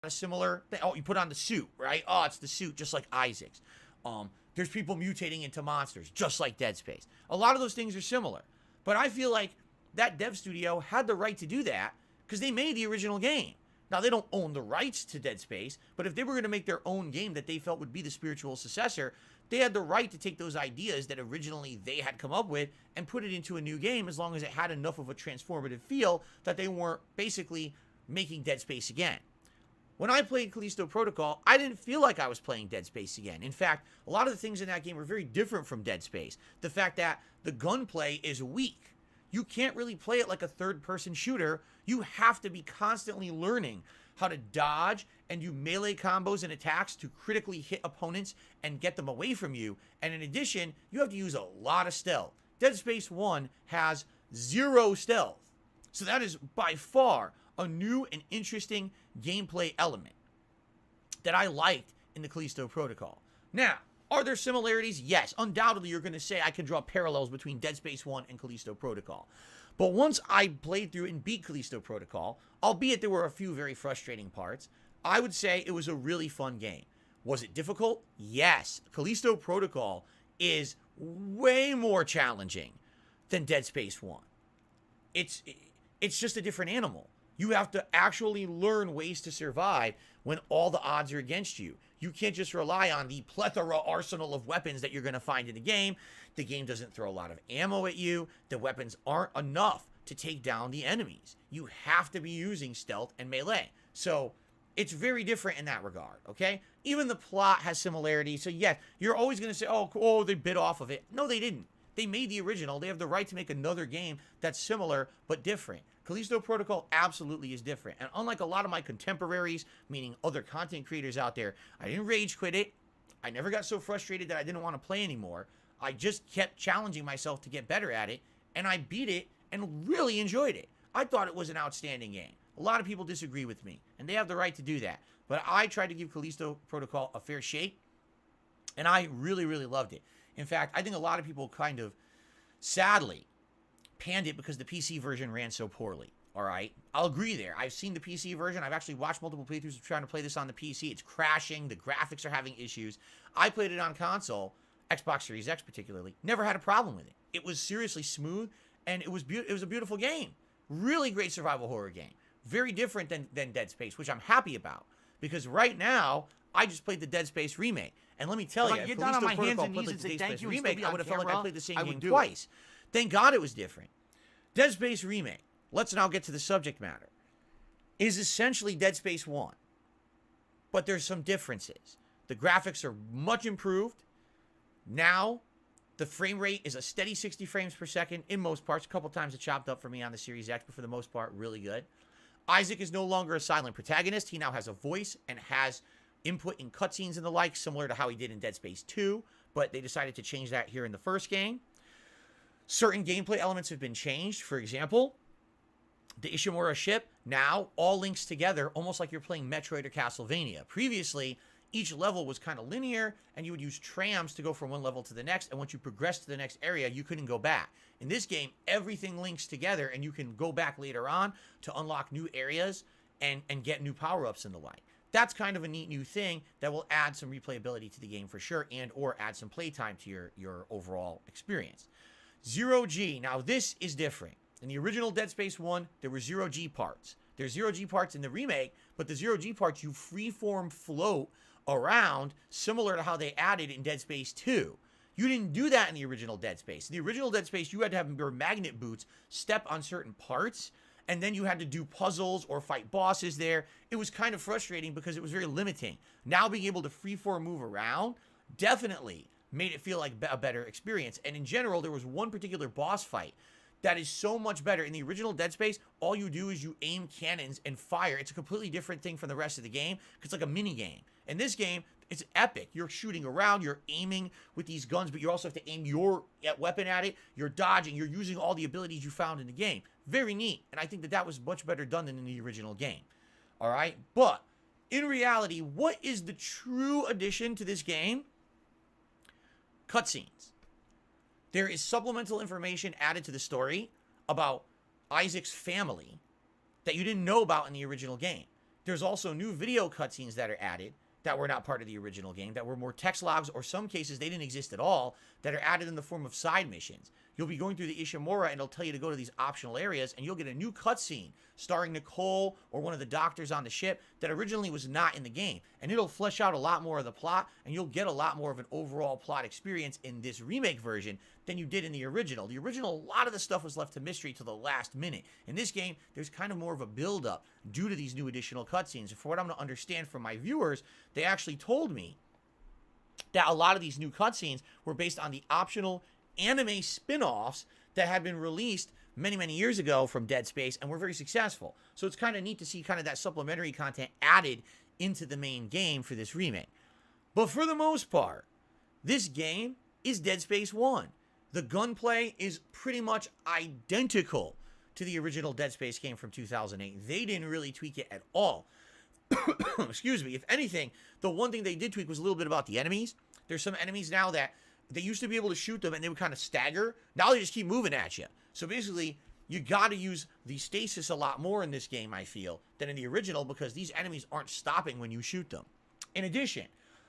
A similar thing. Oh, you put on the suit, right? Oh, it's the suit, just like Isaac's. There's people mutating into monsters, just like Dead Space. A lot of those things are similar. But I feel like that dev studio had the right to do that because they made the original game. Now, they don't own the rights to Dead Space, but if they were going to make their own game that they felt would be the spiritual successor, they had the right to take those ideas that originally they had come up with and put it into a new game as long as it had enough of a transformative feel that they weren't basically making Dead Space again. When I played Callisto Protocol, I didn't feel like I was playing Dead Space again. In fact, a lot of the things in that game were very different from Dead Space. The fact that the gunplay is weak. You can't really play it like a third-person shooter. You have to be constantly learning how to dodge and do melee combos and attacks to critically hit opponents and get them away from you. And in addition, you have to use a lot of stealth. Dead Space 1 has 0 stealth. So that is by far a new and interesting gameplay element that I liked in the Callisto Protocol. Now, are there similarities? Yes. Undoubtedly, you're going to say I can draw parallels between Dead Space 1 and Callisto Protocol. But once I played through and beat Callisto Protocol, albeit there were a few very frustrating parts, I would say it was a really fun game. Was it difficult? Yes. Callisto Protocol is way more challenging than Dead Space 1. It's just a different animal. You have to actually learn ways to survive when all the odds are against you. You can't just rely on the plethora arsenal of weapons that you're going to find in the game. The game doesn't throw a lot of ammo at you. The weapons aren't enough to take down the enemies. You have to be using stealth and melee. So it's very different in that regard, okay? Even the plot has similarities. So yeah, you're always going to say, oh, they bit off of it. No, they didn't. They made the original. They have the right to make another game that's similar but different. Callisto Protocol absolutely is different. And unlike a lot of my contemporaries, meaning other content creators out there, I didn't rage quit it. I never got so frustrated that I didn't want to play anymore. I just kept challenging myself to get better at it, and I beat it and really enjoyed it. I thought it was an outstanding game. A lot of people disagree with me, and they have the right to do that. But I tried to give Callisto Protocol a fair shake, and I really, really loved it. In fact, I think a lot of people kind of, sadly, panned it because the PC version ran so poorly. All right, I'll agree there. I've seen the PC version. I've actually watched multiple playthroughs of trying to play this on the PC. It's crashing. The graphics are having issues. I played it on console, Xbox Series X particularly. Never had a problem with it. It was seriously smooth, and it was a beautiful game. Really great survival horror game. Very different than Dead Space, which I'm happy about. Because right now, I just played the Dead Space remake. And let me tell you, if get down on my Callisto hands Protocol and put knees like and the say Dead thank Space you and still remake, be I on would have felt like I camera, played the same I would game do it. twice. Thank God it was different. Dead Space remake, let's now get to the subject matter, is essentially Dead Space 1. But there's some differences. The graphics are much improved. Now, the frame rate is a steady 60 frames per second in most parts. A couple times it chopped up for me on the Series X, but for the most part, really good. Isaac is no longer a silent protagonist. He now has a voice and has input in cutscenes and the like, similar to how he did in Dead Space 2, but they decided to change that here in the first game. Certain gameplay elements have been changed. For example, the Ishimura ship now all links together almost like you're playing Metroid or Castlevania. Previously, each level was kind of linear, and you would use trams to go from one level to the next, and once you progressed to the next area, you couldn't go back. In this game, everything links together, and you can go back later on to unlock new areas and get new power-ups and the like. That's kind of a neat new thing that will add some replayability to the game for sure, and or add some playtime to your overall experience. Zero G. Now, this is different. In the original Dead Space 1, there were zero G parts. There's zero G parts in the remake, but the zero G parts, you freeform float around, similar to how they added in Dead Space 2. You didn't do that in the original Dead Space. In the original Dead Space, you had to have your magnet boots step on certain parts, and then you had to do puzzles or fight bosses there. It was kind of frustrating because it was very limiting. Now being able to freeform move around definitely made it feel like a better experience. And in general, there was one particular boss fight that is so much better. In the original Dead Space, all you do is you aim cannons and fire. It's a completely different thing from the rest of the game because it's like a mini game. In this game, It's epic. You're shooting around, you're aiming with these guns, but you also have to aim your weapon at it. You're dodging, you're using all the abilities you found in the game. Very neat. And I think that that was much better done than in the original game. All right? But in reality, what is the true addition to this game? Cutscenes. There is supplemental information added to the story about Isaac's family that you didn't know about in the original game. There's also new video cutscenes that are added that were not part of the original game, that were more text logs, or some cases they didn't exist at all, that are added in the form of side missions. You'll be going through the Ishimura and it'll tell you to go to these optional areas, and you'll get a new cutscene starring Nicole or one of the doctors on the ship that originally was not in the game. And it'll flesh out a lot more of the plot, and you'll get a lot more of an overall plot experience in this remake version than you did in the original. The original, a lot of the stuff was left to mystery to the last minute. In this game, there's kind of more of a build-up due to these new additional cutscenes. And for what I'm to understand from my viewers, they actually told me that a lot of these new cutscenes were based on the optional anime spin-offs that had been released many, many years ago from Dead Space and were very successful. So it's kind of neat to see kind of that supplementary content added into the main game for this remake. But for the most part, this game is Dead Space 1. The gunplay is pretty much identical to the original Dead Space game from 2008. They didn't really tweak it at all. Excuse me. If anything, the one thing they did tweak was a little bit about the enemies. There's some enemies now that they used to be able to shoot them and they would kind of stagger. Now they just keep moving at you. So basically, you got to use the stasis a lot more in this game, I feel, than in the original, because these enemies aren't stopping when you shoot them. In addition,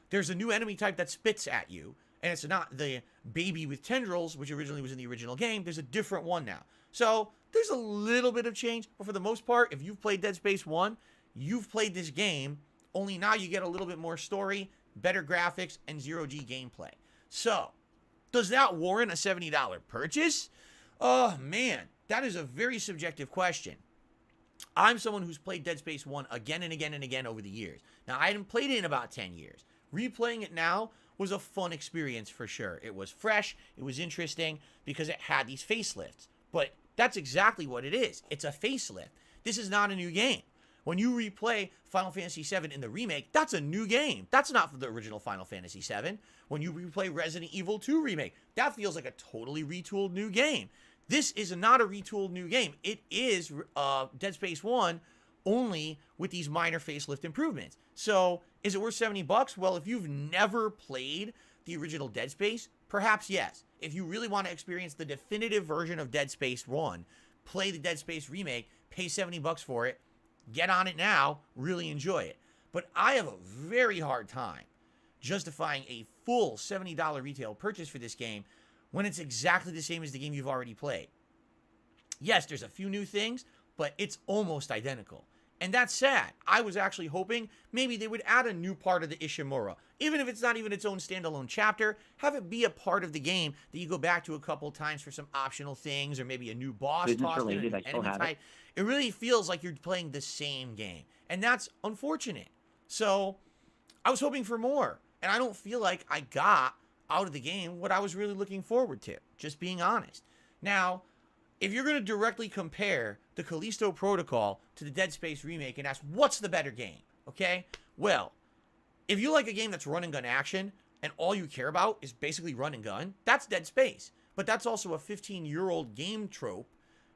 there's a new enemy type that spits at you, and it's not the baby with tendrils, which originally was in the original game. There's a different one now. So there's a little bit of change, but for the most part, if you've played Dead Space 1, you've played this game, only now you get a little bit more story, better graphics, and zero-G gameplay. So, does that warrant a $70 purchase? Oh, man, that is a very subjective question. I'm someone who's played Dead Space 1 again and again and again over the years. Now, I hadn't played it in about 10 years. Replaying it now was a fun experience for sure. It was fresh, it was interesting, because it had these facelifts. But that's exactly what it is. It's a facelift. This is not a new game. When you replay Final Fantasy VII in the remake, that's a new game. That's not for the original Final Fantasy VII. When you replay Resident Evil 2 remake, that feels like a totally retooled new game. This is not a retooled new game. It is Dead Space 1, only with these minor facelift improvements. So, is it worth $70? Well, if you've never played the original Dead Space, perhaps yes. If you really want to experience the definitive version of Dead Space 1, play the Dead Space remake, pay $70 for it, get on it now, really enjoy it. But I have a very hard time justifying a full $70 retail purchase for this game when it's exactly the same as the game you've already played. Yes, there's a few new things, but it's almost identical. And that's sad. I was actually hoping maybe they would add a new part of the Ishimura. Even if it's not even its own standalone chapter, have it be a part of the game that you go back to a couple times for some optional things, or maybe a new boss tossed in, an enemy type. It really feels like you're playing the same game. And that's unfortunate. So, I was hoping for more. And I don't feel like I got out of the game what I was really looking forward to. Just being honest. Now, if you're going to directly compare the Callisto Protocol to the Dead Space remake and ask, what's the better game? Okay? Well, if you like a game that's run and gun action, and all you care about is basically run and gun, that's Dead Space. But that's also a 15-year-old game trope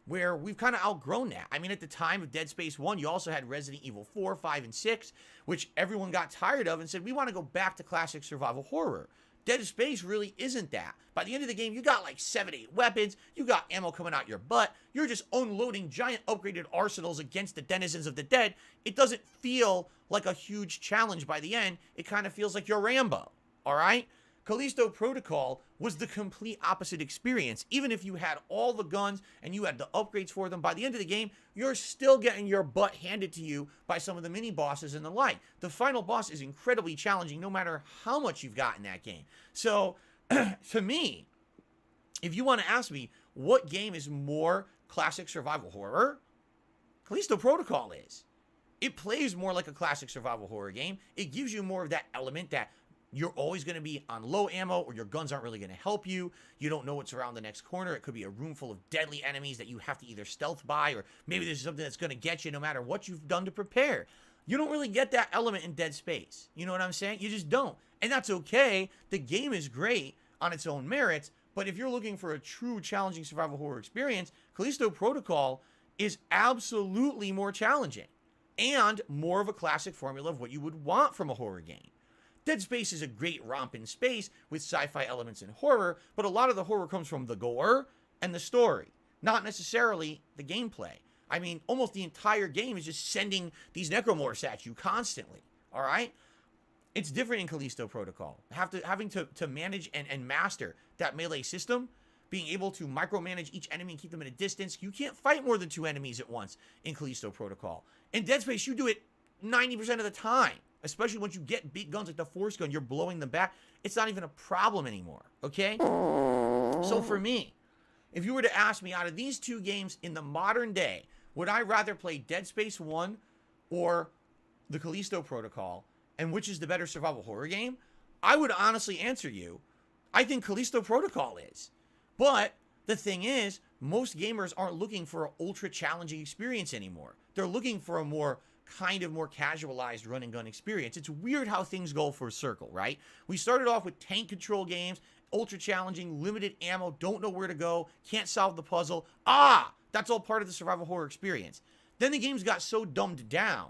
where we've kind of outgrown that. I mean, at the time of Dead Space 1, you also had Resident Evil 4, 5, and 6, which everyone got tired of and said, we want to go back to classic survival horror. Dead Space really isn't that. By the end of the game, you got like 7, 8 weapons, you got ammo coming out your butt, you're just unloading giant upgraded arsenals against the denizens of the dead. It doesn't feel like a huge challenge by the end. It kind of feels like you're Rambo, all right? Callisto Protocol was the complete opposite experience. Even if you had all the guns and you had the upgrades for them, by the end of the game, you're still getting your butt handed to you by some of the mini bosses and the like. The final boss is incredibly challenging no matter how much you've got in that game. So, to me, if you want to ask me what game is more classic survival horror, Callisto Protocol is. It plays more like a classic survival horror game. It gives you more of that element that you're always going to be on low ammo, or your guns aren't really going to help you. You don't know what's around the next corner. It could be a room full of deadly enemies that you have to either stealth by, or maybe there's something that's going to get you no matter what you've done to prepare. You don't really get that element in Dead Space. You know what I'm saying? You just don't. And that's okay. The game is great on its own merits, but if you're looking for a true challenging survival horror experience, Callisto Protocol is absolutely more challenging and more of a classic formula of what you would want from a horror game. Dead Space is a great romp in space with sci-fi elements and horror, but a lot of the horror comes from the gore and the story, not necessarily the gameplay. I mean, almost the entire game is just sending these necromorphs at you constantly, all right? It's different in Callisto Protocol. Having to manage and master that melee system, being able to micromanage each enemy and keep them at a distance. You can't fight more than 2 enemies at once in Callisto Protocol. In Dead Space, you do it 90% of the time, especially once you get big guns like the Force gun, you're blowing them back. It's not even a problem anymore, okay? So for me, if you were to ask me out of these 2 games in the modern day, would I rather play Dead Space 1 or the Callisto Protocol, and which is the better survival horror game? I would honestly answer you, I think Callisto Protocol is. But the thing is, most gamers aren't looking for an ultra challenging experience anymore. They're looking for a more casualized run and gun experience. It's weird how things go full circle, right? We started off with tank control games, ultra challenging, limited ammo, don't know where to go, can't solve the puzzle. That's all part of the survival horror experience. Then the games got so dumbed down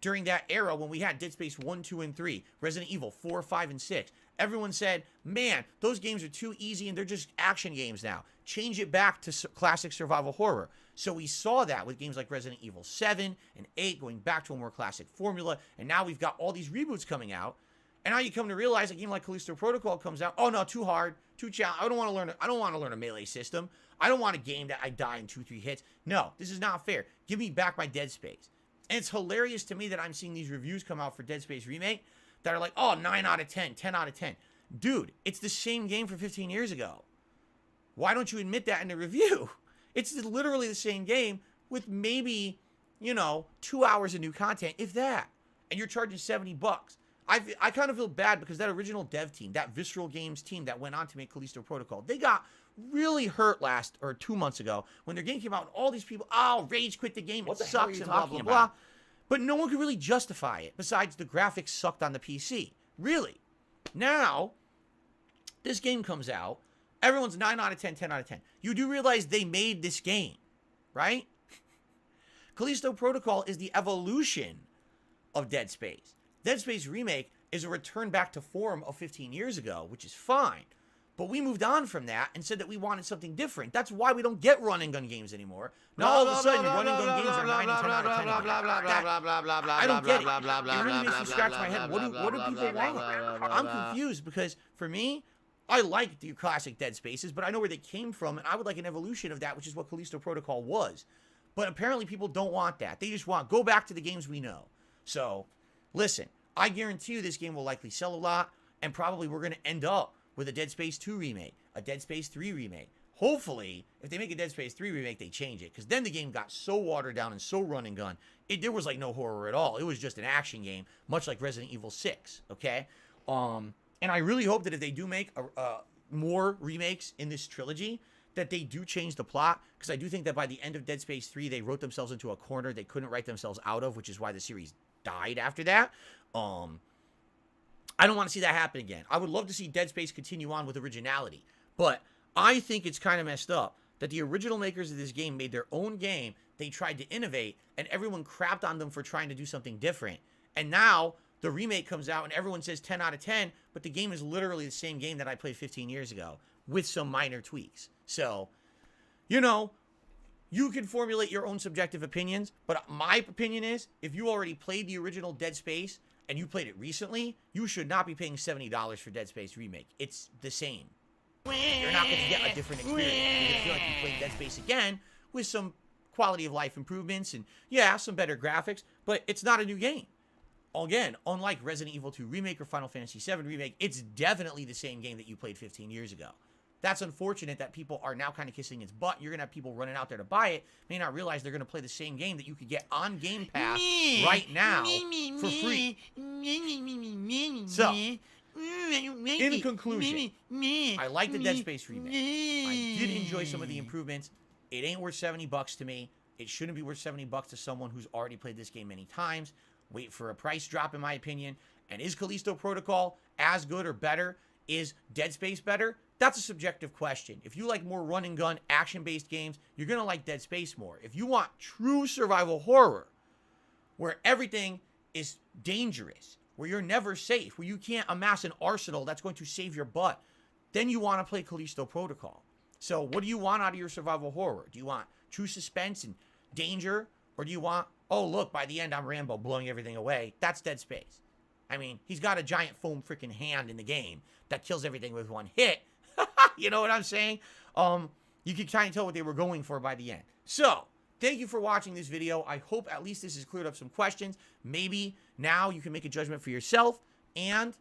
during that era when we had Dead Space 1, 2, and 3, Resident Evil 4, 5, and 6. Everyone said, man, those games are too easy and they're just action games now. Change it back to classic survival horror. So we saw that with games like Resident Evil 7 and 8 going back to a more classic formula. And now we've got all these reboots coming out. And now you come to realize a game like Callisto Protocol comes out. Oh no, too hard, too challenging. I don't want to learn a melee system. I don't want a game that I die in 2-3 hits. No, this is not fair. Give me back my Dead Space. And it's hilarious to me that I'm seeing these reviews come out for Dead Space Remake that are like, oh, 9 out of 10, 10 out of 10. Dude, it's the same game for 15 years ago. Why don't you admit that in the review? It's literally the same game with maybe, 2 hours of new content, if that. And you're charging $70. I kind of feel bad because that original dev team, that Visceral Games team that went on to make Callisto Protocol, they got really hurt 2 months ago when their game came out and all these people, rage quit the game, it sucks and blah, blah, blah. But no one could really justify it besides the graphics sucked on the PC. Really. Now, this game comes out, everyone's 9 out of 10, 10 out of 10. You do realize they made this game, right? Callisto Protocol is the evolution of Dead Space. Dead Space Remake is a return back to form of 15 years ago, which is fine. But we moved on from that and said that we wanted something different. That's why we don't get run and gun games anymore. Now all of a sudden, run and gun games are 9 and 10 out of 10. I don't get it. It really makes me scratch my head. What do people want? I'm confused because for me, I like the classic Dead Spaces, but I know where they came from, and I would like an evolution of that, which is what Callisto Protocol was. But apparently people don't want that. They just want, go back to the games we know. So, listen, I guarantee you this game will likely sell a lot, and probably we're going to end up with a Dead Space 2 remake, a Dead Space 3 remake. Hopefully, if they make a Dead Space 3 remake, they change it. Because then the game got so watered down and so run and gun, there was like no horror at all. It was just an action game, much like Resident Evil 6, okay? And I really hope that if they do make more remakes in this trilogy, that they do change the plot. Because I do think that by the end of Dead Space 3, they wrote themselves into a corner they couldn't write themselves out of, which is why the series died after that. I don't want to see that happen again. I would love to see Dead Space continue on with originality. But I think it's kind of messed up that the original makers of this game made their own game. They tried to innovate, and everyone crapped on them for trying to do something different. And now the remake comes out, and everyone says 10 out of 10, but the game is literally the same game that I played 15 years ago with some minor tweaks. So, you can formulate your own subjective opinions, but my opinion is, if you already played the original Dead Space, and you played it recently, you should not be paying $70 for Dead Space Remake. It's the same. You're not going to get a different experience. You're going to feel like you played Dead Space again with some quality of life improvements and, some better graphics, but it's not a new game. Again, unlike Resident Evil 2 Remake or Final Fantasy 7 Remake, it's definitely the same game that you played 15 years ago. That's unfortunate that people are now kind of kissing its butt. You're going to have people running out there to buy it, may not realize they're going to play the same game that you could get on Game Pass right now for free. So, in conclusion, I like the Dead Space remake. I did enjoy some of the improvements. It ain't worth $70 to me. It shouldn't be worth $70 to someone who's already played this game many times. wait for a price drop, in my opinion. And is Callisto Protocol as good or better? Is Dead Space better? That's a subjective question. If you like more run and gun, action-based games, you're going to like Dead Space more. If you want true survival horror, where everything is dangerous, where you're never safe, where you can't amass an arsenal that's going to save your butt, then you want to play Callisto Protocol. So what do you want out of your survival horror? Do you want true suspense and danger? Or do you want, oh, look, by the end, I'm Rambo blowing everything away? That's Dead Space. I mean, he's got a giant foam freaking hand in the game that kills everything with one hit. You know what I'm saying? You can kind of tell what they were going for by the end. So, thank you for watching this video. I hope at least this has cleared up some questions. Maybe now you can make a judgment for yourself and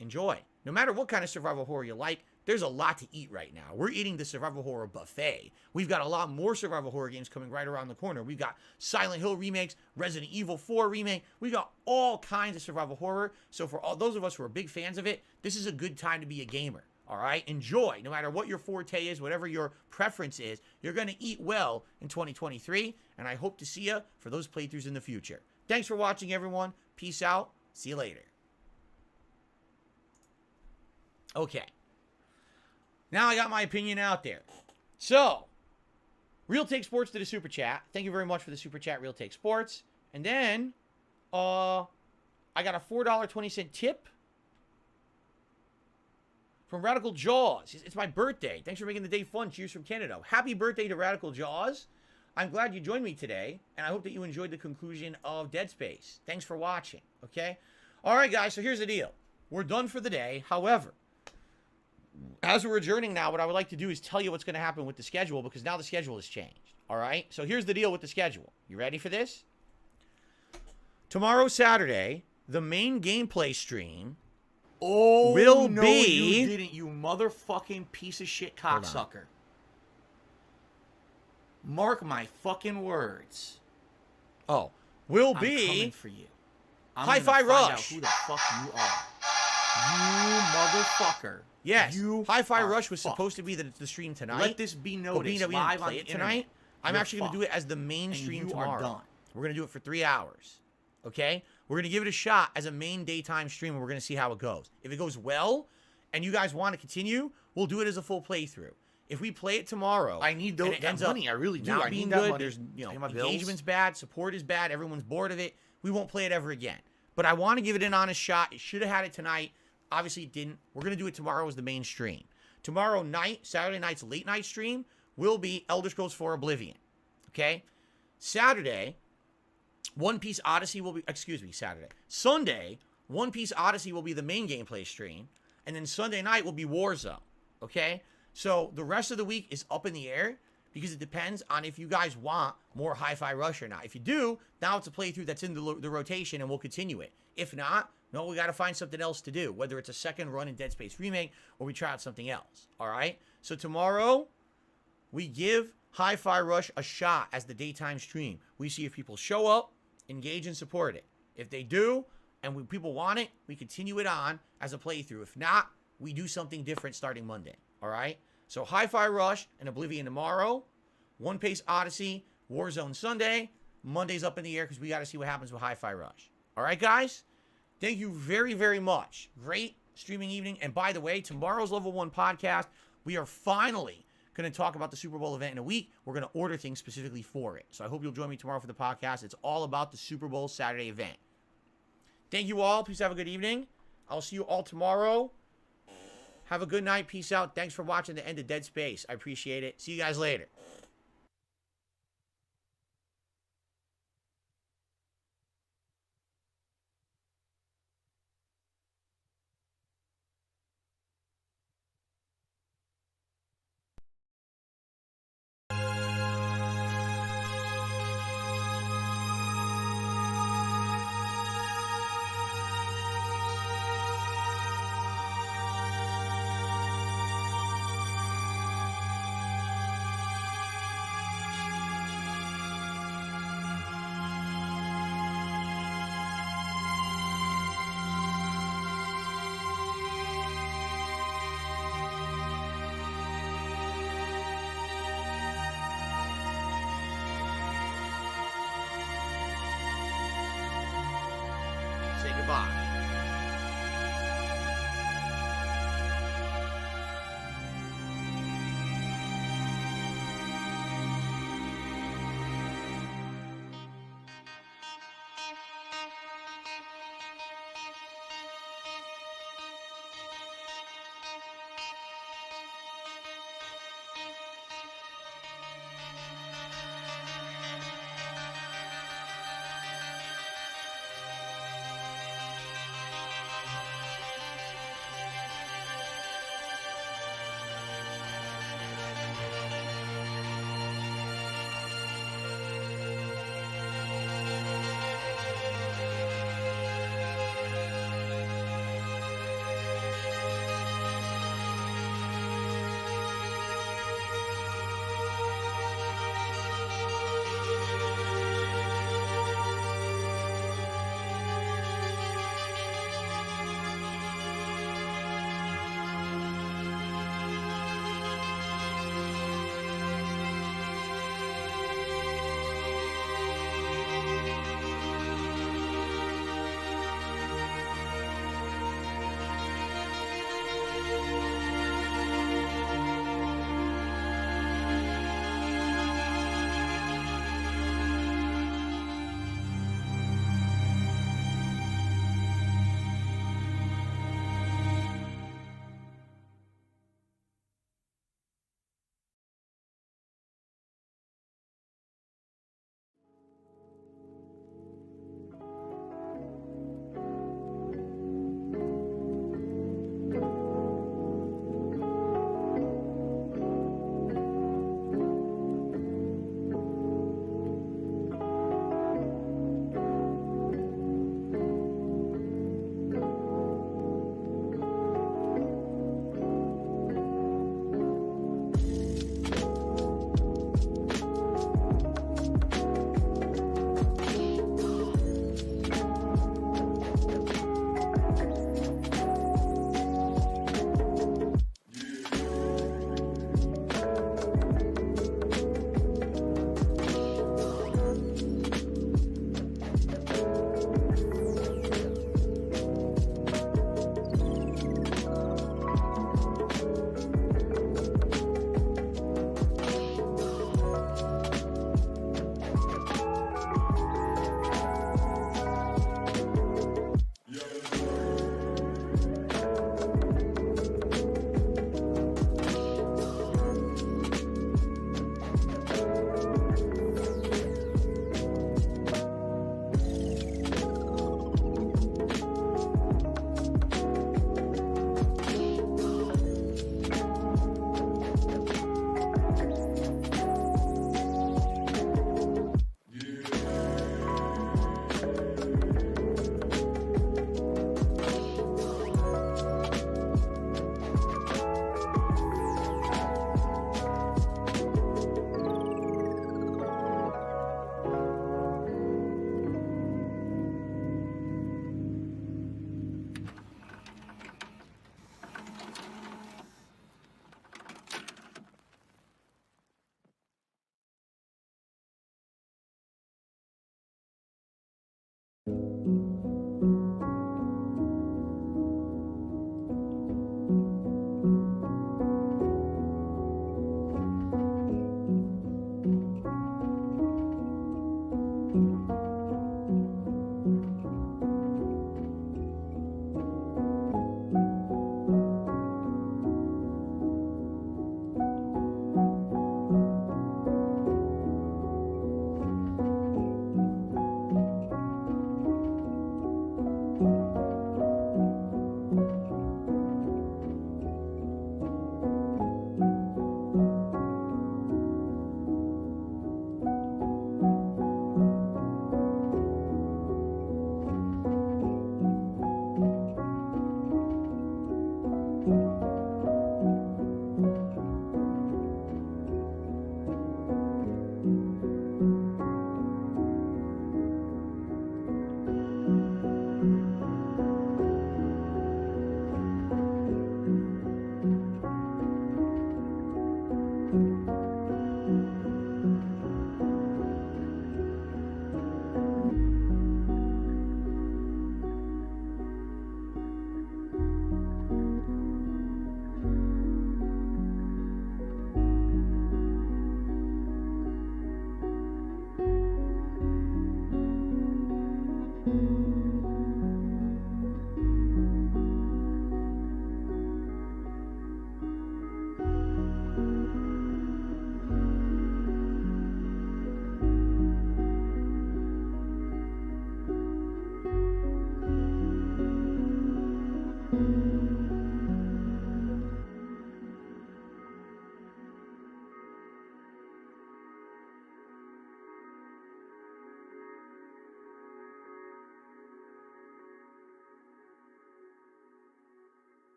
enjoy. No matter what kind of survival horror you like, there's a lot to eat right now. We're eating the survival horror buffet. We've got a lot more survival horror games coming right around the corner. We've got Silent Hill remakes, Resident Evil 4 remake. We've got all kinds of survival horror. So for all those of us who are big fans of it, this is a good time to be a gamer. All right? Enjoy. No matter what your forte is, whatever your preference is, you're going to eat well in 2023. And I hope to see you for those playthroughs in the future. Thanks for watching, everyone. Peace out. See you later. Okay. Now I got my opinion out there. So, Real Take Sports did a super chat. Thank you very much for the super chat, Real Take Sports. And then, I got a $4.20 tip from Radical Jaws. It's my birthday. Thanks for making the day fun. Cheers from Canada. Happy birthday to Radical Jaws. I'm glad you joined me today, and I hope that you enjoyed the conclusion of Dead Space. Thanks for watching, okay? All right, guys, so here's the deal. We're done for the day. However, as we're adjourning now, what I would like to do is tell you what's going to happen with the schedule, because now the schedule has changed. All right? So here's the deal with the schedule. You ready for this? Tomorrow, Saturday, the main gameplay stream will no, be... you didn't, you motherfucking piece of shit cocksucker. Mark my fucking words. Oh. Will I'm be... coming for you. Hi-Fi Rush. Who the fuck you are. You motherfucker. Yes, Hi-Fi Rush was fucked. supposed to be the stream tonight. Let this be noticed. But being that we live didn't on play the it tonight, internet, I'm you're actually going to do it as the main stream you tomorrow. Are done. We're going to do it for 3 hours. Okay? We're going to give it a shot as a main daytime stream, and we're going to see how it goes. If it goes well, and you guys want to continue, we'll do it as a full playthrough. If we play it tomorrow, I need and it ends that money. up I really do. not I being need that good, money. there's Pay my bills. engagement's bad, support is bad, everyone's bored of it, we won't play it ever again. But I want to give it an honest shot. It should have had it tonight. Obviously, it didn't. We're going to do it tomorrow as the main stream. Tomorrow night, Saturday night's late night stream, will be Elder Scrolls 4 Oblivion. Okay? Saturday, One Piece Odyssey will be... Excuse me, Saturday. Sunday, One Piece Odyssey will be the main gameplay stream. And then Sunday night will be Warzone. Okay? So, the rest of the week is up in the air because it depends on if you guys want more Hi-Fi Rush or not. If you do, now it's a playthrough that's in the rotation and we'll continue it. If not... No, we got to find something else to do, whether it's a second run in Dead Space Remake or we try out something else, all right? So tomorrow, we give Hi-Fi Rush a shot as the daytime stream. We see if people show up, engage, and support it. If they do, and people want it, we continue it on as a playthrough. If not, we do something different starting Monday, all right? So Hi-Fi Rush and Oblivion tomorrow, One Piece Odyssey, Warzone Sunday, Monday's up in the air because we got to see what happens with Hi-Fi Rush. All right, guys? Thank you very, very much. Great streaming evening. And by the way, tomorrow's Level 1 podcast, we are finally going to talk about the Super Bowl event in a week. We're going to order things specifically for it. So I hope you'll join me tomorrow for the podcast. It's all about the Super Bowl Saturday event. Thank you all. Please have a good evening. I'll see you all tomorrow. Have a good night. Peace out. Thanks for watching the end of Dead Space. I appreciate it. See you guys later.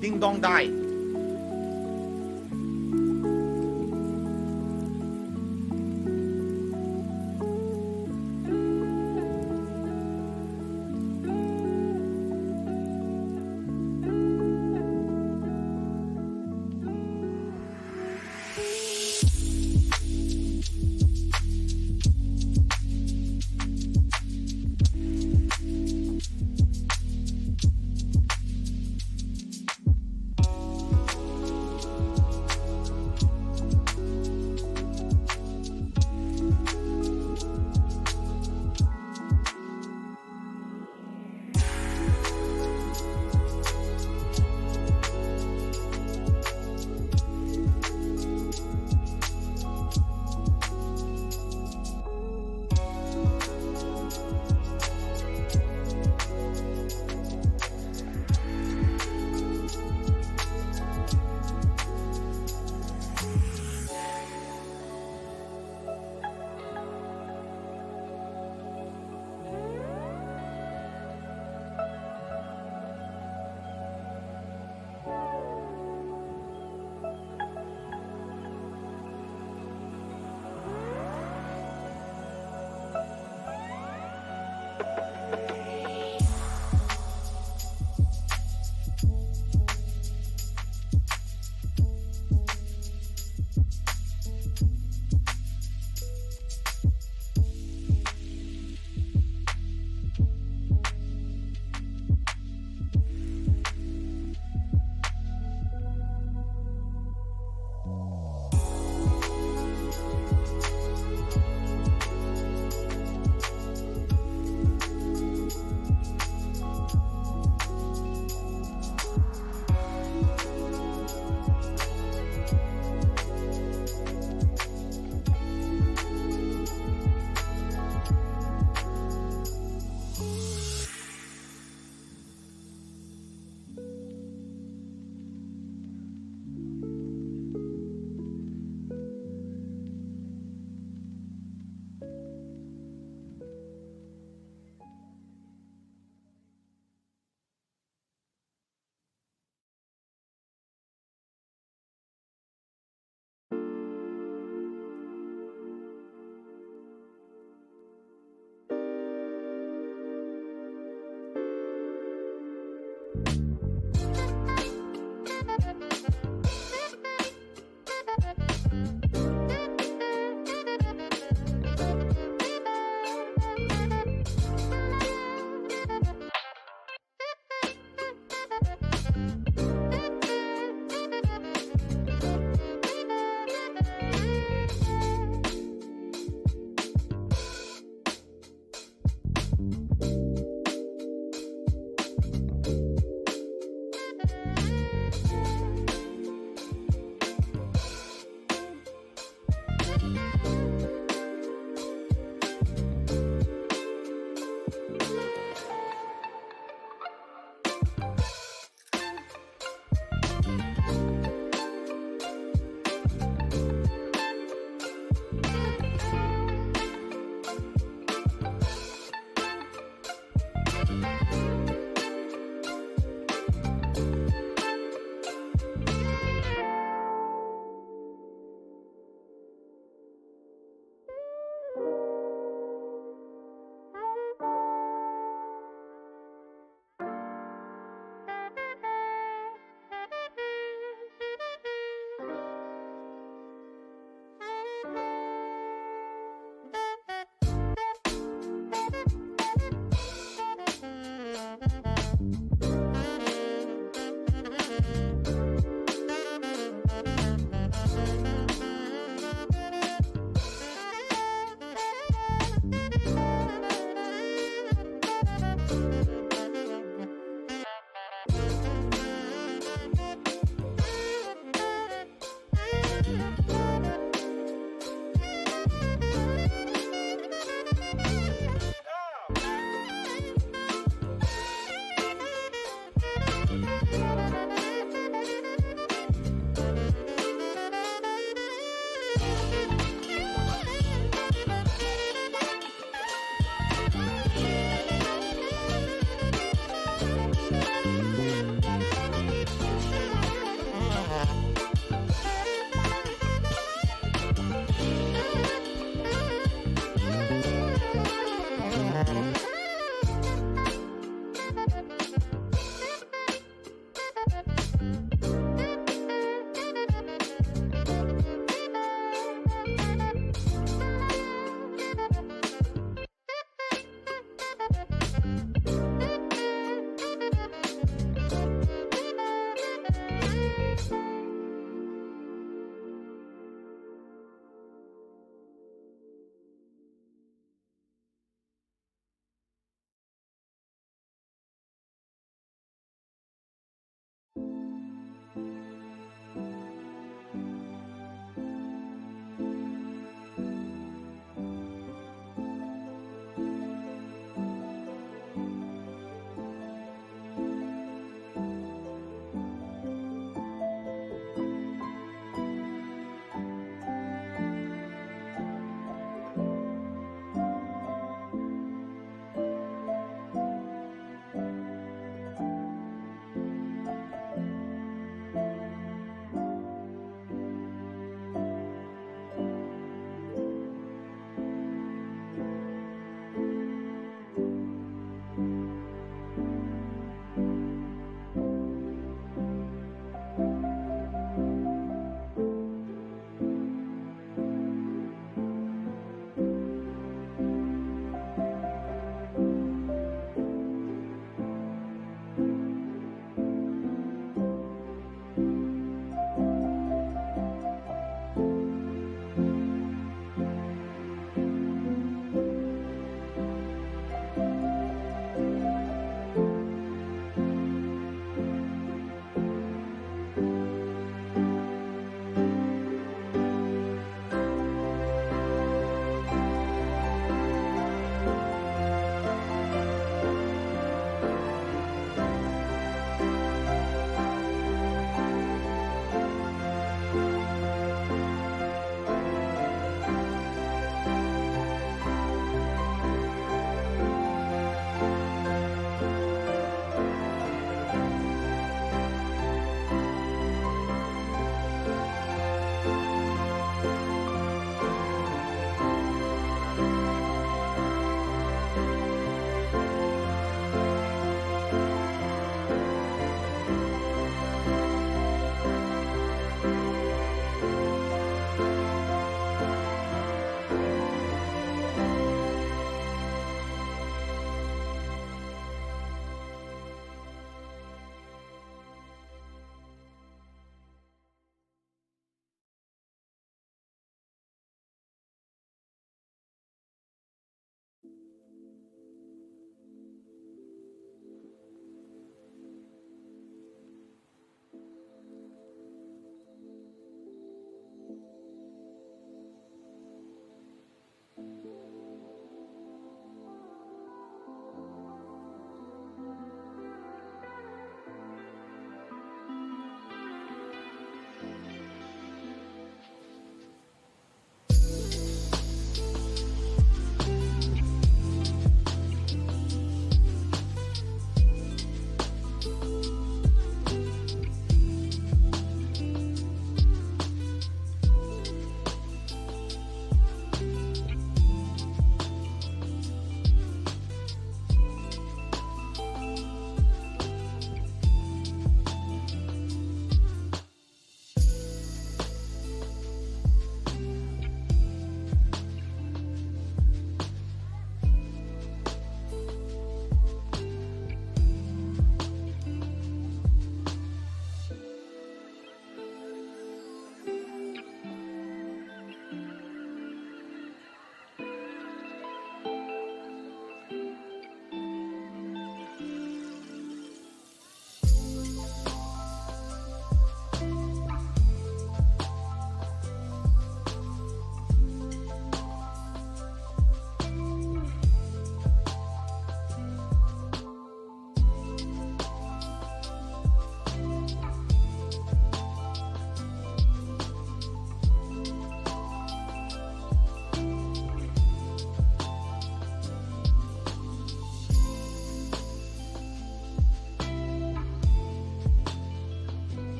Ding dong die.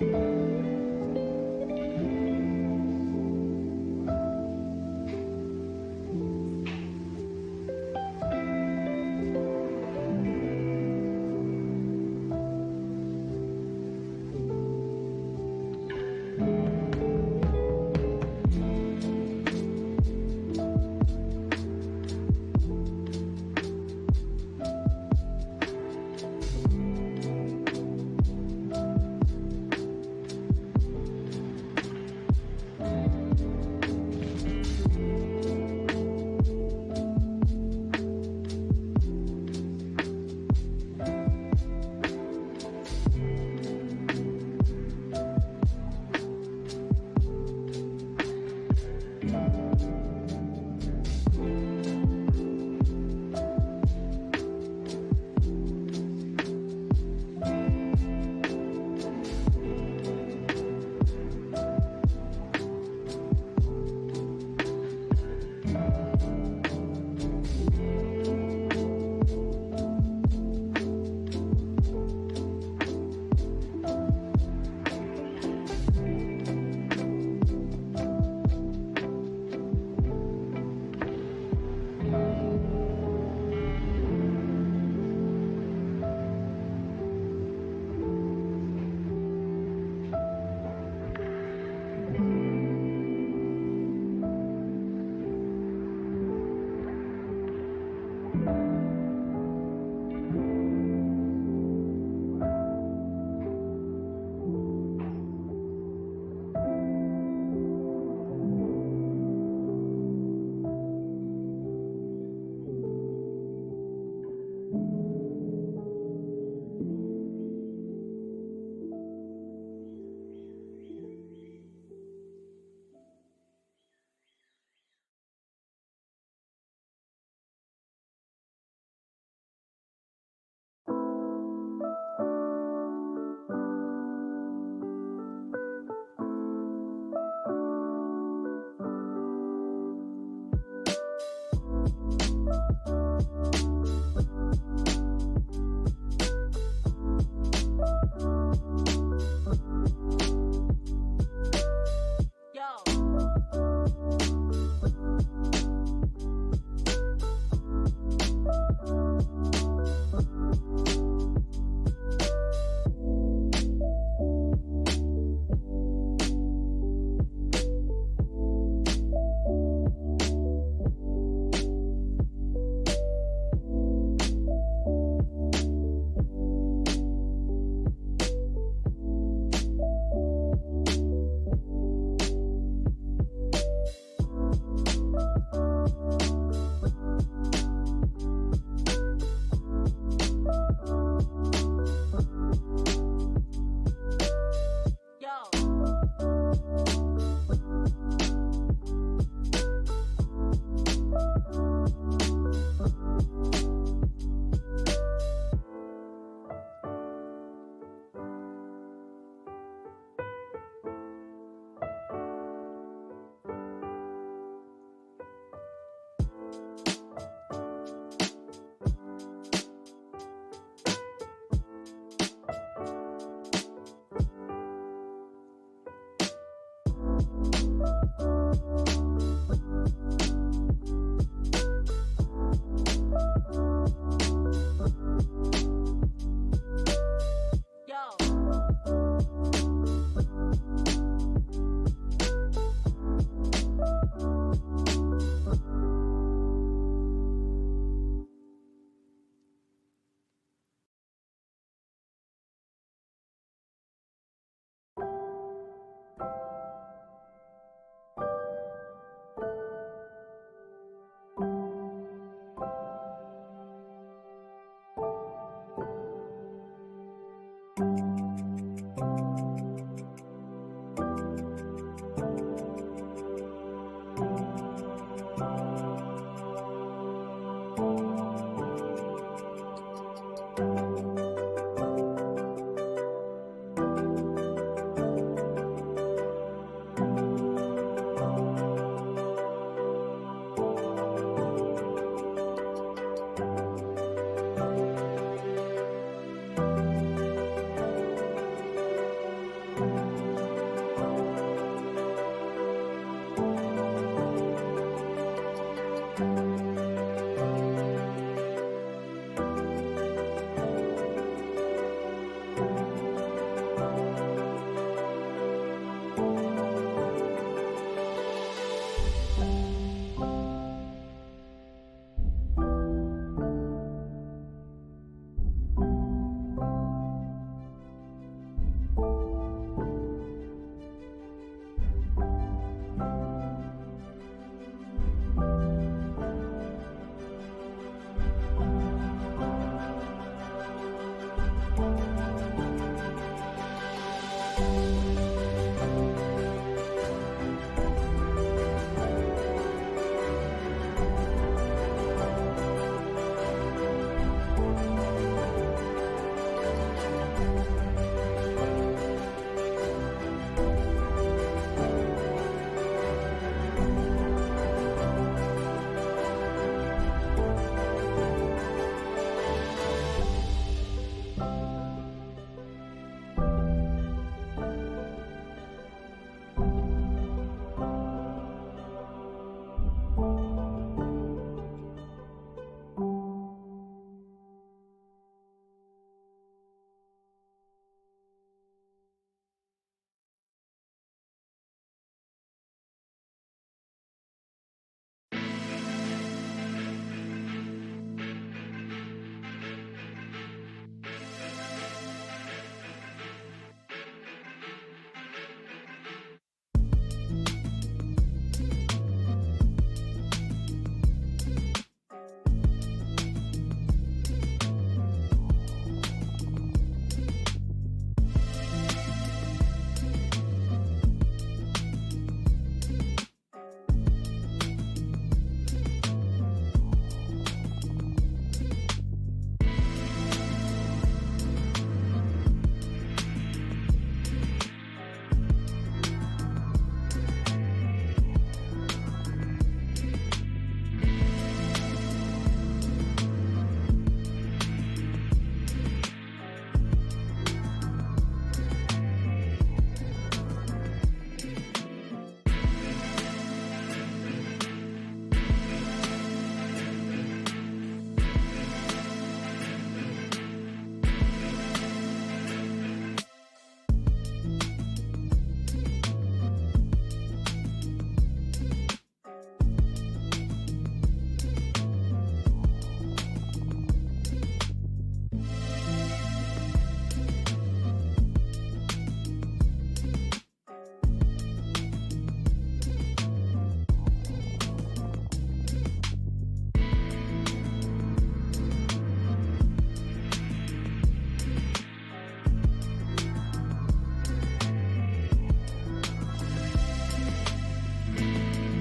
Bye.